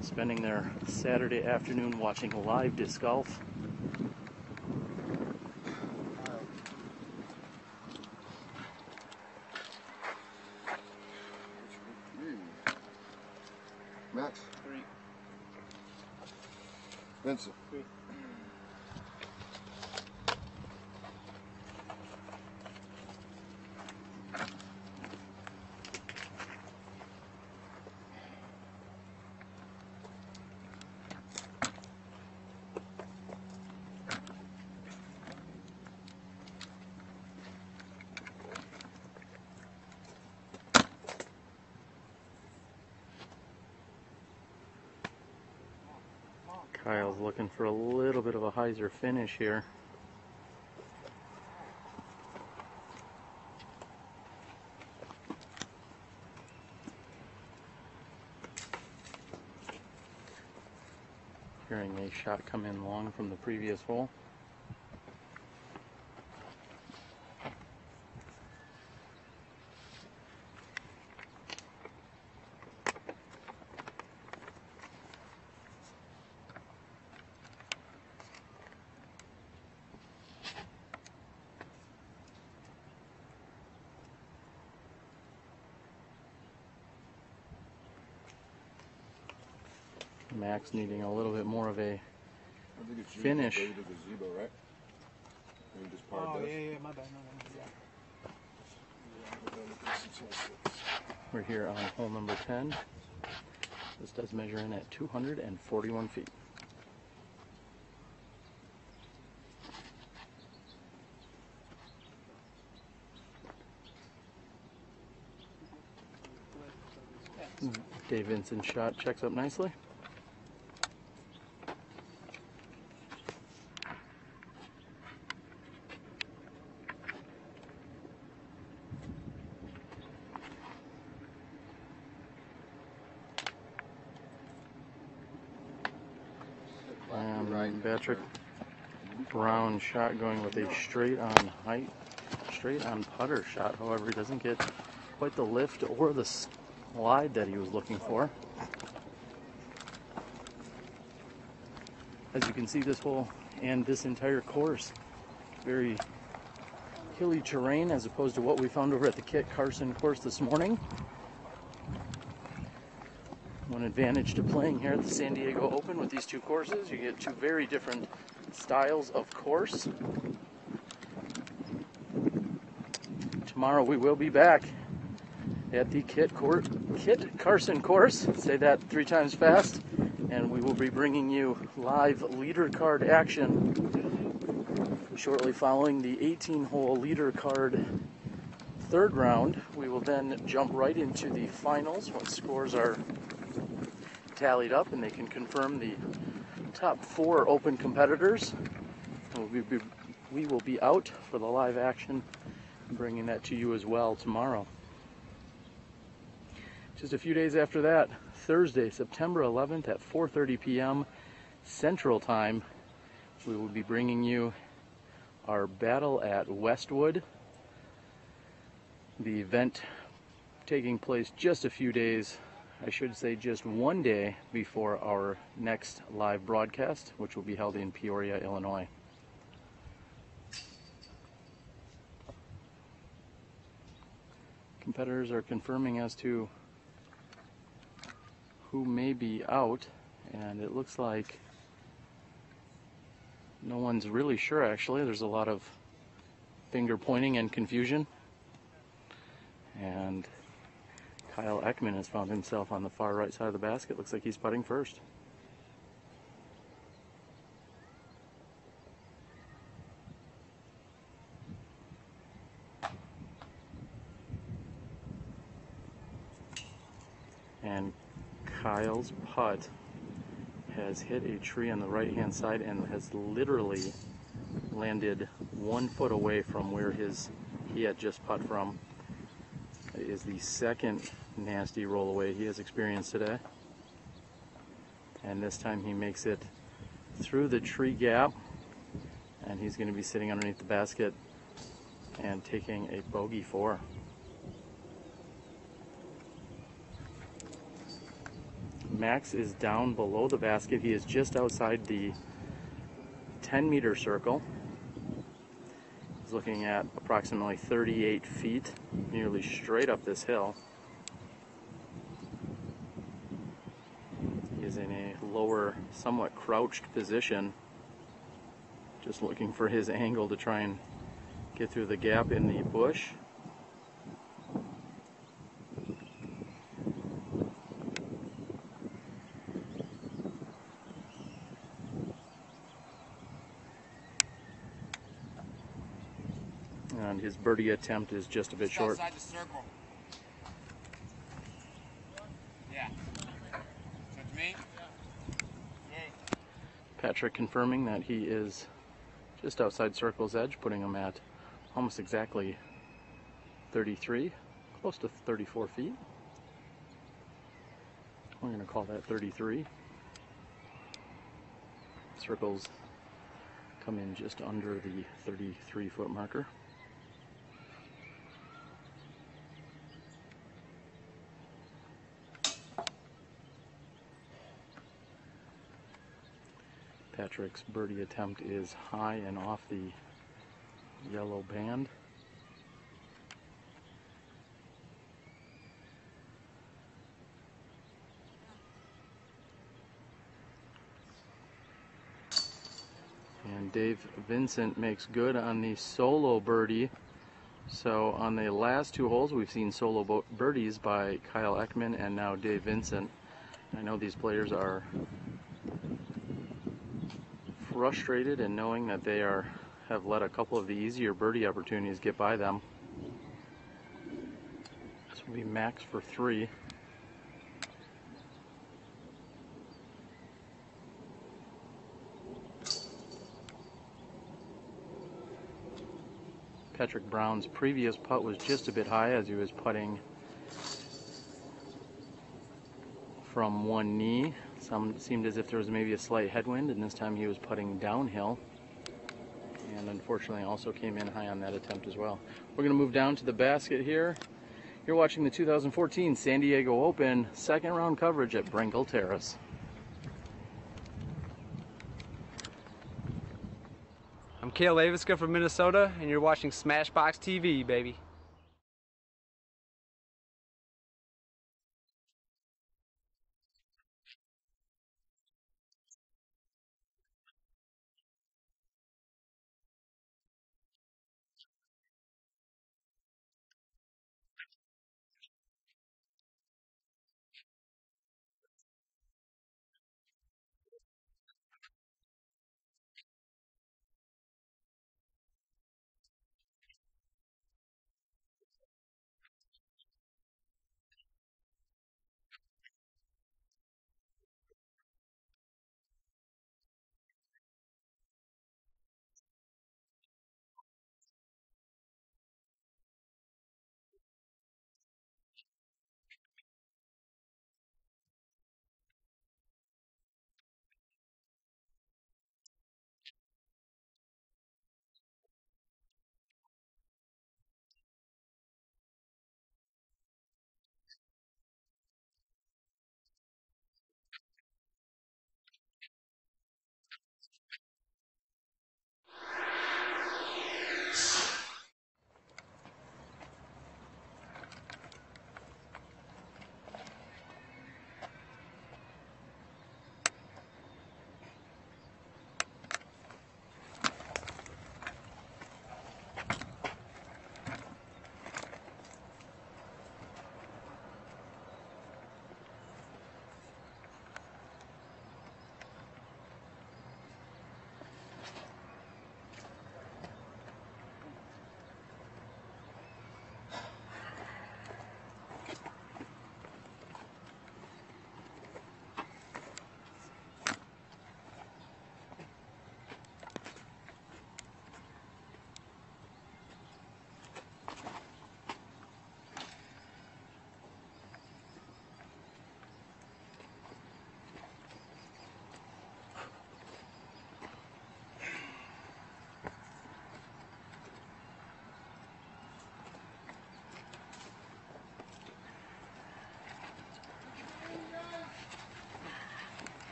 spending their Saturday afternoon watching live disc golf. Max. 3. Vincent. 3. Kyle's looking for a little bit of a hyzer finish here. Hearing a shot come in long from the previous hole. Max needing a little bit more of a finish. Right? Oh, yeah, my bad. We're here on hole number 10. This does measure in at 241 feet. Dave Vincent's shot checks up nicely. And Patrick Brown shot going with a straight on putter shot. However, he doesn't get quite the lift or the slide that he was looking for. As you can see, this hole and this entire course, very hilly terrain as opposed to what we found over at the Kit Carson course this morning. One advantage to playing here at the San Diego Open with these two courses, you get two very different styles of course. Tomorrow we will be back at the Kit Carson course, say that 3 times fast, and we will be bringing you live leader card action shortly following the 18-hole leader card third round. We will then jump right into the finals when scores are tallied up and they can confirm the top 4 open competitors. We will be out for the live action, bringing that to you as well tomorrow. Just a few days after that, Thursday, September 11th at 4:30 p.m. Central Time, we will be bringing you our battle at Westwood. The event taking place just a few days, I should say just one day before our next live broadcast, which will be held in Peoria, Illinois. Competitors are confirming as to who may be out, and it looks like no one's really sure actually. There's a lot of finger pointing and confusion. And Kyle Ekman has found himself on the far right side of the basket. Looks like he's putting first. And Kyle's putt has hit a tree on the right hand side and has literally landed 1 foot away from where he had just putt from. It is the second nasty roll away he has experienced today. And this time he makes it through the tree gap, and he's going to be sitting underneath the basket and taking a bogey 4. Max is down below the basket. He is just outside the 10-meter circle. He's looking at approximately 38 feet, nearly straight up this hill. He is in a lower, somewhat crouched position, just looking for his angle to try and get through the gap in the bush. And his birdie attempt is just a bit short. Outside the circle. Yeah. Touch me? Patrick confirming that he is just outside circle's edge, putting him at almost exactly 33, close to 34 feet. We're going to call that 33. Circles come in just under the 33-foot marker. Patrick's birdie attempt is high and off the yellow band. And Dave Vincent makes good on the solo birdie. So on the last 2 holes, we've seen solo birdies by Kyle Ekman and now Dave Vincent. I know these players are frustrated and knowing that they have let a couple of the easier birdie opportunities get by them. This will be Max for 3. Patrick Brown's previous putt was just a bit high as he was putting from one knee. Seemed as if there was maybe a slight headwind, and this time he was putting downhill, and unfortunately also came in high on that attempt as well. We're going to move down to the basket here. You're watching the 2014 San Diego Open second round coverage at Brengle Terrace. I'm Cale Aviska from Minnesota, and you're watching SmashBoxxTV, baby.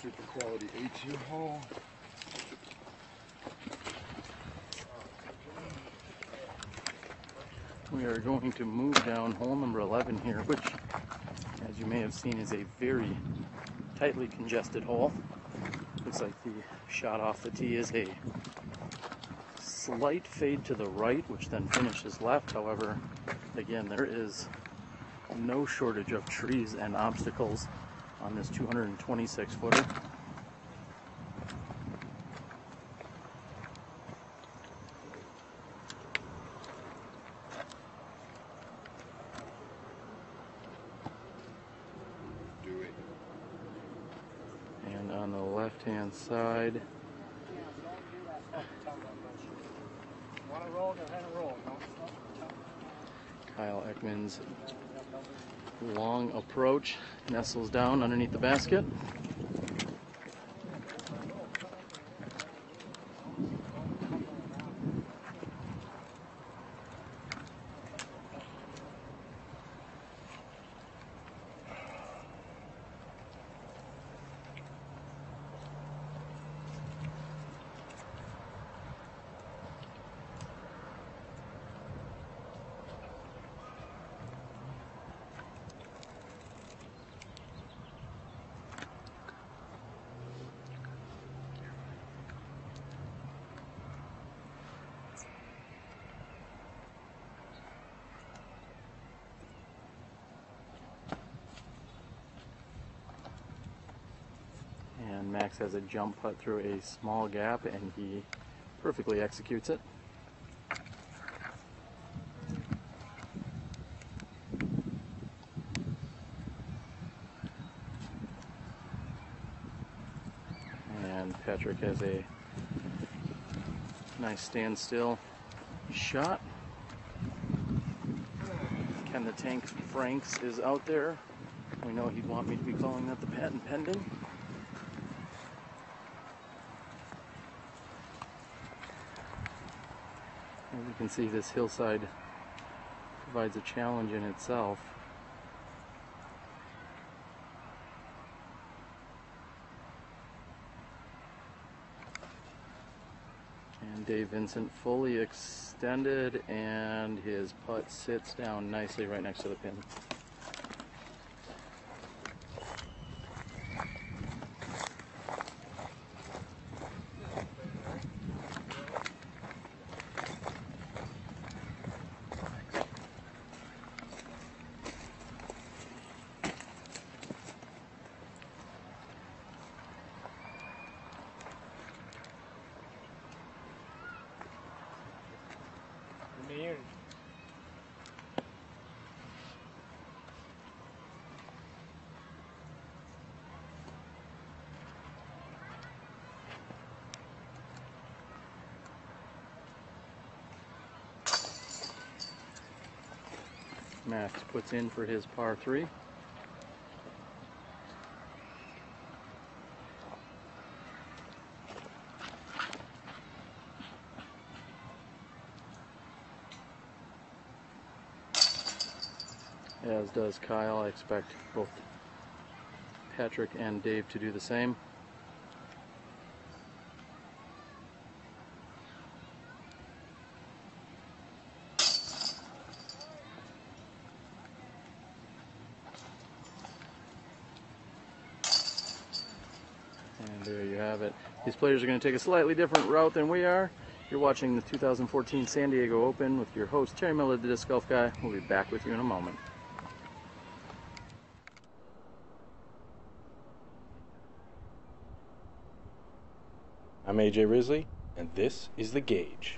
super quality A2 hole. We are going to move down hole number 11 here, which, as you may have seen, is a very tightly congested hole. Looks like the shot off the tee is a slight fade to the right, which then finishes left. However, again, there is no shortage of trees and obstacles on this 226 footer. And on the left hand side, Kyle Ekman's long approach nestles down underneath the basket. And Max has a jump putt through a small gap, and he perfectly executes it. And Patrick has a nice standstill shot. Ken the Tank Franks is out there. We know he'd want me to be calling that the patent pendant. As you can see, this hillside provides a challenge in itself. And Dave Vincent fully extended, and his putt sits down nicely right next to the pin. Max puts in for his par 3. As does Kyle. I expect both Patrick and Dave to do the same. And there you have it. These players are going to take a slightly different route than we are. You're watching the 2014 San Diego Open with your host, Terry Miller, the Disc Golf Guy. We'll be back with you in a moment. I'm AJ Risley, and this is The Gauge.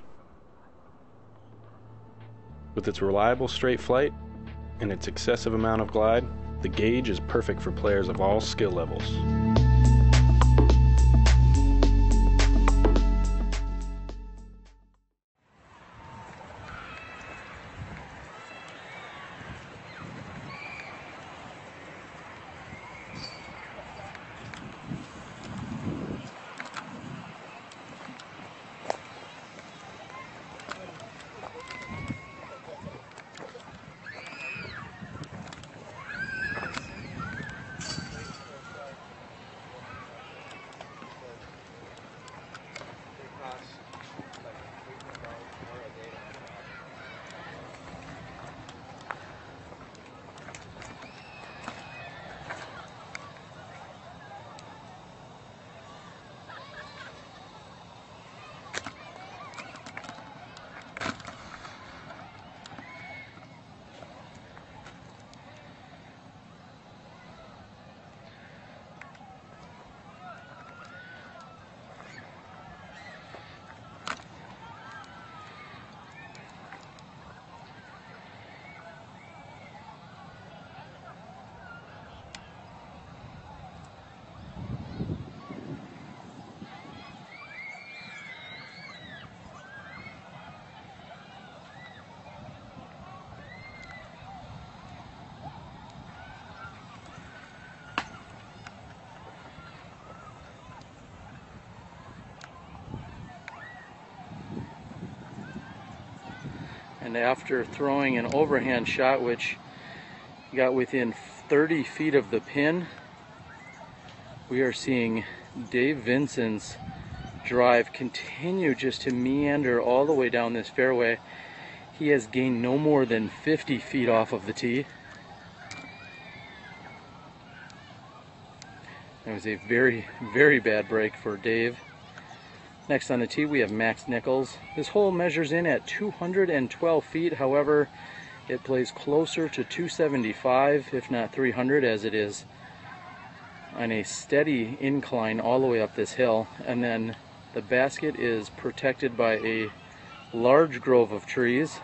With its reliable straight flight and its excessive amount of glide, the Gauge is perfect for players of all skill levels. And after throwing an overhand shot, which got within 30 feet of the pin, we are seeing Dave Vinson's drive continue just to meander all the way down this fairway. He has gained no more than 50 feet off of the tee. It was a very, very bad break for Dave. Next on the tee we have Max Nichols. This hole measures in at 212 feet. However, it plays closer to 275, if not 300, as it is on a steady incline all the way up this hill. And then the basket is protected by a large grove of trees.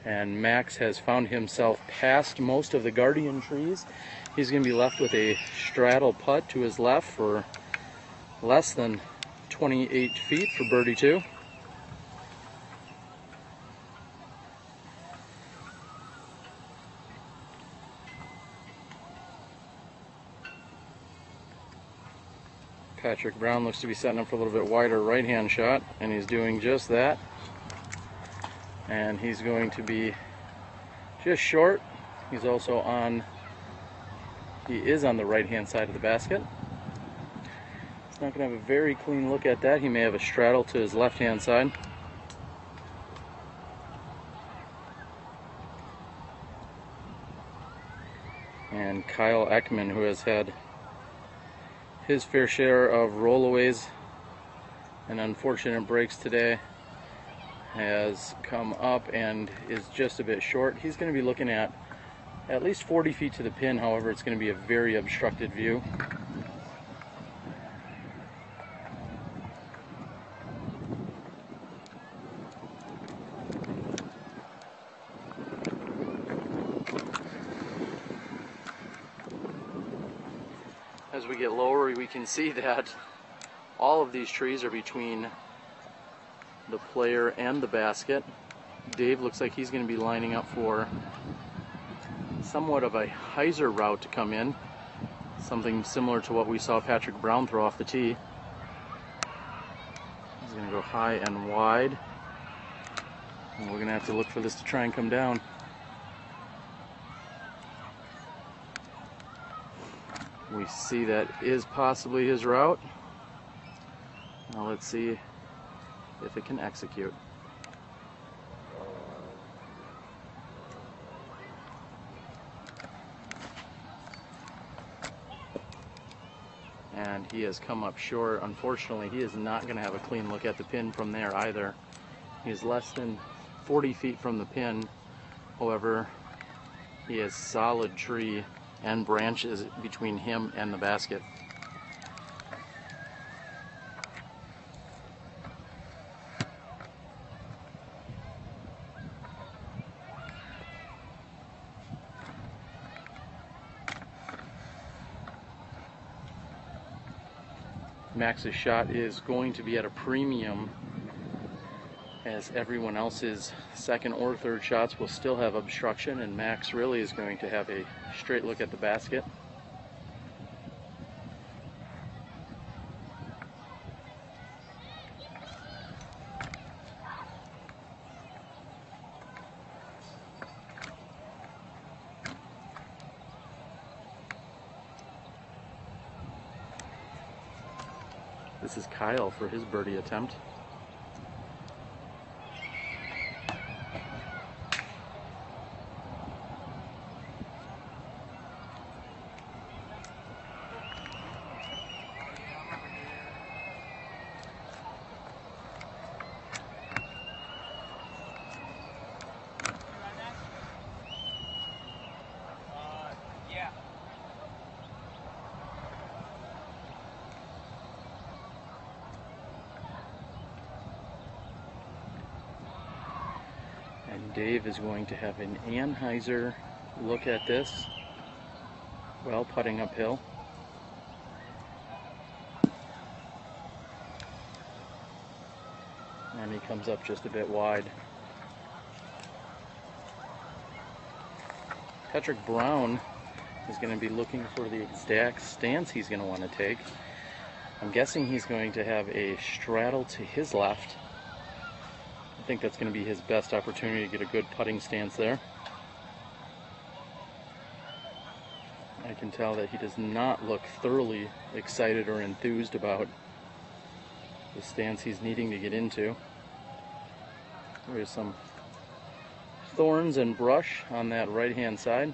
And Max has found himself past most of the guardian trees. He's going to be left with a straddle putt to his left for less than 28 feet for birdie 2. Patrick Brown looks to be setting up for a little bit wider right-hand shot, and he's doing just that. And he's going to be just short. He's also on, he is on the right-hand side of the basket. He's not going to have a very clean look at that. He may have a straddle to his left-hand side. And Kyle Ekman, who has had his fair share of rollaways and unfortunate breaks today, has come up and is just a bit short. He's going to be looking at least 40 feet to the pin. However, it's going to be a very obstructed view. As we get lower, we can see that all of these trees are between the player and the basket. Dave looks like he's going to be lining up for somewhat of a hyzer route to come in, something similar to what we saw Patrick Brown throw off the tee. He's going to go high and wide, and we're going to have to look for this to try and come down. We see that is possibly his route. Now let's see if it can execute. And he has come up short. Unfortunately, he is not going to have a clean look at the pin from there either. He is less than 40 feet from the pin. However, he has solid tree and branches between him and the basket. Max's shot is going to be at a premium, as everyone else's second or third shots will still have obstruction, and Max really is going to have a straight look at the basket. This is Kyle for his birdie attempt. And Dave is going to have an Anheuser look at this while putting uphill. And he comes up just a bit wide. Patrick Brown is going to be looking for the exact stance he's going to want to take. I'm guessing he's going to have a straddle to his left think that's going to be his best opportunity to get a good putting stance there. I can tell that he does not look thoroughly excited or enthused about the stance he's needing to get into. There's some thorns and brush on that right-hand side.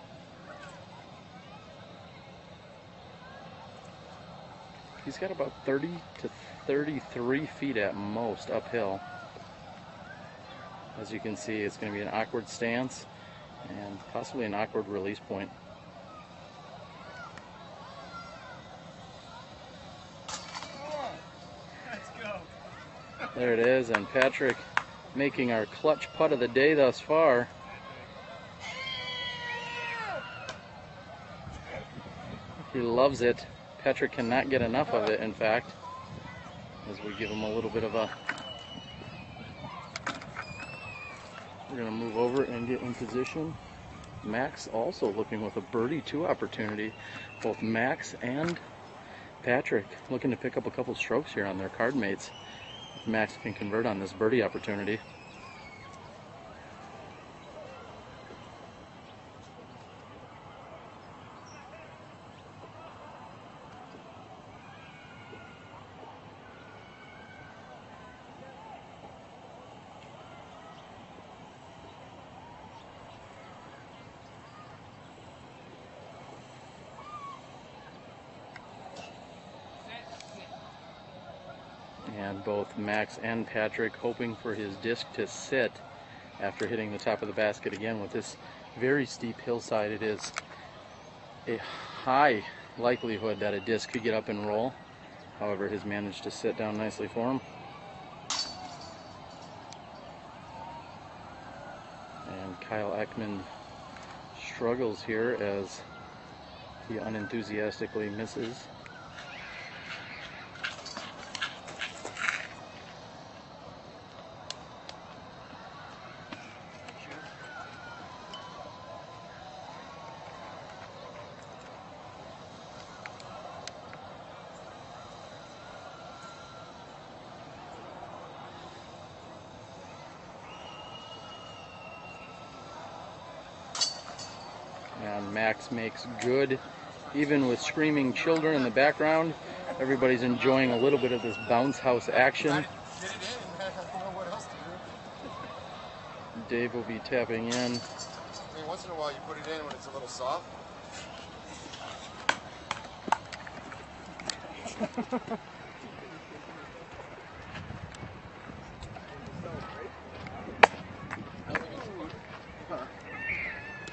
He's got about 30 to 33 feet at most uphill. As you can see, it's going to be an awkward stance and possibly an awkward release point. There it is, and Patrick making our clutch putt of the day thus far. He loves it. Patrick cannot get enough of it, in fact, as we give him a little bit of a... We're going to move over and get in position. Max also looking with a birdie 2 opportunity. Both Max and Patrick looking to pick up a couple strokes here on their card mates. If Max can convert on this birdie opportunity. And both Max and Patrick hoping for his disc to sit after hitting the top of the basket again. With this very steep hillside, it is a high likelihood that a disc could get up and roll. However, has managed to sit down nicely for him. And Kyle Ekman struggles here as he unenthusiastically misses. And Max makes good, even with screaming children in the background. Everybody's enjoying a little bit of this bounce house action. Dave will be tapping in. I mean, once in a while you put it in when it's a little soft.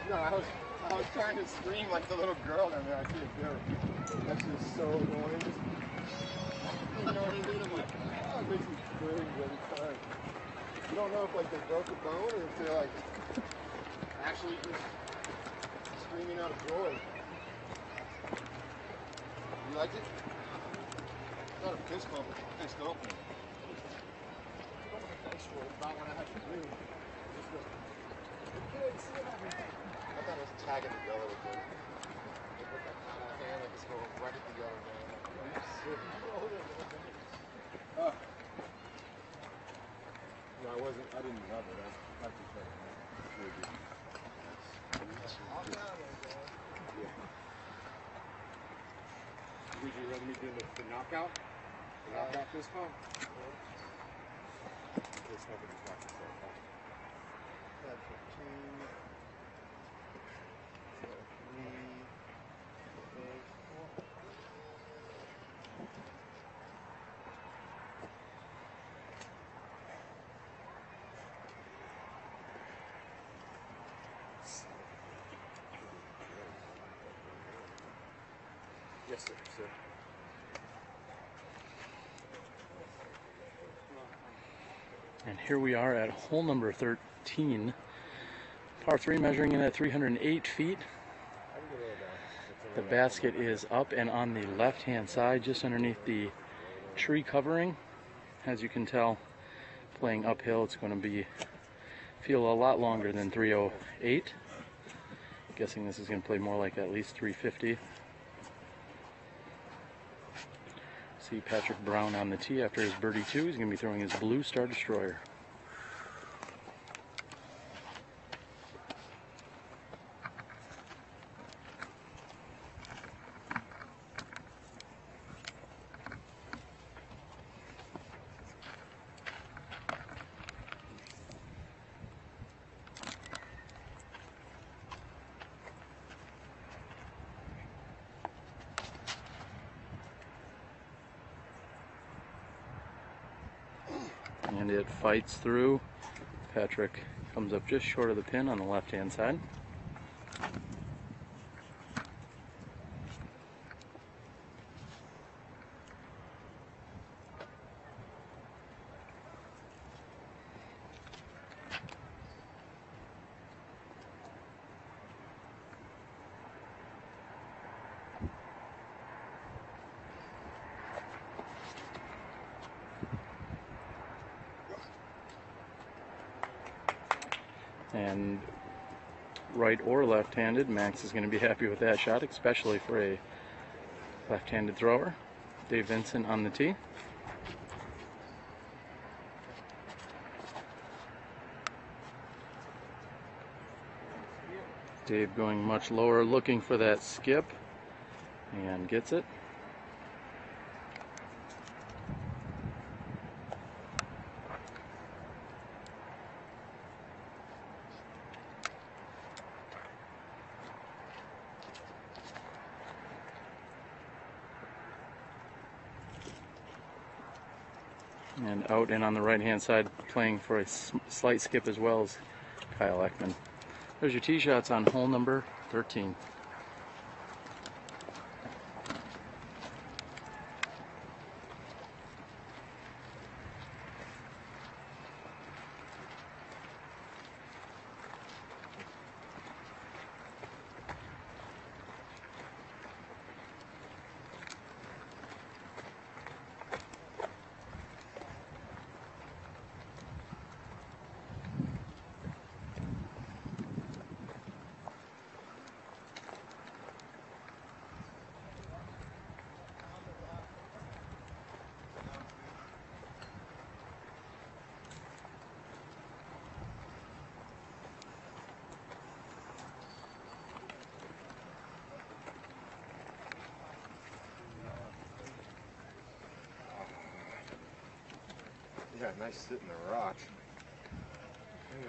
No, I was trying to scream like the little girl down there. I couldn't do it. That's just so annoying. You know what I mean? I'm like, oh, it makes me cringe every time. You don't know if like they broke a bone or if they're like actually just screaming out of joy. You liked it? It's not a fist bump, it's a fist opener. I don't want to finish for it, about what I have to do. I thought it was tagging together with the hand, like it's going right at the yellow man. No, I didn't love it. I just said it. Would you rather me do the knockout? The knockout fist pump? Let's hope it just knocks itself out. That's 15. Yes, sir. And here we are at hole number 13. Par 3 measuring in at 308 feet. The basket is up and on the left-hand side, just underneath the tree covering. As you can tell, playing uphill, it's going to feel a lot longer than 308. Guessing this is going to play more like at least 350. See Patrick Brown on the tee after his birdie 2. He's going to be throwing his blue Star Destroyer. And it fights through. Patrick comes up just short of the pin on the left-hand side. And right or left-handed, Max is going to be happy with that shot, especially for a left-handed thrower. Dave Vincent on the tee. Dave going much lower, looking for that skip, and gets it. And out and on the right hand side, playing for a slight skip as well as Kyle Ekman. There's your tee shots on hole number 13. Yeah, nice sit in the rocks. Yeah.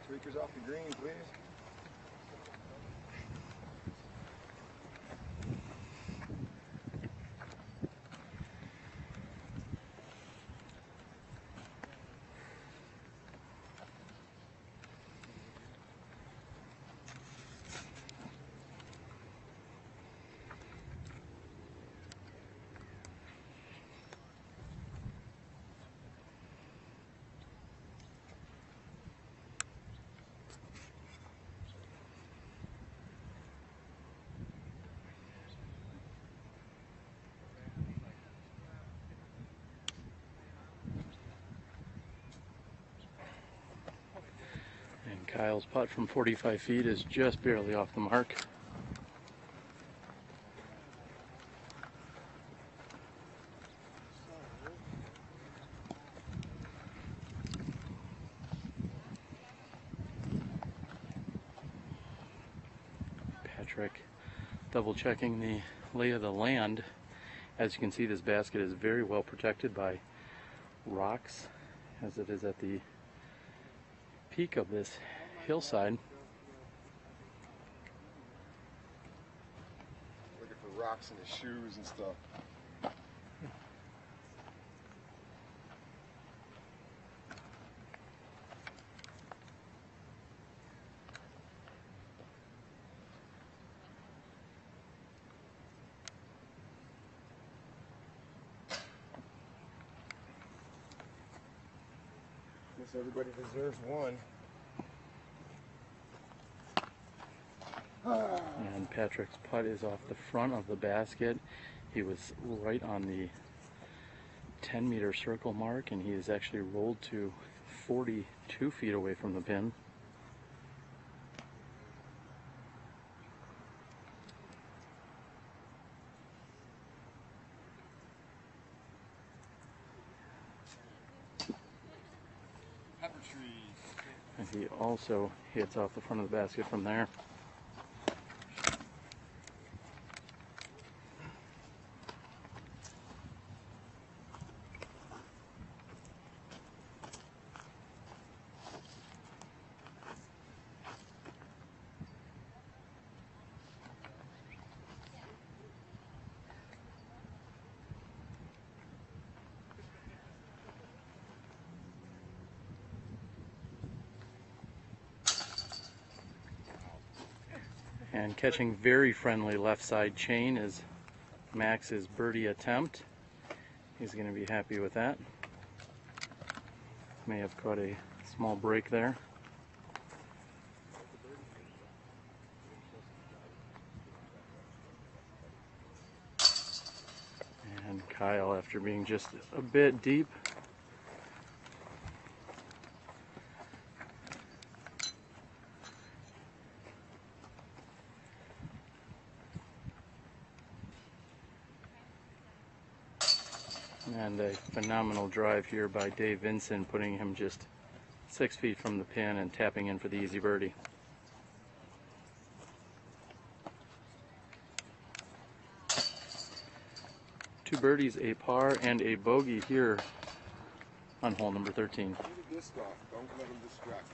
Tweakers off the green, please. Kyle's putt from 45 feet is just barely off the mark. Patrick double checking the lay of the land. As you can see, this basket is very well protected by rocks, as it is at the peak of this hillside. Looking for rocks in his shoes and stuff. Guess everybody deserves one. And Patrick's putt is off the front of the basket. He was right on the 10-meter circle mark, and he is actually rolled to 42 feet away from the pin. And he also hits off the front of the basket from there. And catching very friendly left side chain is Max's birdie attempt. He's going to be happy with that. May have caught a small break there. And Kyle, after being just a bit deep, and a phenomenal drive here by Dave Vinson, putting him just 6 feet from the pin and tapping in for the easy birdie. Two birdies, a par, and a bogey here on hole number 13. Disc golf. Don't let them distract.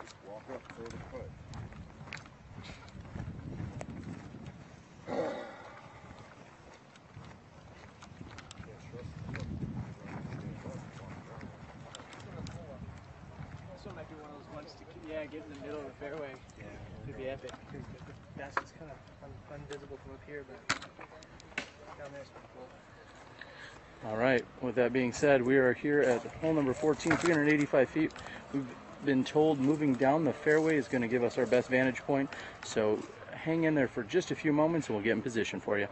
Just walk up, throw the putt. This one might be one of those ones to get in the middle of the fairway. Yeah, it'd be epic. The basket's kind of invisible from up here, but down there it's pretty cool. All right, with that being said, we are here at hole number 14, 385 feet. We've been told moving down the fairway is going to give us our best vantage point, so hang in there for just a few moments and we'll get in position for you.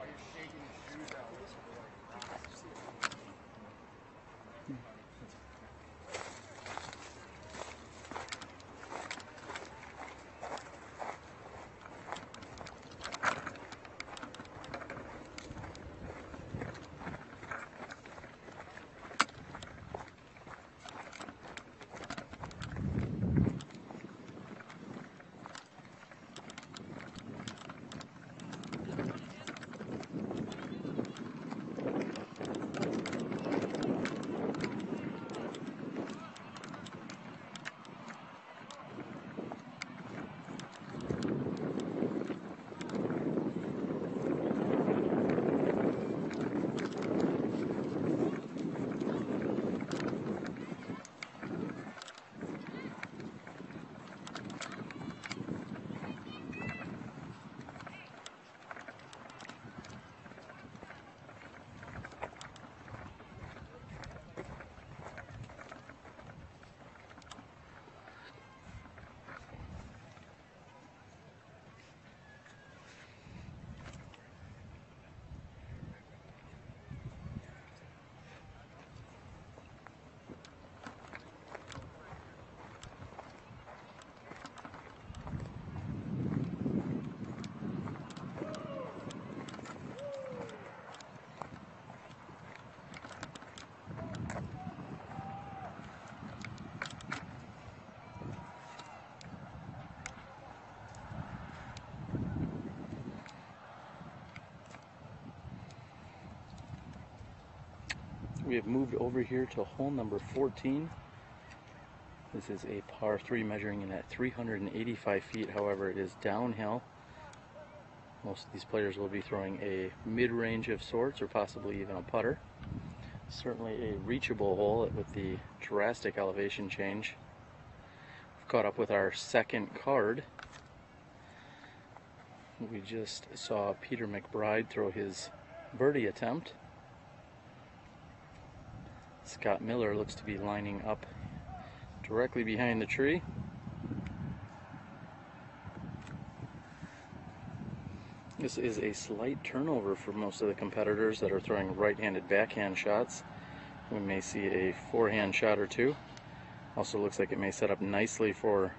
We have moved over here to hole number 14. This is a par 3 measuring in at 385 feet. However, it is downhill. Most of these players will be throwing a mid-range of sorts or possibly even a putter. Certainly a reachable hole with the drastic elevation change. We've caught up with our second card. We just saw Peter McBride throw his birdie attempt. Scott Miller looks to be lining up directly behind the tree. This is a slight turnover for most of the competitors that are throwing right-handed backhand shots. We may see a forehand shot or two. Also looks like it may set up nicely for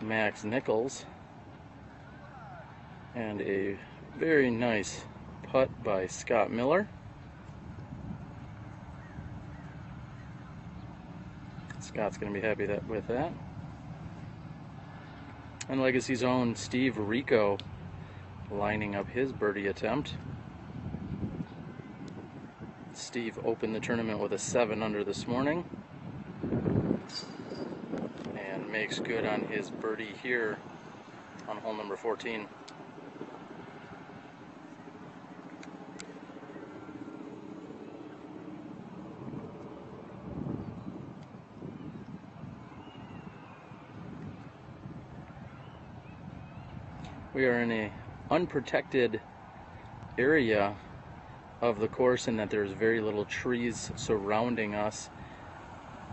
Max Nichols. And a very nice putt by Scott Miller. Scott's going to be happy with that. And Legacy's own Steve Rico lining up his birdie attempt. Steve opened the tournament with a 7 under this morning and makes good on his birdie here on hole number 14. We are in a unprotected area of the course in that there's very little trees surrounding us.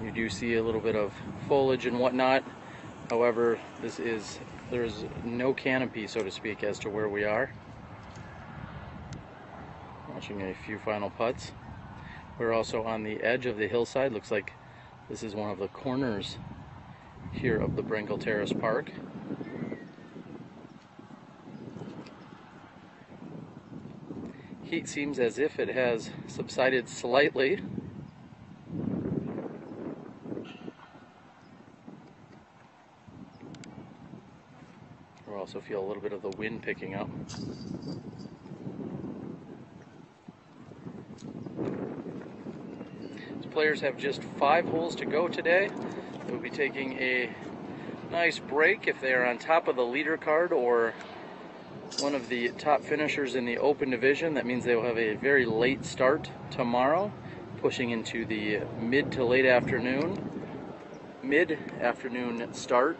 You do see a little bit of foliage and whatnot. However, there's no canopy, so to speak, as to where we are. Watching a few final putts. We're also on the edge of the hillside. Looks like this is one of the corners here of the Brengle Terrace Park. Heat seems as if it has subsided slightly. We also feel a little bit of the wind picking up. The players have just 5 holes to go today. They'll be taking a nice break if they are on top of the leader card or one of the top finishers in the open division. That means they will have a very late start tomorrow, pushing into the mid to late afternoon. Mid-afternoon start,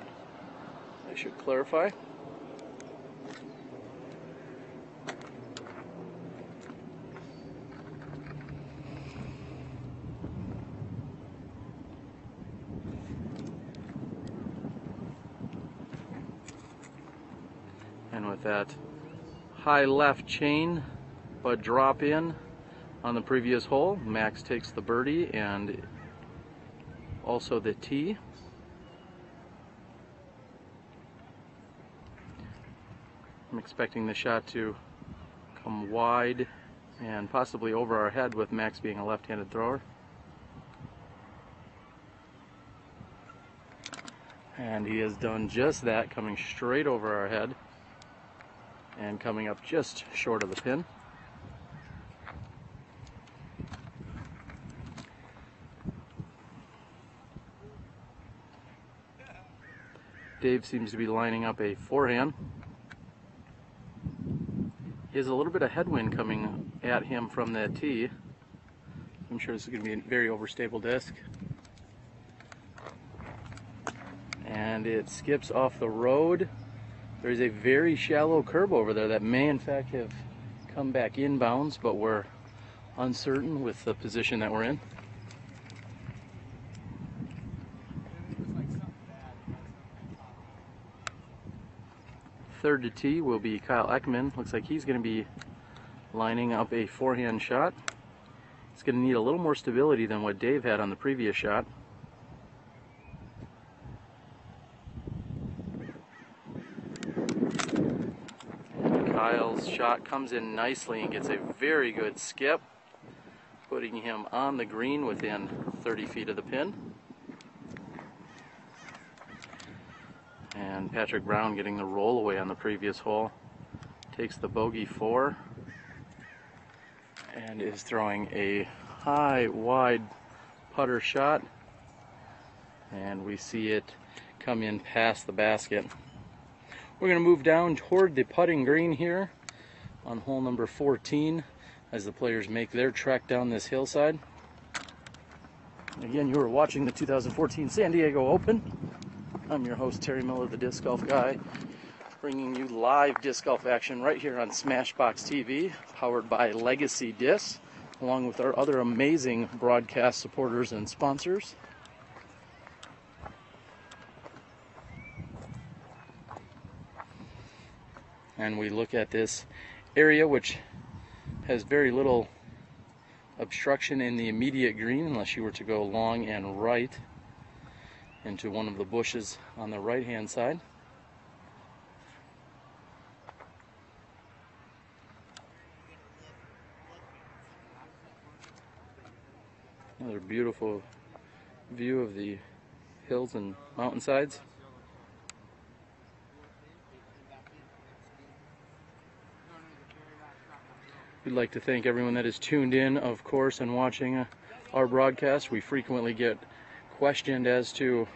I should clarify. And with that high left chain but drop in on the previous hole, Max takes the birdie and also the tee. I'm expecting the shot to come wide and possibly over our head, with Max being a left-handed thrower. And he has done just that, coming straight over our head and coming up just short of the pin. Dave seems to be lining up a forehand. He has a little bit of headwind coming at him from that tee. I'm sure this is going to be a very overstable disc. And it skips off the road. There's a very shallow curb over there that may in fact have come back inbounds, but we're uncertain with the position that we're in. Third to tee will be Kyle Ekman. Looks like he's going to be lining up a forehand shot. It's going to need a little more stability than what Dave had on the previous shot. Kyle's shot comes in nicely and gets a very good skip, putting him on the green within 30 feet of the pin. And Patrick Brown getting the roll away on the previous hole. Takes the bogey 4 and is throwing a high, wide putter shot. And we see it come in past the basket. We're going to move down toward the putting green here on hole number 14 as the players make their trek down this hillside. Again, you are watching the 2014 San Diego Open. I'm your host, Terry Miller, the Disc Golf Guy, bringing you live disc golf action right here on SmashBoxxTV, powered by Legacy Discs, along with our other amazing broadcast supporters and sponsors. And we look at this area, which has very little obstruction in the immediate green unless you were to go long and right into one of the bushes on the right hand side. Another beautiful view of the hills and mountainsides. We'd like to thank everyone that is tuned in, of course, and watching our broadcast. We frequently get questioned as to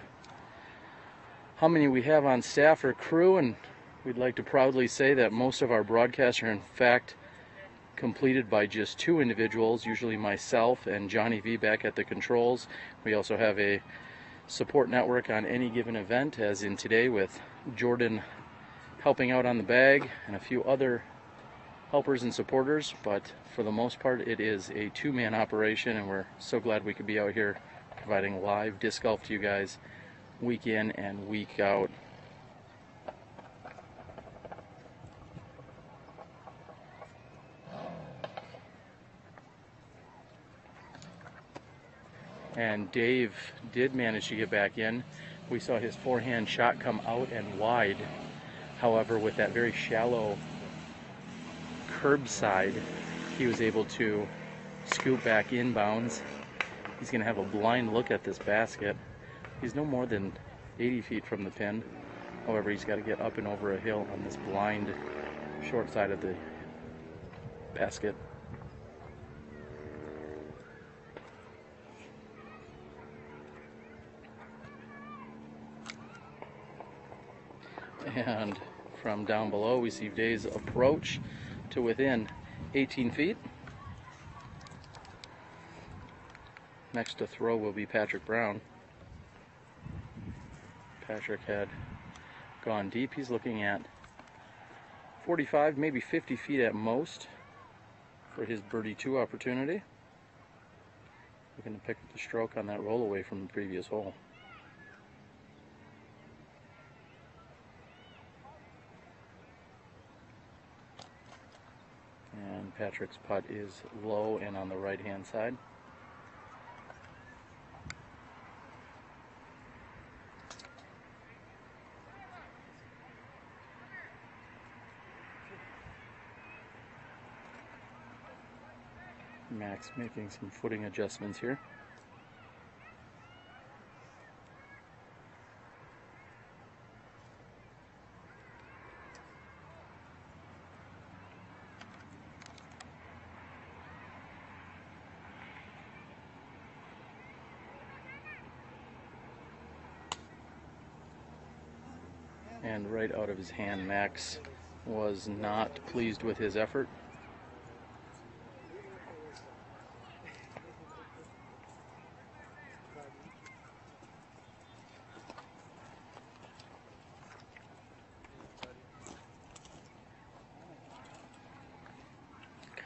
how many we have on staff or crew, and we'd like to proudly say that most of our broadcasts are in fact completed by just 2 individuals, usually myself and Johnny V back at the controls. We also have a support network on any given event, as in today with Jordan helping out on the bag and a few other helpers and supporters, but for the most part it is a two-man operation, and we're so glad we could be out here providing live disc golf to you guys week in and week out. And Dave did manage to get back in. We saw his forehand shot come out and wide. However, with that very shallow curbside, he was able to scoop back inbounds. He's going to have a blind look at this basket. He's no more than 80 feet from the pin. However, he's got to get up and over a hill on this blind short side of the basket. And from down below, we see Dave's approach to within 18 feet. Next to throw will be Patrick Brown. Patrick had gone deep. He's looking at 45, maybe 50 feet at most for his birdie 2 opportunity. Looking to pick up the stroke on that roll away from the previous hole. And Patrick's putt is low and on the right-hand side. Max making some footing adjustments here. And right out of his hand, Max was not pleased with his effort.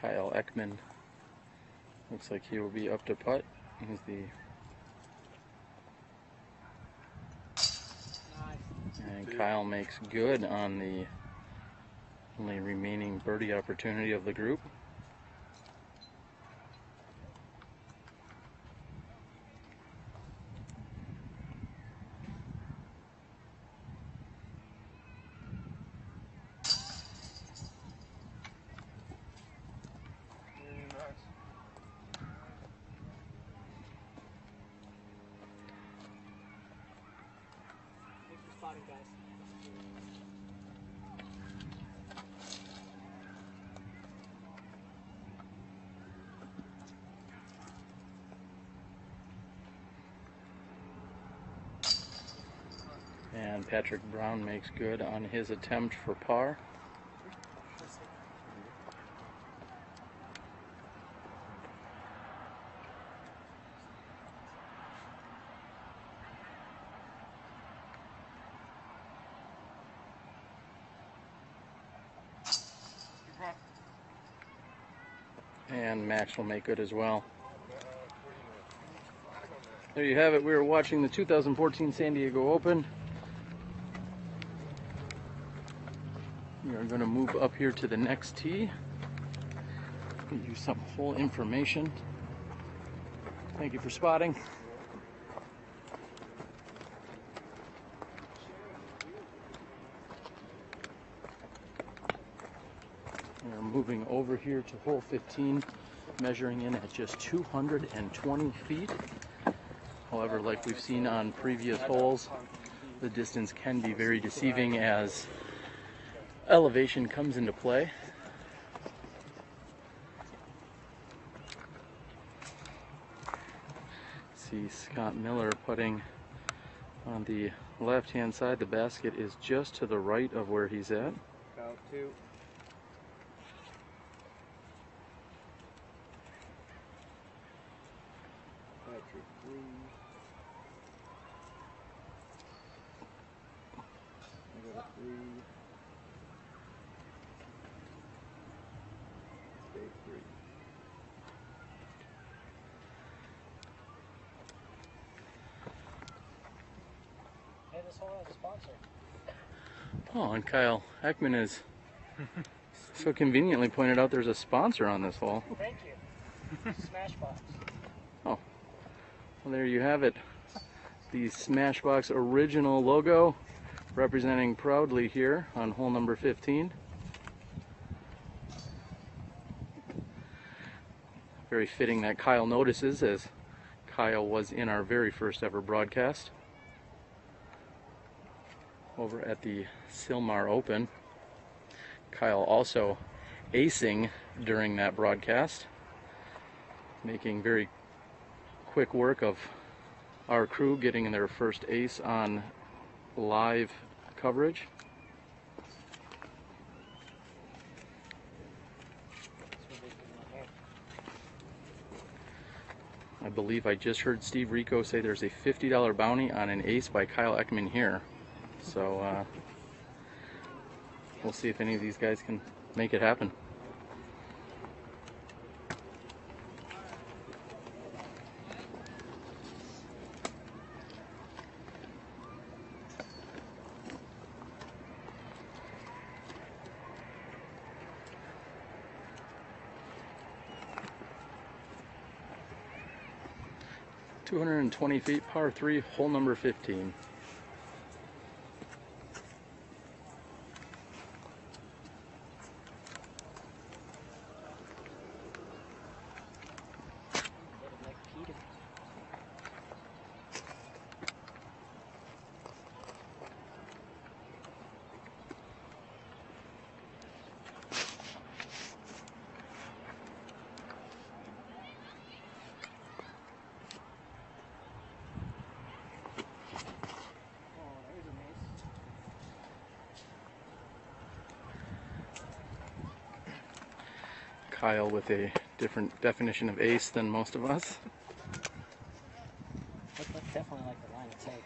Kyle Ekman looks like he will be up to putt. He's the and Kyle makes good on the only remaining birdie opportunity of the group. And Patrick Brown makes good on his attempt for par. And Max will make good as well. There you have it. We are watching the 2014 San Diego Open. We are going to move up here to the next tee. Give you some whole information. Thank you for spotting. We're moving over here to hole 15, measuring in at just 220 feet. However, like we've seen on previous holes, the distance can be very deceiving as elevation comes into play. See Scott Miller putting on the left hand side. The basket is just to the right of where he's at. About 2. Patrick 3. I got a 3. this hole has a sponsor. Oh, and Kyle Ekman is so conveniently pointed out there's a sponsor on this hole. Thank you. SmashBox. Oh, well, there you have it. The SmashBox original logo representing proudly here on hole number 15. Very fitting that Kyle notices, as Kyle was in our very first ever broadcast over at the Silmar Open. Kyle also acing during that broadcast, making very quick work of our crew getting their first ace on live coverage. I believe I just heard Steve Rico say there's a $50 bounty on an ace by Kyle Ekman here. So we'll see if any of these guys can make it happen. .220 feet, par 3, hole number 15. Kyle with a different definition of ace than most of us. That's definitely like the line of take.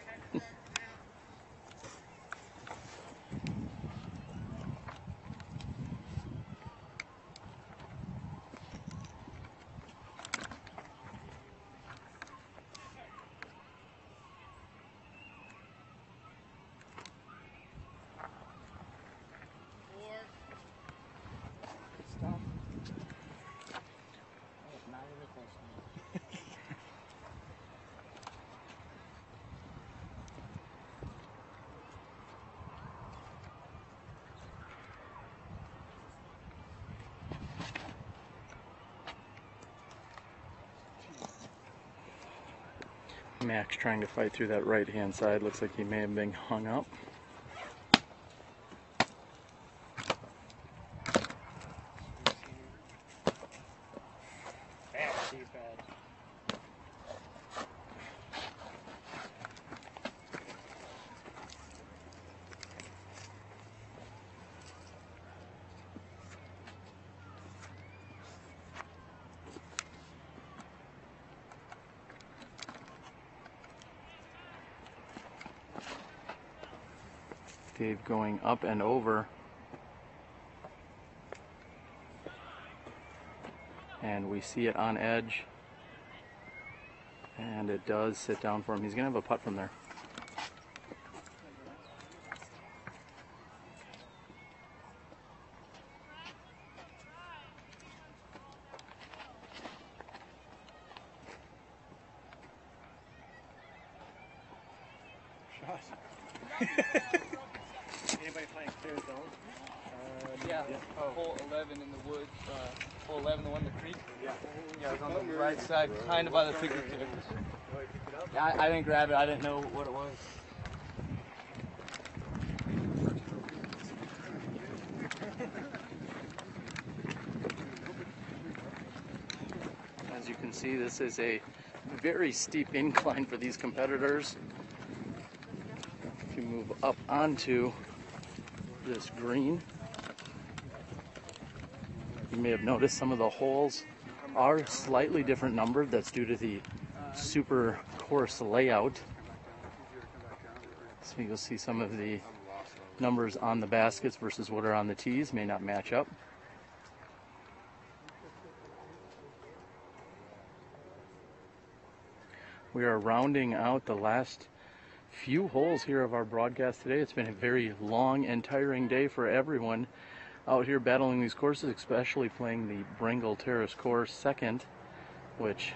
Max trying to fight through that right hand side. Looks like he may have been hung up. Dave going up and over, and we see it on edge, and it does sit down for him. He's gonna have a putt from there. Anybody playing clear zone? Yeah. Oh. Hole 11 in the woods. Hole 11, the one in the creek. Yeah. Yeah, I was on the right side, kind of by the figure tip. Yeah, I didn't grab it. I didn't know what it was. As you can see, this is a very steep incline for these competitors. If you move up onto this green, you may have noticed some of the holes are slightly different numbered. That's due to the super course layout. So you'll see some of the numbers on the baskets versus what are on the tees may not match up. We are rounding out the last few holes here of our broadcast today. It's been a very long and tiring day for everyone out here battling these courses, especially playing the Brengle Terrace course second, which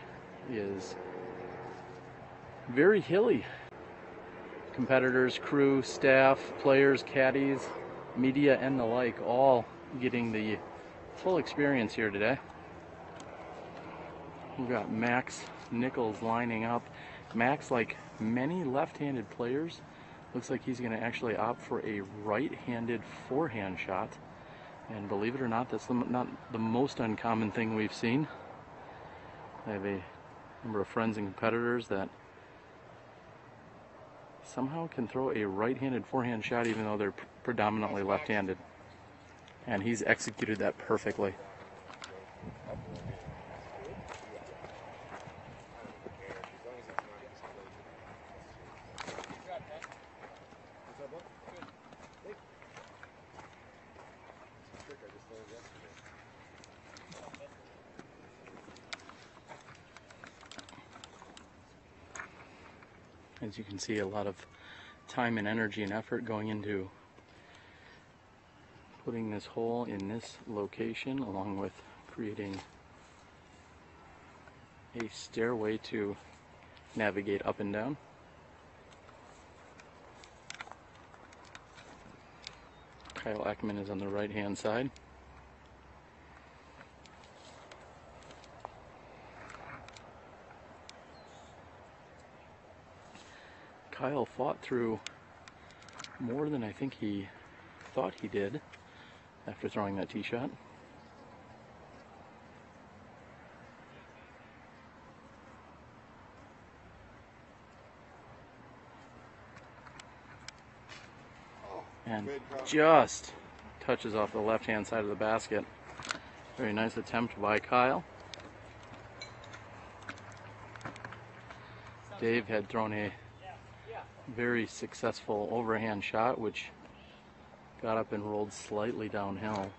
is very hilly. Competitors, crew, staff, players, caddies, media, and the like, all getting the full experience here today. We've got Max Nichols lining up. Max, like many left-handed players, looks like he's going to actually opt for a right-handed forehand shot. And believe it or not, that's not the most uncommon thing we've seen. I have a number of friends and competitors that somehow can throw a right-handed forehand shot even though they're predominantly left-handed. And he's executed that perfectly. As you can see, a lot of time and energy and effort going into putting this hole in this location, along with creating a stairway to navigate up and down. Kyle Ackman is on the right hand side. Kyle fought through more than I think he thought he did after throwing that tee shot. And just touches off the left-hand side of the basket. Very nice attempt by Kyle. Dave had thrown a very successful overhand shot, which got up and rolled slightly downhill.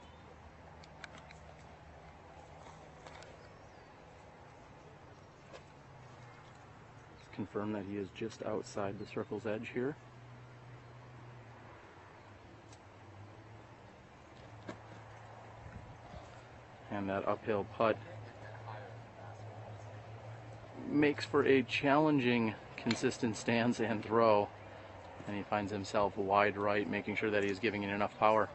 Let's confirm that he is just outside the circle's edge here. And that uphill putt makes for a challenging consistent stance and throw, and he finds himself wide right, making sure that he is giving it enough power.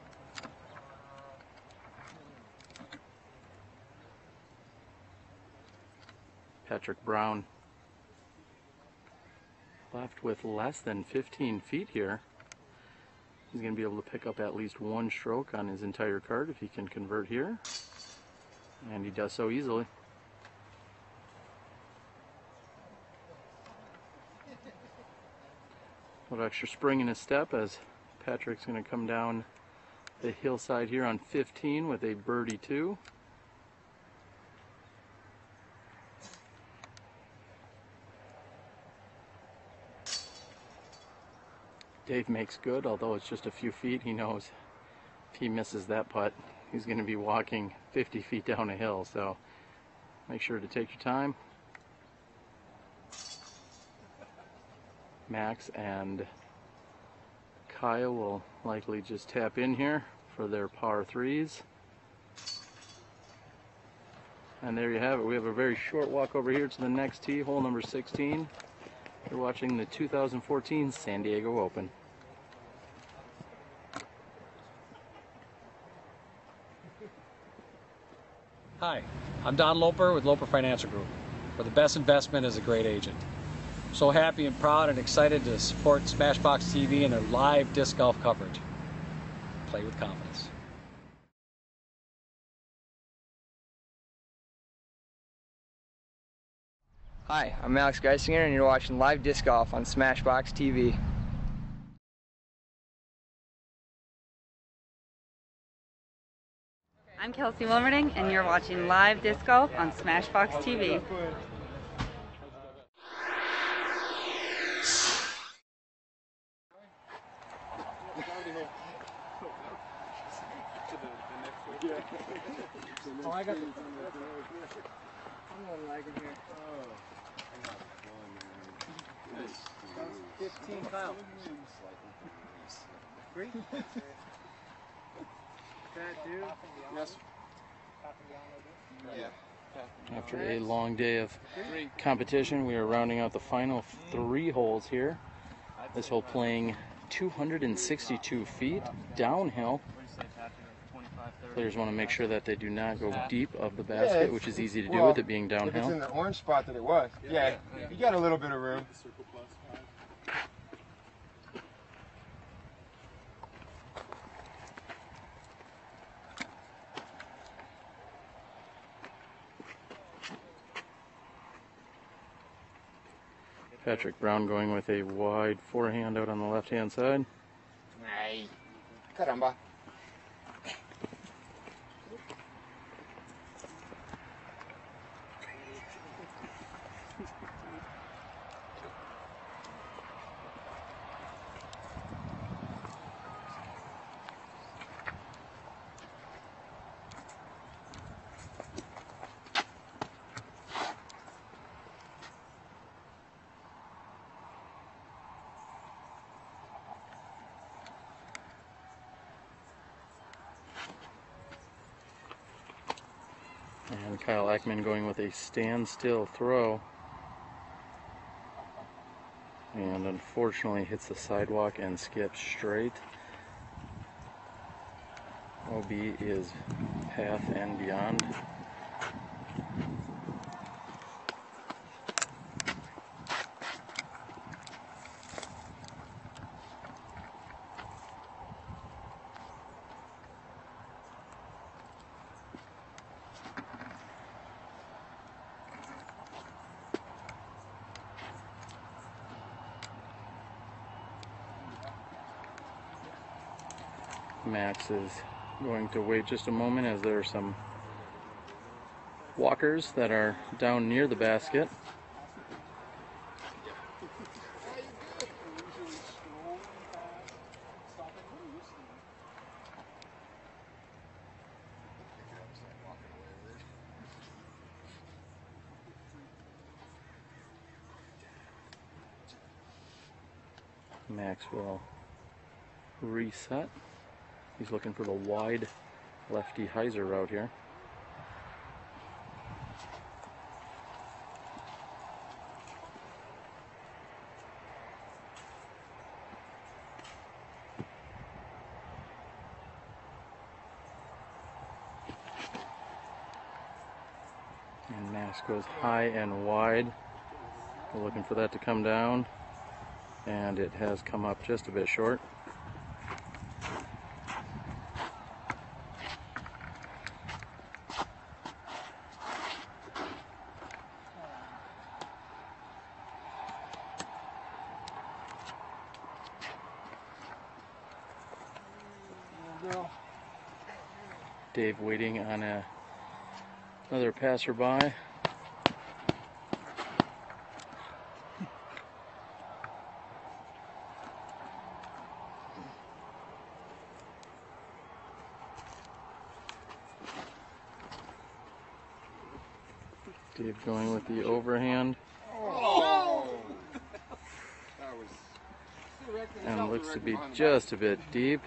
Patrick Brown left with less than 15 feet here. He's going to be able to pick up at least one stroke on his entire card if he can convert here, and he does so easily. A little extra spring in his step as Patrick's going to come down the hillside here on 15 with a birdie 2. Dave makes good, although it's just a few feet. He knows if he misses that putt, he's going to be walking 50 feet down a hill, so make sure to take your time. Max and Kyle will likely just tap in here for their par 3s. And there you have it. We have a very short walk over here to the next tee, hole number 16. You're watching the 2014 San Diego Open. Hi, I'm Don Loper with Loper Financial Group, where the best investment is a great agent. So happy and proud and excited to support SmashBoxxTV and their live disc golf coverage. Play with confidence. Hi, I'm Alex Geisinger, and you're watching live disc golf on SmashBoxxTV. I'm Kelsey Wilmerding, and you're watching live disc golf on SmashBoxxTV. Oh, I got the... I'm going lag in here. 15, Kyle. 3? That dude? Yes. Yeah. After a long day of competition, we are rounding out the final 3 holes here. This hole playing 262 feet downhill. Players want to make sure that they do not go deep of the basket, which is easy to do with it being downhill. If it's in the orange spot that it was, yeah, you got a little bit of room. Patrick Brown going with a wide forehand out on the left-hand side. Ay, caramba. And Kyle Ackman going with a standstill throw. And unfortunately hits the sidewalk and skips straight. OB is path and beyond. Max is going to wait just a moment as there are some walkers that are down near the basket. Max will reset. He's looking for the wide lefty hyzer route here. And Max goes high and wide. We're looking for that to come down, and it has come up just a bit short. Dave waiting on another passerby. Dave going with the overhand. Oh. And looks to be just a bit deep.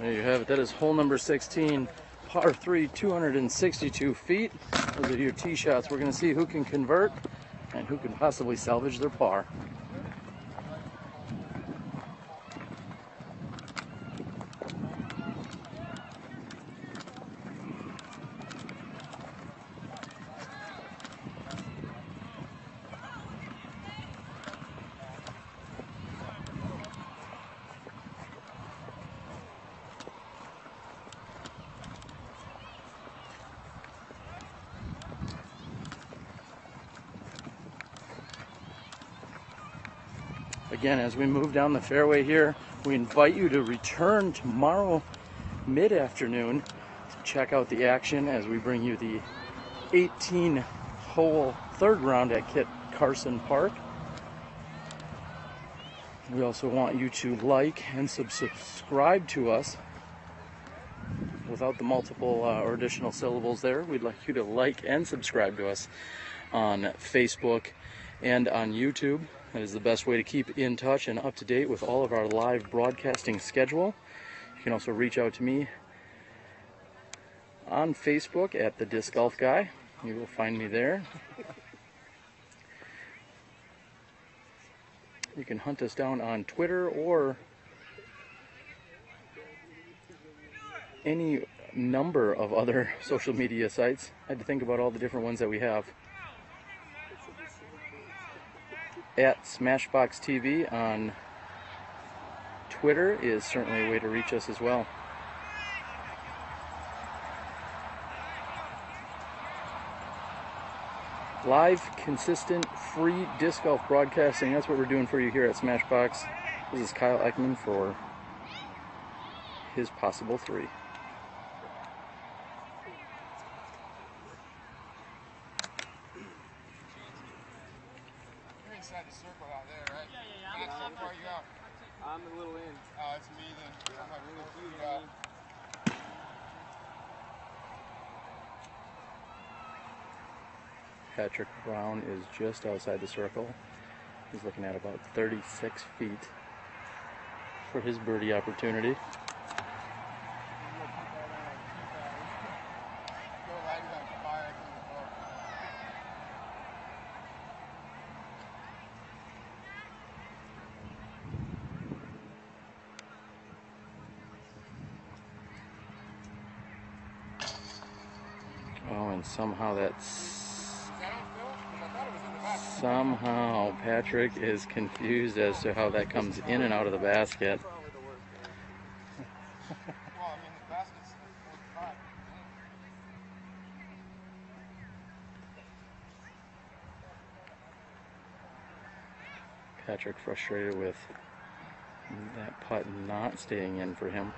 There you have it. That is hole number 16, par 3, 262 feet. Those are your tee shots. We're going to see who can convert and who can possibly salvage their par. Again, as we move down the fairway here, we invite you to return tomorrow mid-afternoon to check out the action as we bring you the 18-hole third round at Kit Carson Park. We also want you to like and subscribe to us without the multiple or additional syllables there. We'd like you to like and subscribe to us on Facebook and on YouTube. That is the best way to keep in touch and up to date with all of our live broadcasting schedule. You can also reach out to me on Facebook at the Disc Golf Guy. You will find me there. You can hunt us down on Twitter or any number of other social media sites. I had to think about all the different ones that we have. At SmashBoxxTV on Twitter is certainly a way to reach us as well. Live, consistent, free disc golf broadcasting. That's what we're doing for you here at SmashBoxx. This is Kyle Ekman for his possible 3. You're inside the circle out there, right? Yeah. How far are you out? I'm a little in. Oh, it's me then. I'm not really feet out. Patrick Brown is just outside the circle. He's looking at about 36 feet for his birdie opportunity. Oh, and somehow Patrick is confused as to how that comes in and out of the basket. Patrick frustrated with that putt not staying in for him.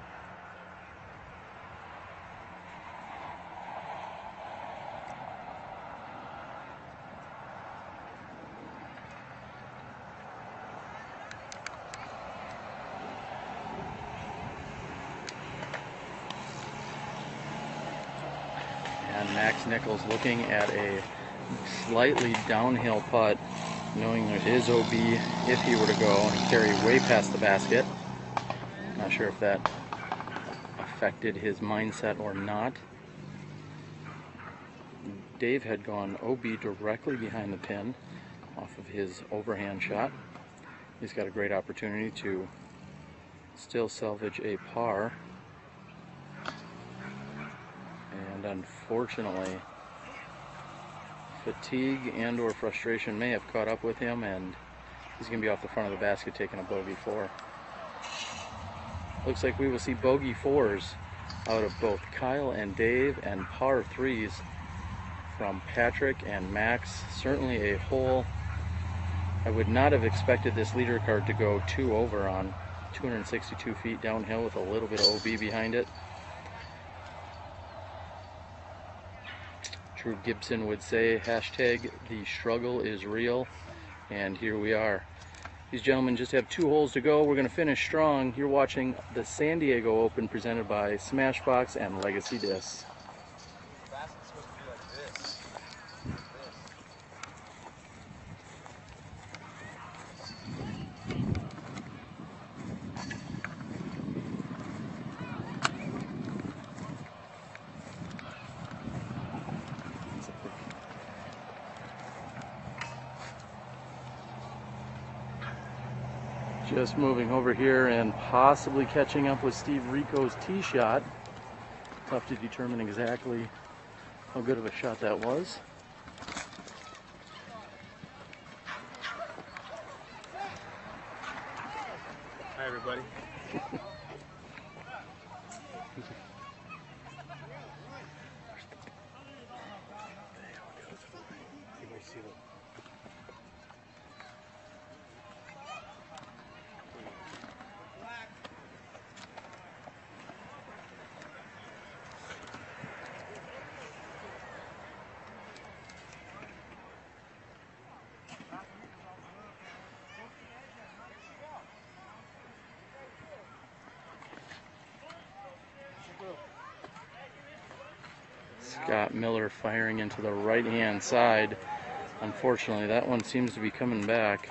And Max Nichols looking at a slightly downhill putt, knowing there is OB if he were to go and carry way past the basket. Not sure if that affected his mindset or not. Dave had gone OB directly behind the pin off of his overhand shot. He's got a great opportunity to still salvage a par. And unfortunately, fatigue and or frustration may have caught up with him, and he's going to be off the front of the basket taking a bogey 4. Looks like we will see bogey 4s out of both Kyle and Dave, and par 3s from Patrick and Max. Certainly a hole I would not have expected this leader card to go 2 over on. 262 feet downhill with a little bit of OB behind it. Drew Gibson would say, hashtag the struggle is real, and here we are. These gentlemen just have 2 holes to go. We're going to finish strong. You're watching the San Diego Open presented by SmashBoxx and Legacy Discs. Just moving over here and possibly catching up with Steve Rico's tee shot. Tough to determine exactly how good of a shot that was. Hi, everybody. Scott Miller firing into the right-hand side Unfortunately, that one seems to be coming back.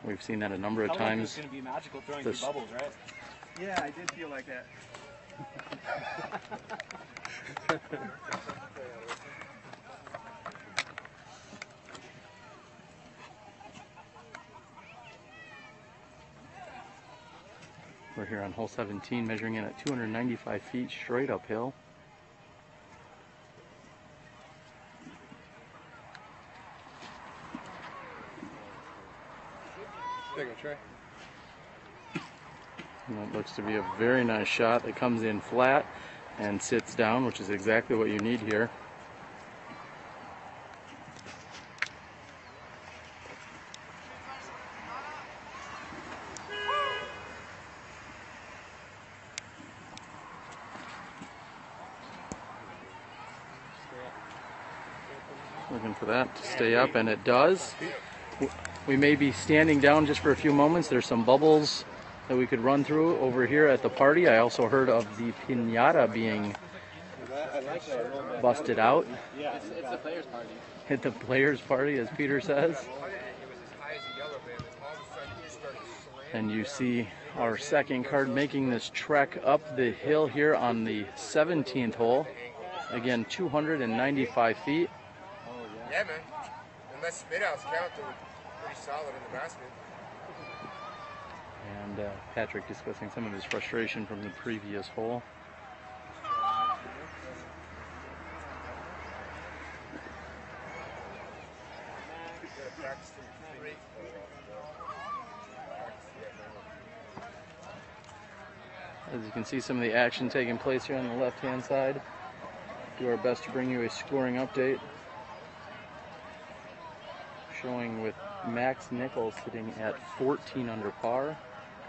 We've seen that a number of times. It's going to be magical throwing This- through bubbles, right? Yeah, I did feel like that. We're here on hole 17, measuring in at 295 feet straight uphill. Take a try. And that looks to be a very nice shot that comes in flat and sits down, which is exactly what you need here. Looking for that to stay up, and it does. We may be standing down just for a few moments. There's some bubbles that we could run through over here at the party. I also heard of the piñata being busted out. Yeah, it's the players' party. At the players' party, as Peter says. And you see our second card making this trek up the hill here on the 17th hole. Again, 295 feet. Yeah, man. Unless spit outs count, they're pretty solid in the basket. And Patrick discussing some of his frustration from the previous hole. As you can see, some of the action taking place here on the left-hand side. Do our best to bring you a scoring update. Showing with Max Nichols sitting at 14 under par,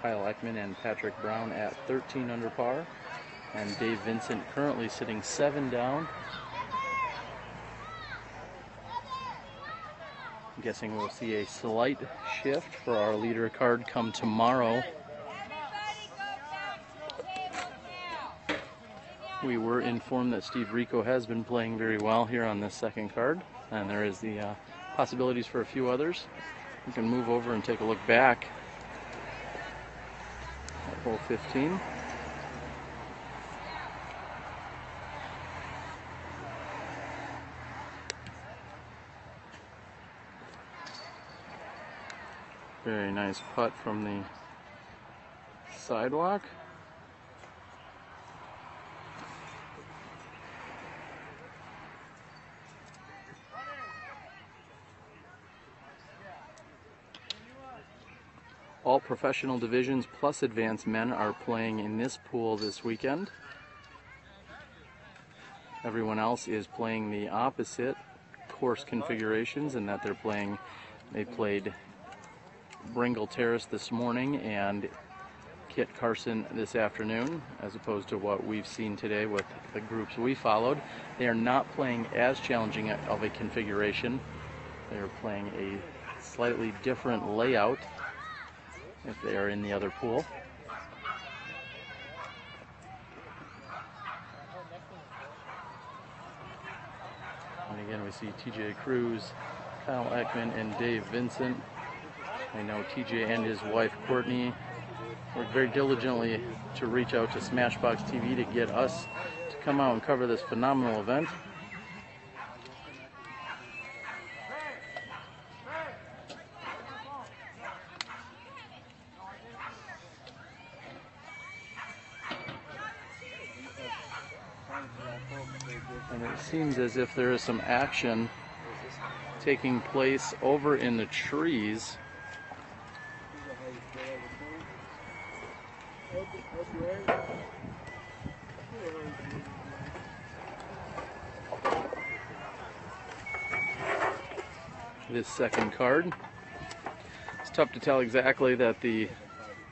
Kyle Ekman and Patrick Brown at 13 under par, and Dave Vincent currently sitting 7 down. I'm guessing we'll see a slight shift for our leader card come tomorrow. We were informed that Steve Rico has been playing very well here on this second card, and there is the possibilities for a few others. We can move over and take a look back at hole 15. Very nice putt from the sidewalk. All professional divisions plus advanced men are playing in this pool this weekend. Everyone else is playing the opposite course configurations in that they played Brengle Terrace this morning and Kit Carson this afternoon, as opposed to what we've seen today with the groups we followed. They are not playing as challenging of a configuration. They are playing a slightly different layout if they are in the other pool. And again, we see TJ Cruz, Kyle Ekman, and Dave Vincent. I know TJ and his wife Courtney worked very diligently to reach out to SmashBoxxTV to get us to come out and cover this phenomenal event. And it seems as if there is some action taking place over in the trees. This second card. It's tough to tell exactly that the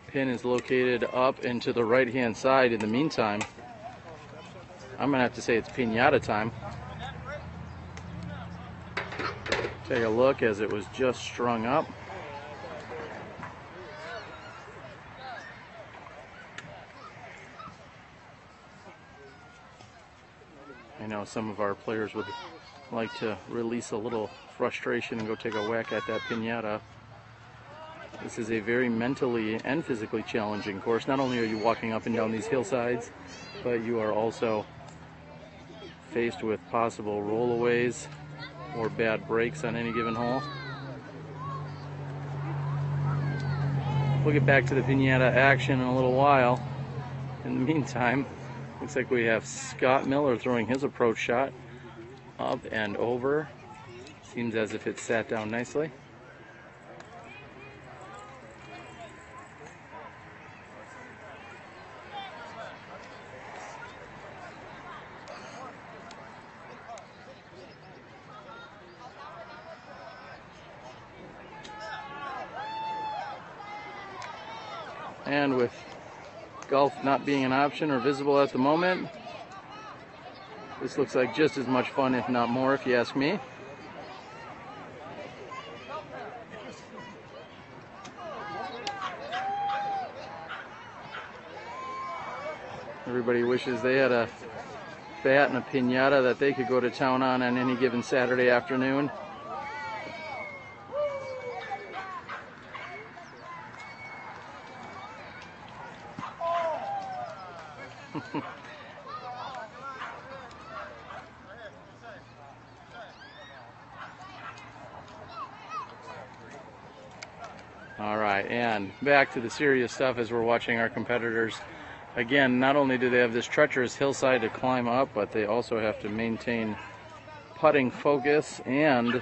pin is located up and to the right-hand side. In the meantime, I'm gonna have to say it's piñata time. Take a look as it was just strung up. I know some of our players would like to release a little frustration and go take a whack at that piñata. This is a very mentally and physically challenging course. Not only are you walking up and down these hillsides, but you are also faced with possible rollaways or bad breaks on any given hole. We'll get back to the piñata action in a little while. In the meantime, looks like we have Scott Miller throwing his approach shot up and over. Seems as if it sat down nicely. And with golf not being an option or visible at the moment, this looks like just as much fun, if not more, if you ask me. Everybody wishes they had a bat and a piñata that they could go to town on any given Saturday afternoon. All right, and back to the serious stuff as we're watching our competitors. Again, not only do they have this treacherous hillside to climb up, but they also have to maintain putting focus and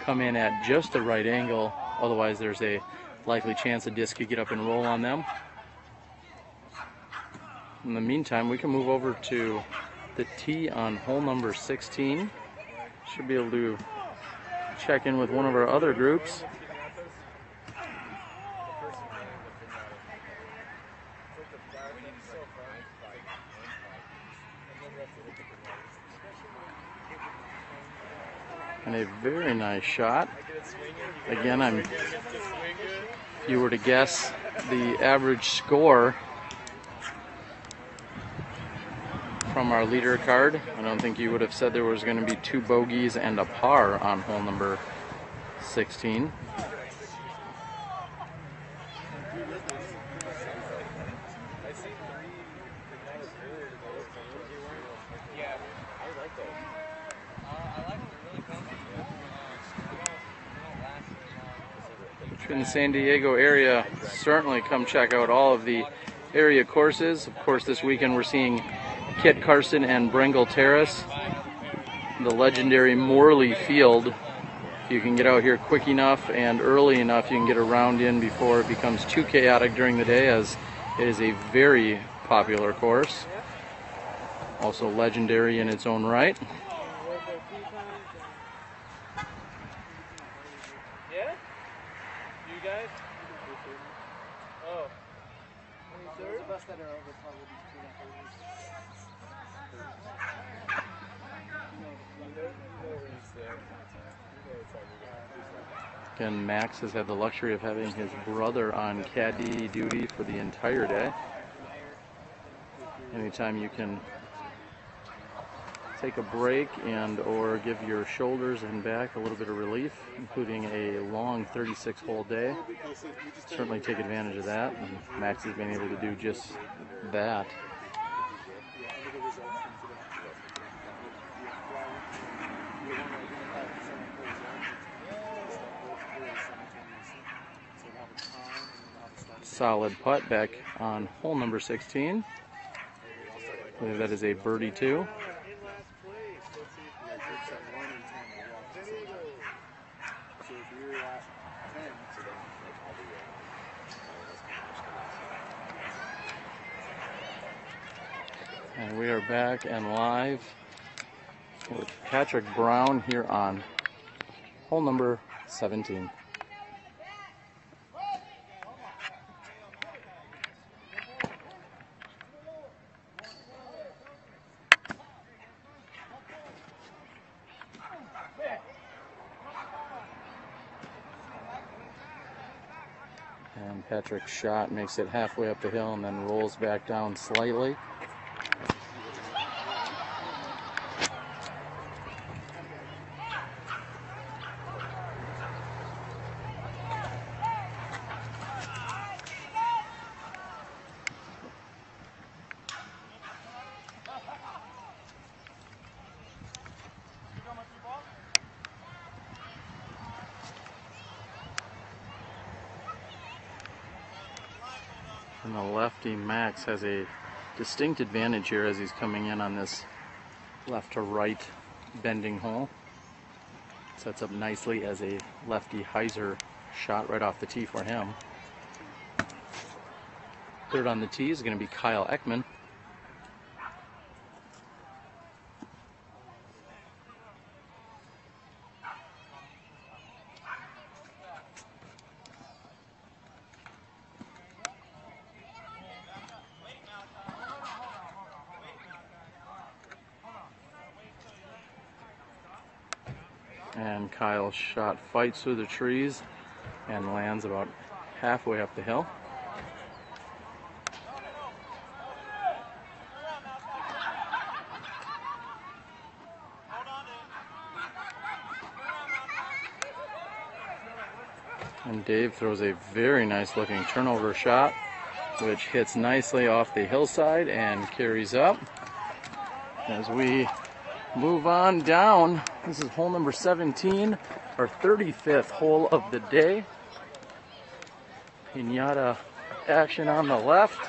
come in at just the right angle. Otherwise, there's a likely chance a disc could get up and roll on them. In the meantime, we can move over to the tee on hole number 16. Should be able to check in with one of our other groups. And a very nice shot. Again, if you were to guess the average score from our leader card, I don't think you would have said there was going to be 2 bogeys and a par on hole number 16. In the San Diego area, certainly come check out all of the area courses. Of course, this weekend we're seeing Kit Carson and Brengle Terrace, the legendary Morley Field. If you can get out here quick enough and early enough, you can get a round in before it becomes too chaotic during the day, as it is a very popular course. Also legendary in its own right. Again, Max has had the luxury of having his brother on caddy duty for the entire day. Anytime you can take a break and or give your shoulders and back a little bit of relief, including a long 36-hole day, certainly take advantage of that, and Max has been able to do just that. Solid putt back on hole number 16. I believe that is a birdie 2. And we are back and live with Patrick Brown here on hole number 17. And Patrick's shot makes it halfway up the hill and then rolls back down slightly. And the lefty Max has a distinct advantage here as he's coming in on this left to right bending hole. Sets up nicely as a lefty hyzer shot right off the tee for him. Third on the tee is going to be Kyle Ekman. And Kyle's shot fights through the trees and lands about halfway up the hill. And Dave throws a very nice looking turnover shot, which hits nicely off the hillside and carries up. As we move on down, this is hole number 17, our 35th hole of the day. Pinata action on the left,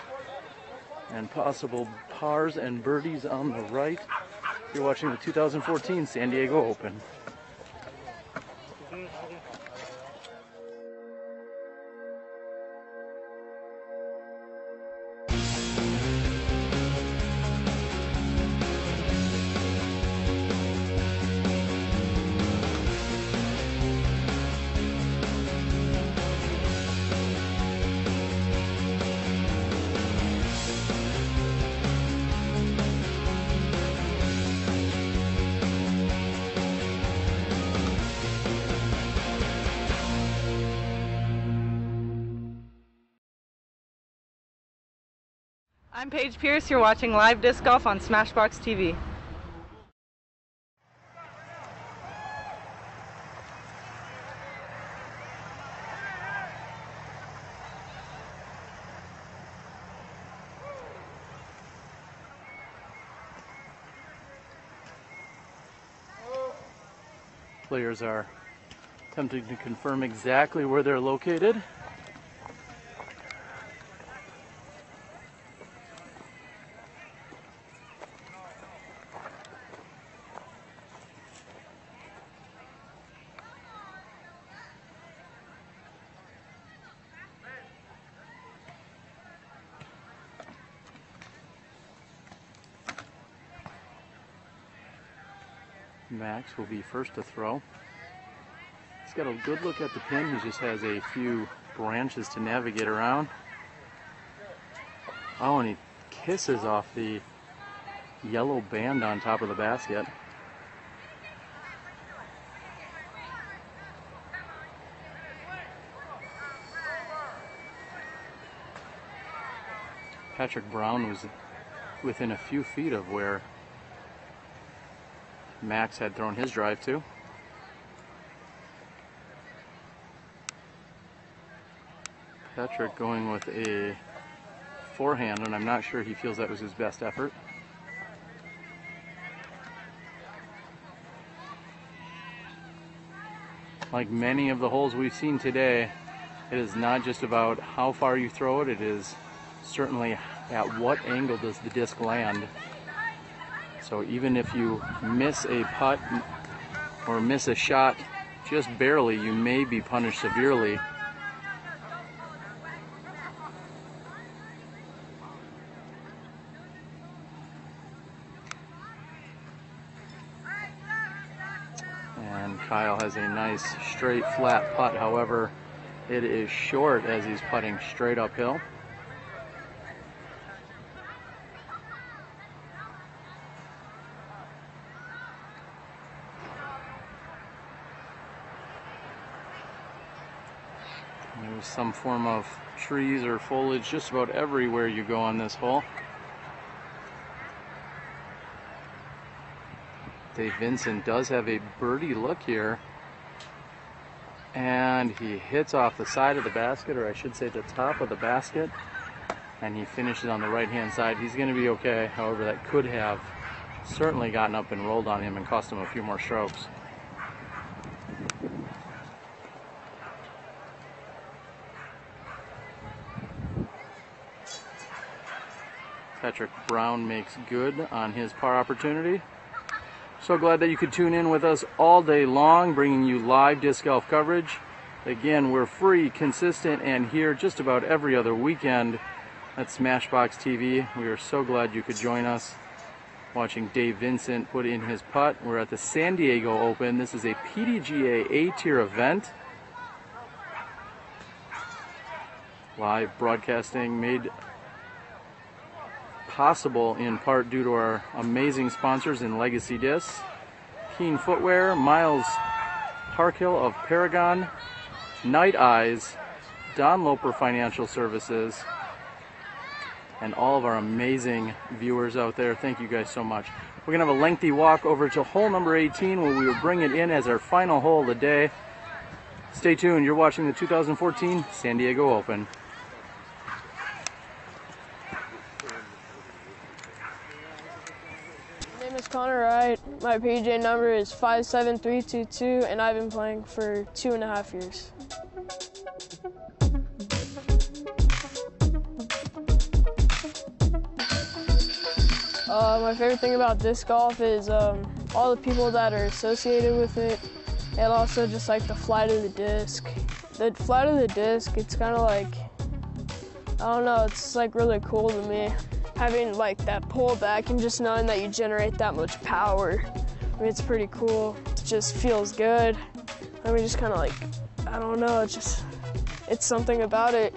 and possible pars and birdies on the right. You're watching the 2014 San Diego Open. I'm Paige Pierce. You're watching Live Disc Golf on SmashBoxxTV. Players are attempting to confirm exactly where they're located. Max will be first to throw. He's got a good look at the pin. He just has a few branches to navigate around. Oh, and he kisses off the yellow band on top of the basket. Patrick Brown was within a few feet of where Max had thrown his drive to. Patrick going with a forehand, and I'm not sure he feels that was his best effort. Like many of the holes we've seen today, it is not just about how far you throw it, it is certainly at what angle does the disc land. So even if you miss a putt or miss a shot just barely, you may be punished severely. And Kyle has a nice straight flat putt, however it is short as he's putting straight uphill. There's some form of trees or foliage just about everywhere you go on this hole. Dave Vincent does have a birdie look here, and he hits off the side of the basket, or I should say the top of the basket, and he finishes on the right hand side. He's going to be okay. However, that could have certainly gotten up and rolled on him and cost him a few more strokes. Patrick Brown makes good on his par opportunity. So glad that you could tune in with us all day long, bringing you live disc golf coverage. Again, we're free, consistent, and here just about every other weekend at SmashBoxxTV. We are so glad you could join us. Watching Dave Vincent put in his putt. We're at the San Diego Open. This is a PDGA A-tier event. Live broadcasting made possible in part due to our amazing sponsors in Legacy Discs, Keen Footwear, Miles Parkhill of Paragon, Night Eyes, Don Loper Financial Services, and all of our amazing viewers out there. Thank you guys so much. We're going to have a lengthy walk over to hole number 18 where we will bring it in as our final hole of the day. Stay tuned. You're watching the 2014 San Diego Open. My name is Connor Wright. My PDGA number is 57322, and I've been playing for 2.5 years. My favorite thing about disc golf is all the people that are associated with it, and also just like the flight of the disc. The flight of the disc, it's kind of like, I don't know, it's like really cool to me. Having like that pullback and just knowing that you generate that much power, I mean, it's pretty cool. It just feels good. I mean, just kind of like, I don't know, it's something about it.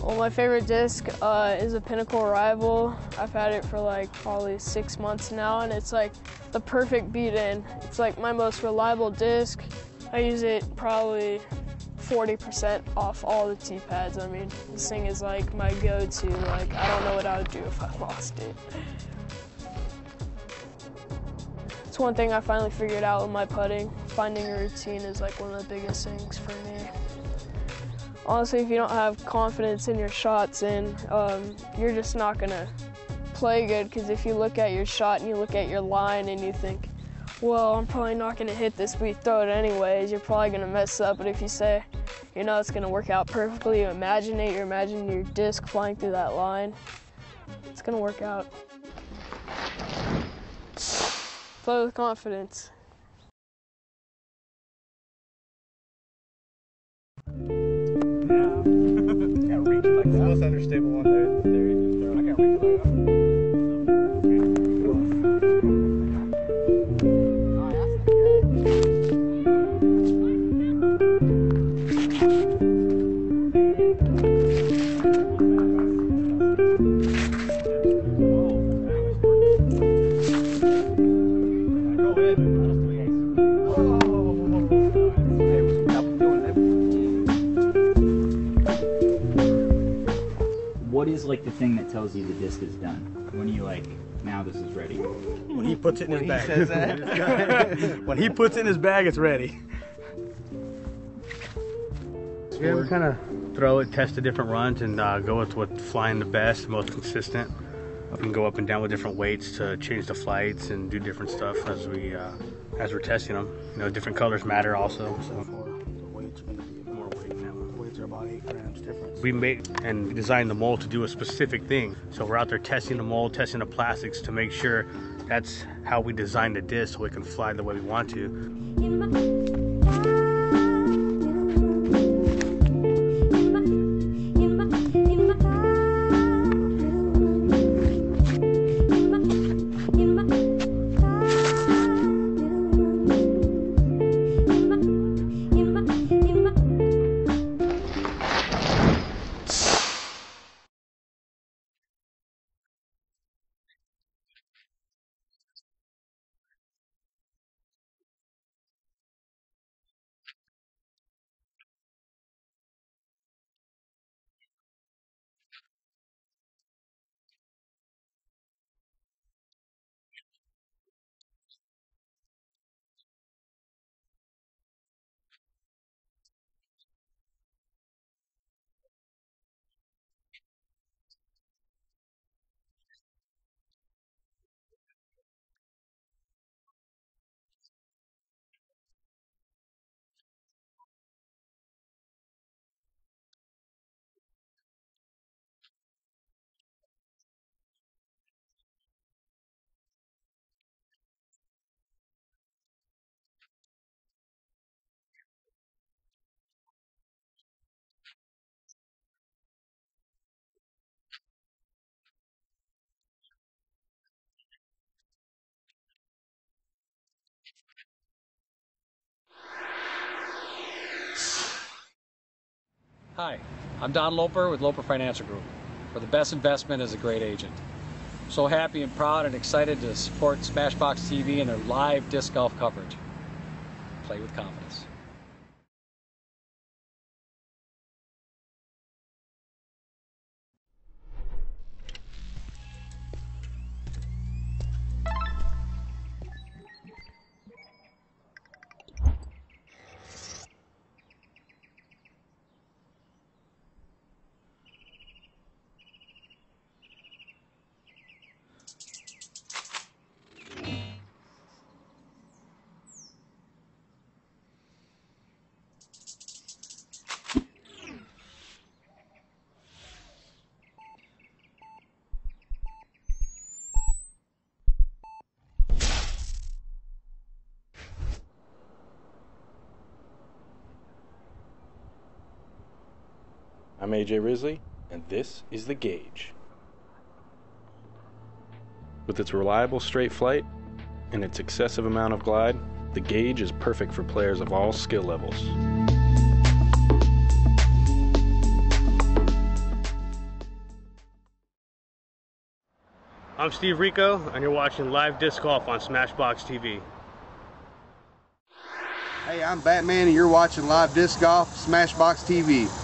Well, my favorite disc is a Pinnacle Rival. I've had it for like probably 6 months now, and it's like the perfect beat-in. It's like my most reliable disc. I use it probably 40% off all the tee pads. I mean, this thing is like my go-to. Like, I don't know what I would do if I lost it. It's one thing I finally figured out with my putting. Finding a routine is like one of the biggest things for me. Honestly, if you don't have confidence in your shots, then you're just not gonna play good, because if you look at your shot and you look at your line and you think, well, I'm probably not gonna hit this, but you throw it anyways, you're probably gonna mess up. But if you say, you know, it's gonna work out perfectly, you imagine your disc flying through that line, it's gonna work out. Play with confidence. Can't reach like the most unstable one there. I can't reach like that. What is like the thing that tells you the disc is done? When you like, now this is ready? When he puts it in his bag. He says that? When he puts it in his bag, it's ready. Yeah, we kind of throw it, test the different runs, and go with what's flying the best, most consistent. We can go up and down with different weights to change the flights and do different stuff as we're testing them. You know, different colors matter also. So. About 8 grams difference. We made and designed the mold to do a specific thing. So we're out there testing the mold, testing the plastics to make sure that's how we design the disc so it can fly the way we want to. Hi, I'm Don Loper with Loper Financial Group, where the best investment is a great agent. So happy and proud and excited to support SmashBoxxTV and their live disc golf coverage. Play with confidence. I'm AJ Risley, and this is The Gauge. With its reliable straight flight and its excessive amount of glide, the Gauge is perfect for players of all skill levels. I'm Steve Rico, and you're watching live disc golf on SmashBoxxTV. Hey, I'm Batman, and you're watching live disc golf, SmashBoxxTV.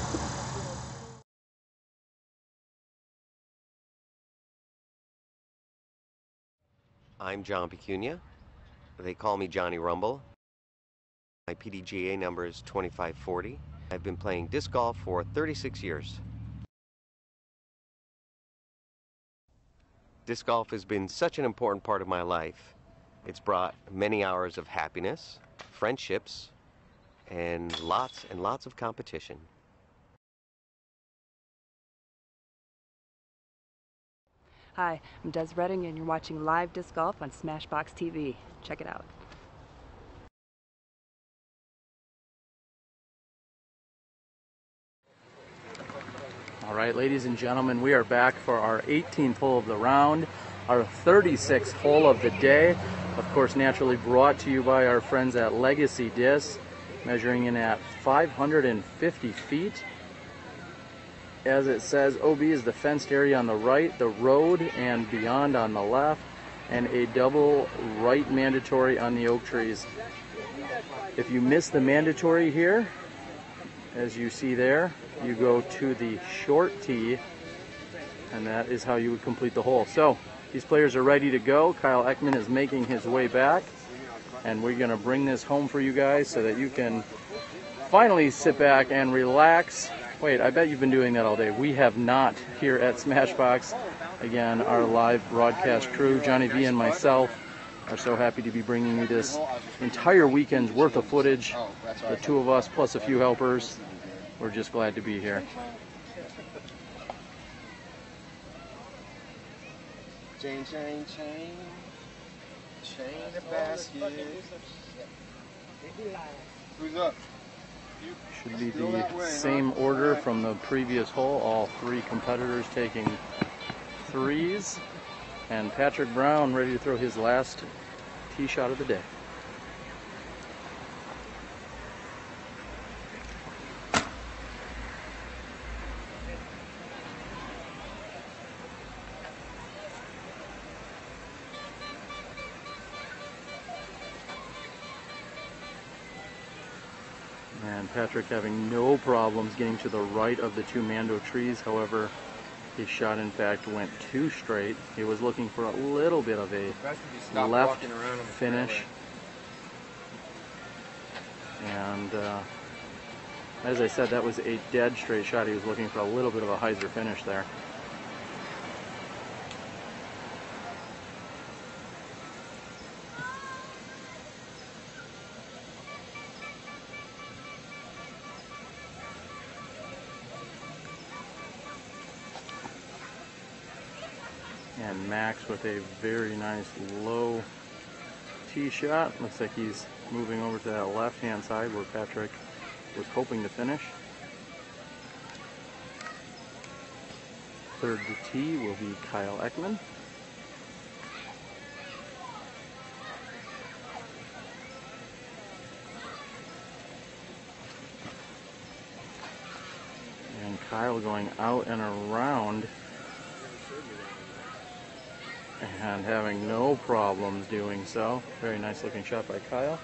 I'm John Pecunia. They call me Johnny Rumble. My PDGA number is 2540. I've been playing disc golf for 36 years. Disc golf has been such an important part of my life. It's brought many hours of happiness, friendships, and lots of competition. Hi, I'm Des Redding, and you're watching live disc golf on SmashBoxxTV. Check it out. All right, ladies and gentlemen, we are back for our 18th hole of the round, our 36th hole of the day. Of course, naturally brought to you by our friends at Legacy Disc, measuring in at 550 feet. As it says, OB is the fenced area on the right, the road and beyond on the left, and a double right mandatory on the oak trees. If you miss the mandatory here, as you see there, you go to the short tee, and that is how you would complete the hole. So these players are ready to go. Kyle Ekman is making his way back, and we're going to bring this home for you guys so that you can finally sit back and relax. Wait, I bet you've been doing that all day. We have not here at SmashBoxx. Again, our live broadcast crew, Johnny V and myself, are so happy to be bringing you this entire weekend's worth of footage. The two of us plus a few helpers. We're just glad to be here. Chain, chain, chain. Chain the basket. Who's up? Should be the same order from the previous hole. All three competitors taking threes. And Patrick Brown ready to throw his last tee shot of the day. And Patrick having no problems getting to the right of the two Mando trees. However, his shot in fact went too straight. He was looking for a little bit of a left finish. And as I said, that was a dead straight shot. He was looking for a little bit of a hyzer finish there. And Max with a very nice low tee shot. Looks like he's moving over to that left-hand side where Patrick was hoping to finish. Third to tee will be Kyle Ekman. Kyle going out and around and having no problems doing so. Very nice looking shot by Kyle.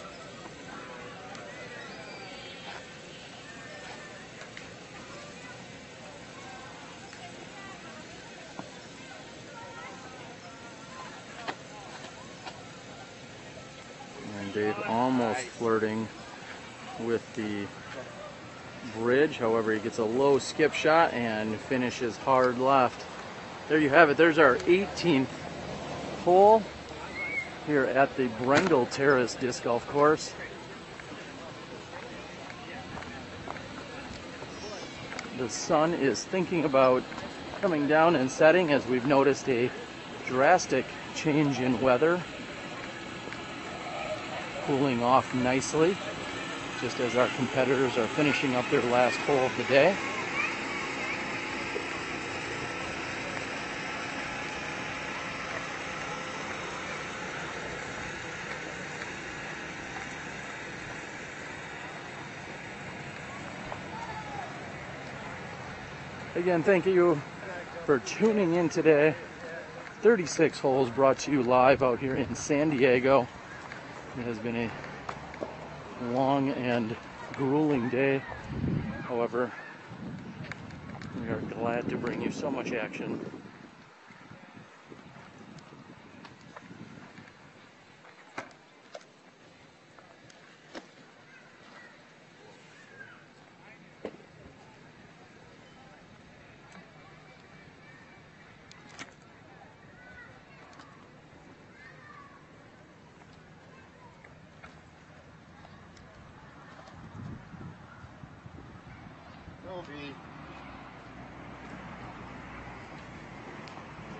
And Dave almost flirting with the bridge. However, he gets a low skip shot and finishes hard left. There you have it. There's our 18th hole here at the Brengle Terrace Disc Golf Course. The sun is thinking about coming down and setting as we've noticed a drastic change in weather. Cooling off nicely, just as our competitors are finishing up their last hole of the day. Again, thank you for tuning in today. 36 holes brought to you live out here in San Diego. It has been a long and grueling day. However, we are glad to bring you so much action.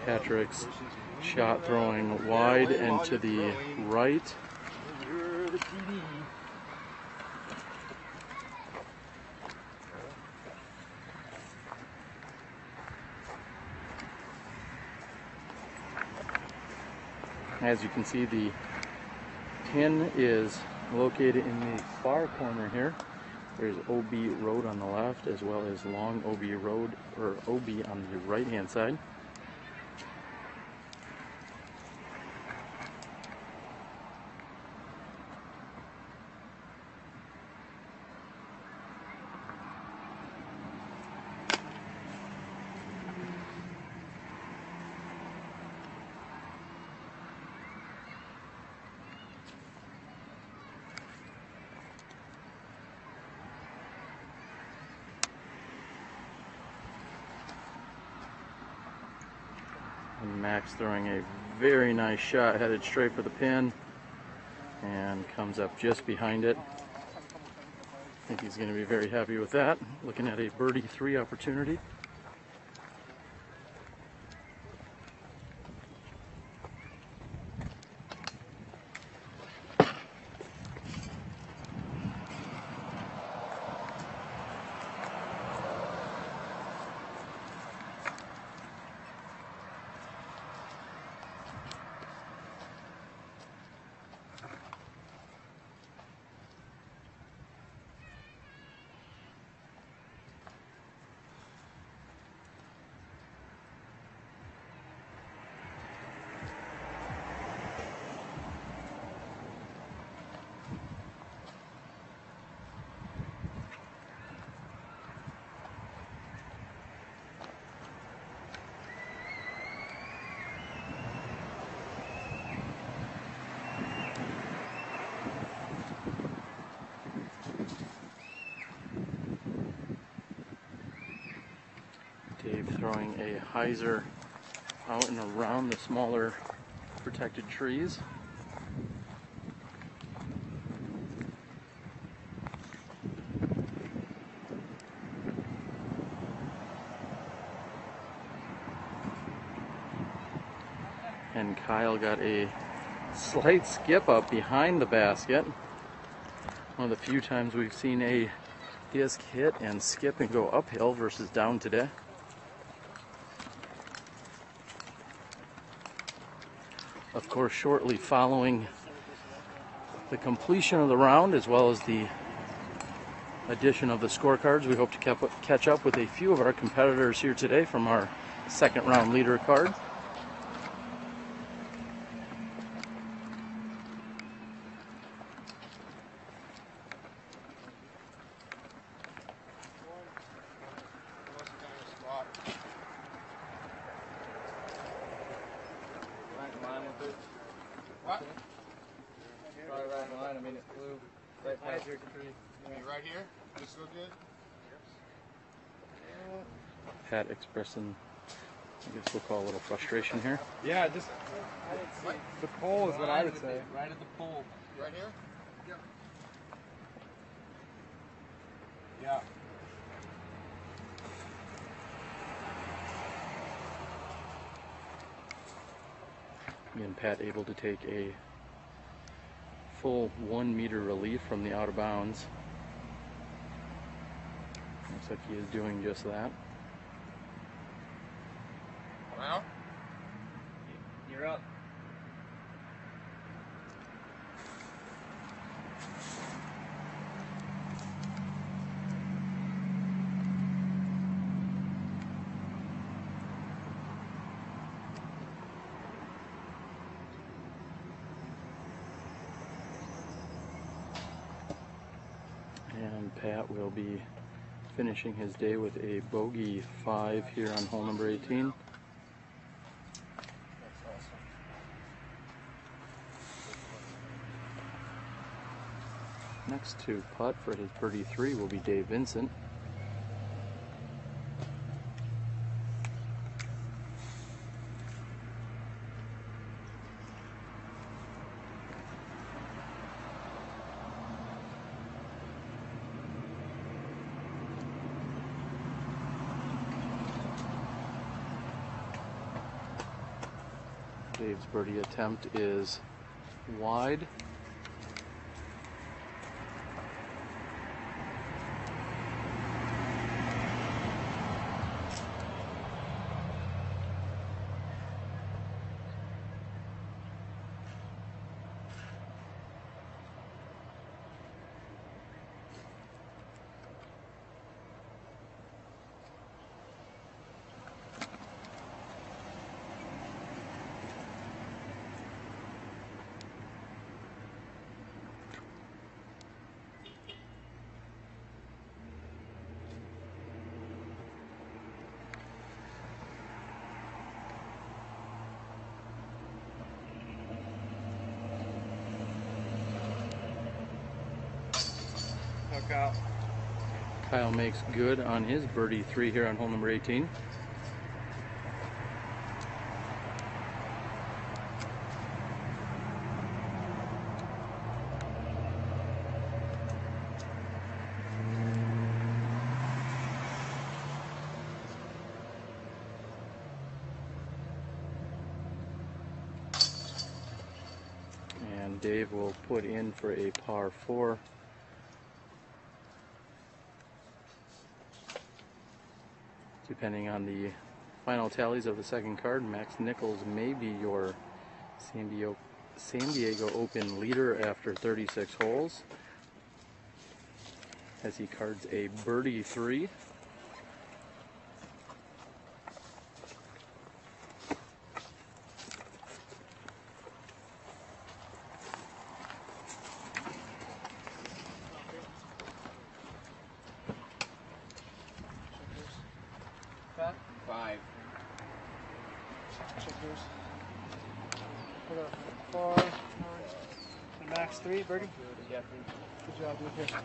Patrick's shot throwing wide and to the right. As you can see, the pin is located in the far corner here. There's OB Road on the left, as well as long OB Road, or OB on the right hand side. And Max throwing a very nice shot, headed straight for the pin, and comes up just behind it. I think he's going to be very happy with that. Looking at a birdie 3 opportunity. Dave throwing a hyzer out and around the smaller protected trees. And Kyle got a slight skip up behind the basket. One of the few times we've seen a disc hit and skip and go uphill versus down today. Of course, shortly following the completion of the round, as well as the edition of the scorecards. We hope to catch up with a few of our competitors here today from our second round leader card. Right here? This look good? Pat expressing, I guess we'll call a little frustration here. Yeah, just the pole is what I would say. Right at the pole. Right here? Yep. Yeah. Again, Pat able to take a full 1 meter relief from the out of bounds. Looks like he is doing just that. Well, you're up. And Pat will be finishing his day with a bogey 5 here on hole number 18. Next to putt for his birdie 3 will be Dave Vincent. Dave's birdie attempt is wide. Out. Kyle makes good on his birdie 3 here on hole number 18. And Dave will put in for a par 4. Depending on the final tallies of the second card, Max Nichols may be your San Diego Open leader after 36 holes, as he cards a birdie 3. Five. Check yours. Put up 4. And max 3, birdie? Yeah, Good job, dude. Here.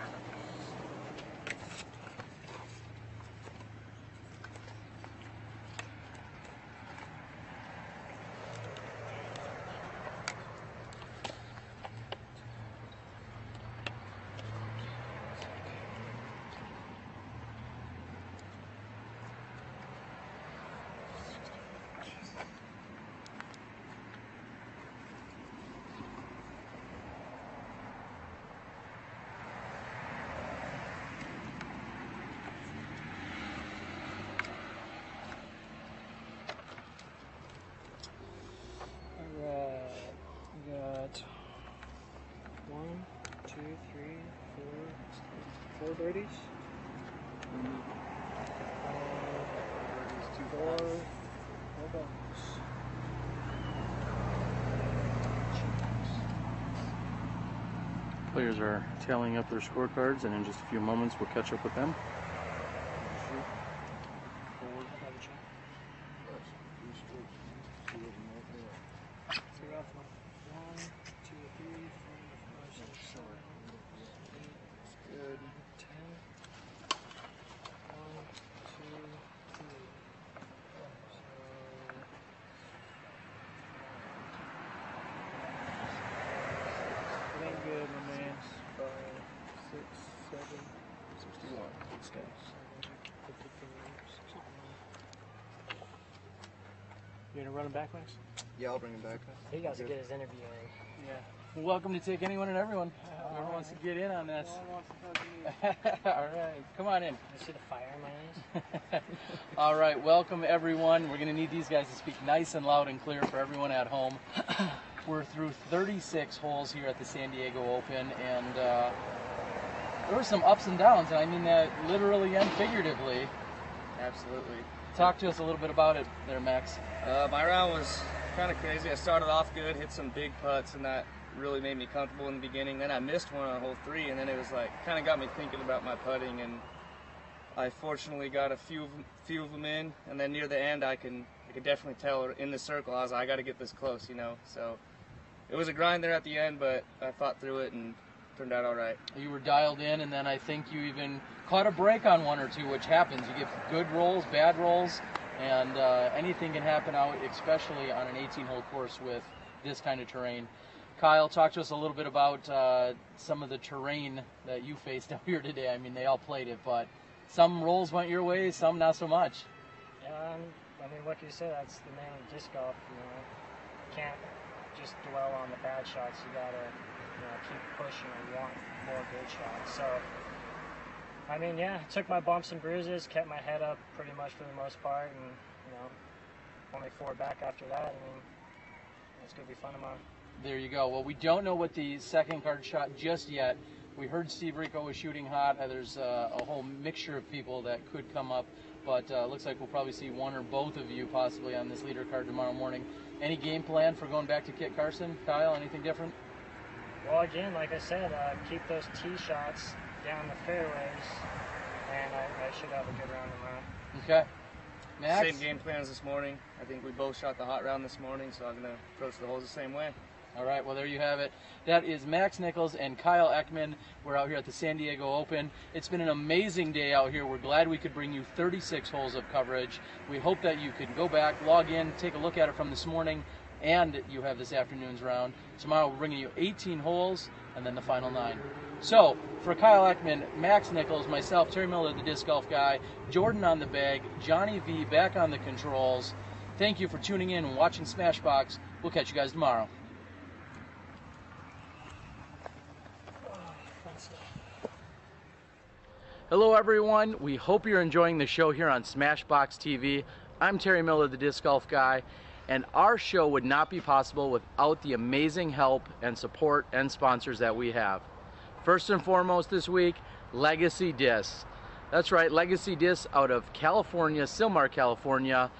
4 birdies. 4 bogeys. Players are tallying up their scorecards, and in just a few moments we'll catch up with them. Good, my man. 5, 6, 7, 61. Okay. You gonna run him back, Max? Yeah, I'll bring him back. He got to get his interview in. Yeah. Well, welcome to take anyone and everyone. Whoever wants to get in on this. All right, come on in. You see the fire in my eyes? All right, welcome everyone. We're going to need these guys to speak nice and loud and clear for everyone at home. We're through 36 holes here at the San Diego Open, and there were some ups and downs, and I mean that literally and figuratively. Absolutely. Talk to us a little bit about it there, Max. My round was kind of crazy. I started off good, hit some big putts, and that really made me comfortable in the beginning. Then I missed one on hole 3, and then it was like kind of got me thinking about my putting, and I fortunately got a few of them in, and then near the end I could definitely tell in the circle I was like, I got to get this close, you know. So it was a grind there at the end, but I fought through it and turned out all right. You were dialed in, and then I think you even caught a break on one or two, which happens. You get good rolls, bad rolls, and anything can happen out, especially on an 18-hole course with this kind of terrain. Kyle, talk to us a little bit about some of the terrain that you faced out here today. I mean, they all played it, but some rolls went your way, some not so much. I mean, what can you say? That's the name of disc golf. You know, you can't just dwell on the bad shots. You gotta, you know, keep pushing and want more good shots. So, I mean, yeah, took my bumps and bruises, kept my head up pretty much for the most part, and you know, only 4 back after that. I mean, it's gonna be fun tomorrow. There you go. Well, we don't know what the second card shot just yet. We heard Steve Rico was shooting hot. There's a whole mixture of people that could come up, but looks like we'll probably see one or both of you possibly on this leader card tomorrow morning. Any game plan for going back to Kit Carson? Kyle, anything different? Well, again, like I said, keep those tee shots down the fairways, and I should have a good round tomorrow. Okay. Max? Same game plans this morning. I think we both shot the hot round this morning, so I'm going to approach the holes the same way. All right, well, there you have it. That is Max Nichols and Kyle Ekman. We're out here at the San Diego Open. It's been an amazing day out here. We're glad we could bring you 36 holes of coverage. We hope that you can go back, log in, take a look at it from this morning, and you have this afternoon's round. Tomorrow we're bringing you 18 holes and then the final 9. So, for Kyle Ekman, Max Nichols, myself, Terry Miller, the disc golf guy, Jordan on the bag, Johnny V back on the controls, thank you for tuning in and watching Smashbox. We'll catch you guys tomorrow. Hello everyone, we hope you're enjoying the show here on SmashBoxxTV. I'm Terry Miller, the disc golf guy, and our show would not be possible without the amazing help and support and sponsors that we have. First and foremost this week, Legacy Discs. That's right, Legacy Discs out of California, Silmar, California.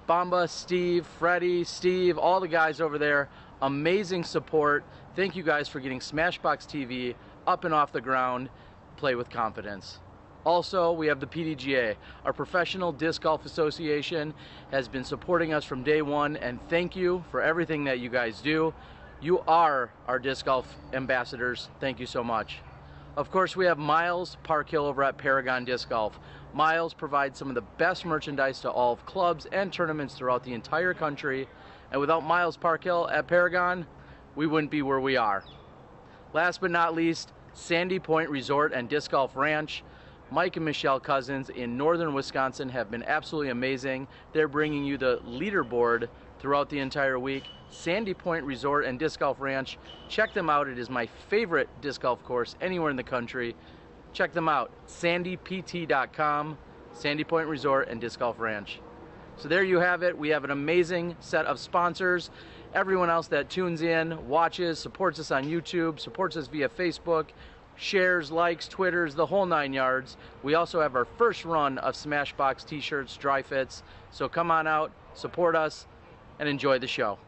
Bamba, Steve, Freddie, Steve, all the guys over there, amazing support. Thank you guys for getting SmashBoxxTV up and off the ground. Play with confidence. Also, we have the PDGA. Our Professional Disc Golf Association has been supporting us from day one, and thank you for everything that you guys do. You are our disc golf ambassadors. Thank you so much. Of course, we have Miles Parkhill over at Paragon Disc Golf. Miles provides some of the best merchandise to all of clubs and tournaments throughout the entire country, and without Miles Parkhill at Paragon, we wouldn't be where we are. Last but not least, Sandy Point Resort and Disc Golf Ranch. Mike and Michelle Cousins in northern Wisconsin have been absolutely amazing. They're bringing you the leaderboard throughout the entire week. Sandy Point Resort and Disc Golf Ranch. Check them out. It is my favorite disc golf course anywhere in the country. Check them out. sandypt.com, Sandy Point Resort and Disc Golf Ranch. So there you have it. We have an amazing set of sponsors. Everyone else that tunes in, watches, supports us on YouTube, supports us via Facebook, shares, likes, Twitters, the whole 9 yards. We also have our first run of SmashBoxx t-shirts, dry fits. So come on out, support us, and enjoy the show.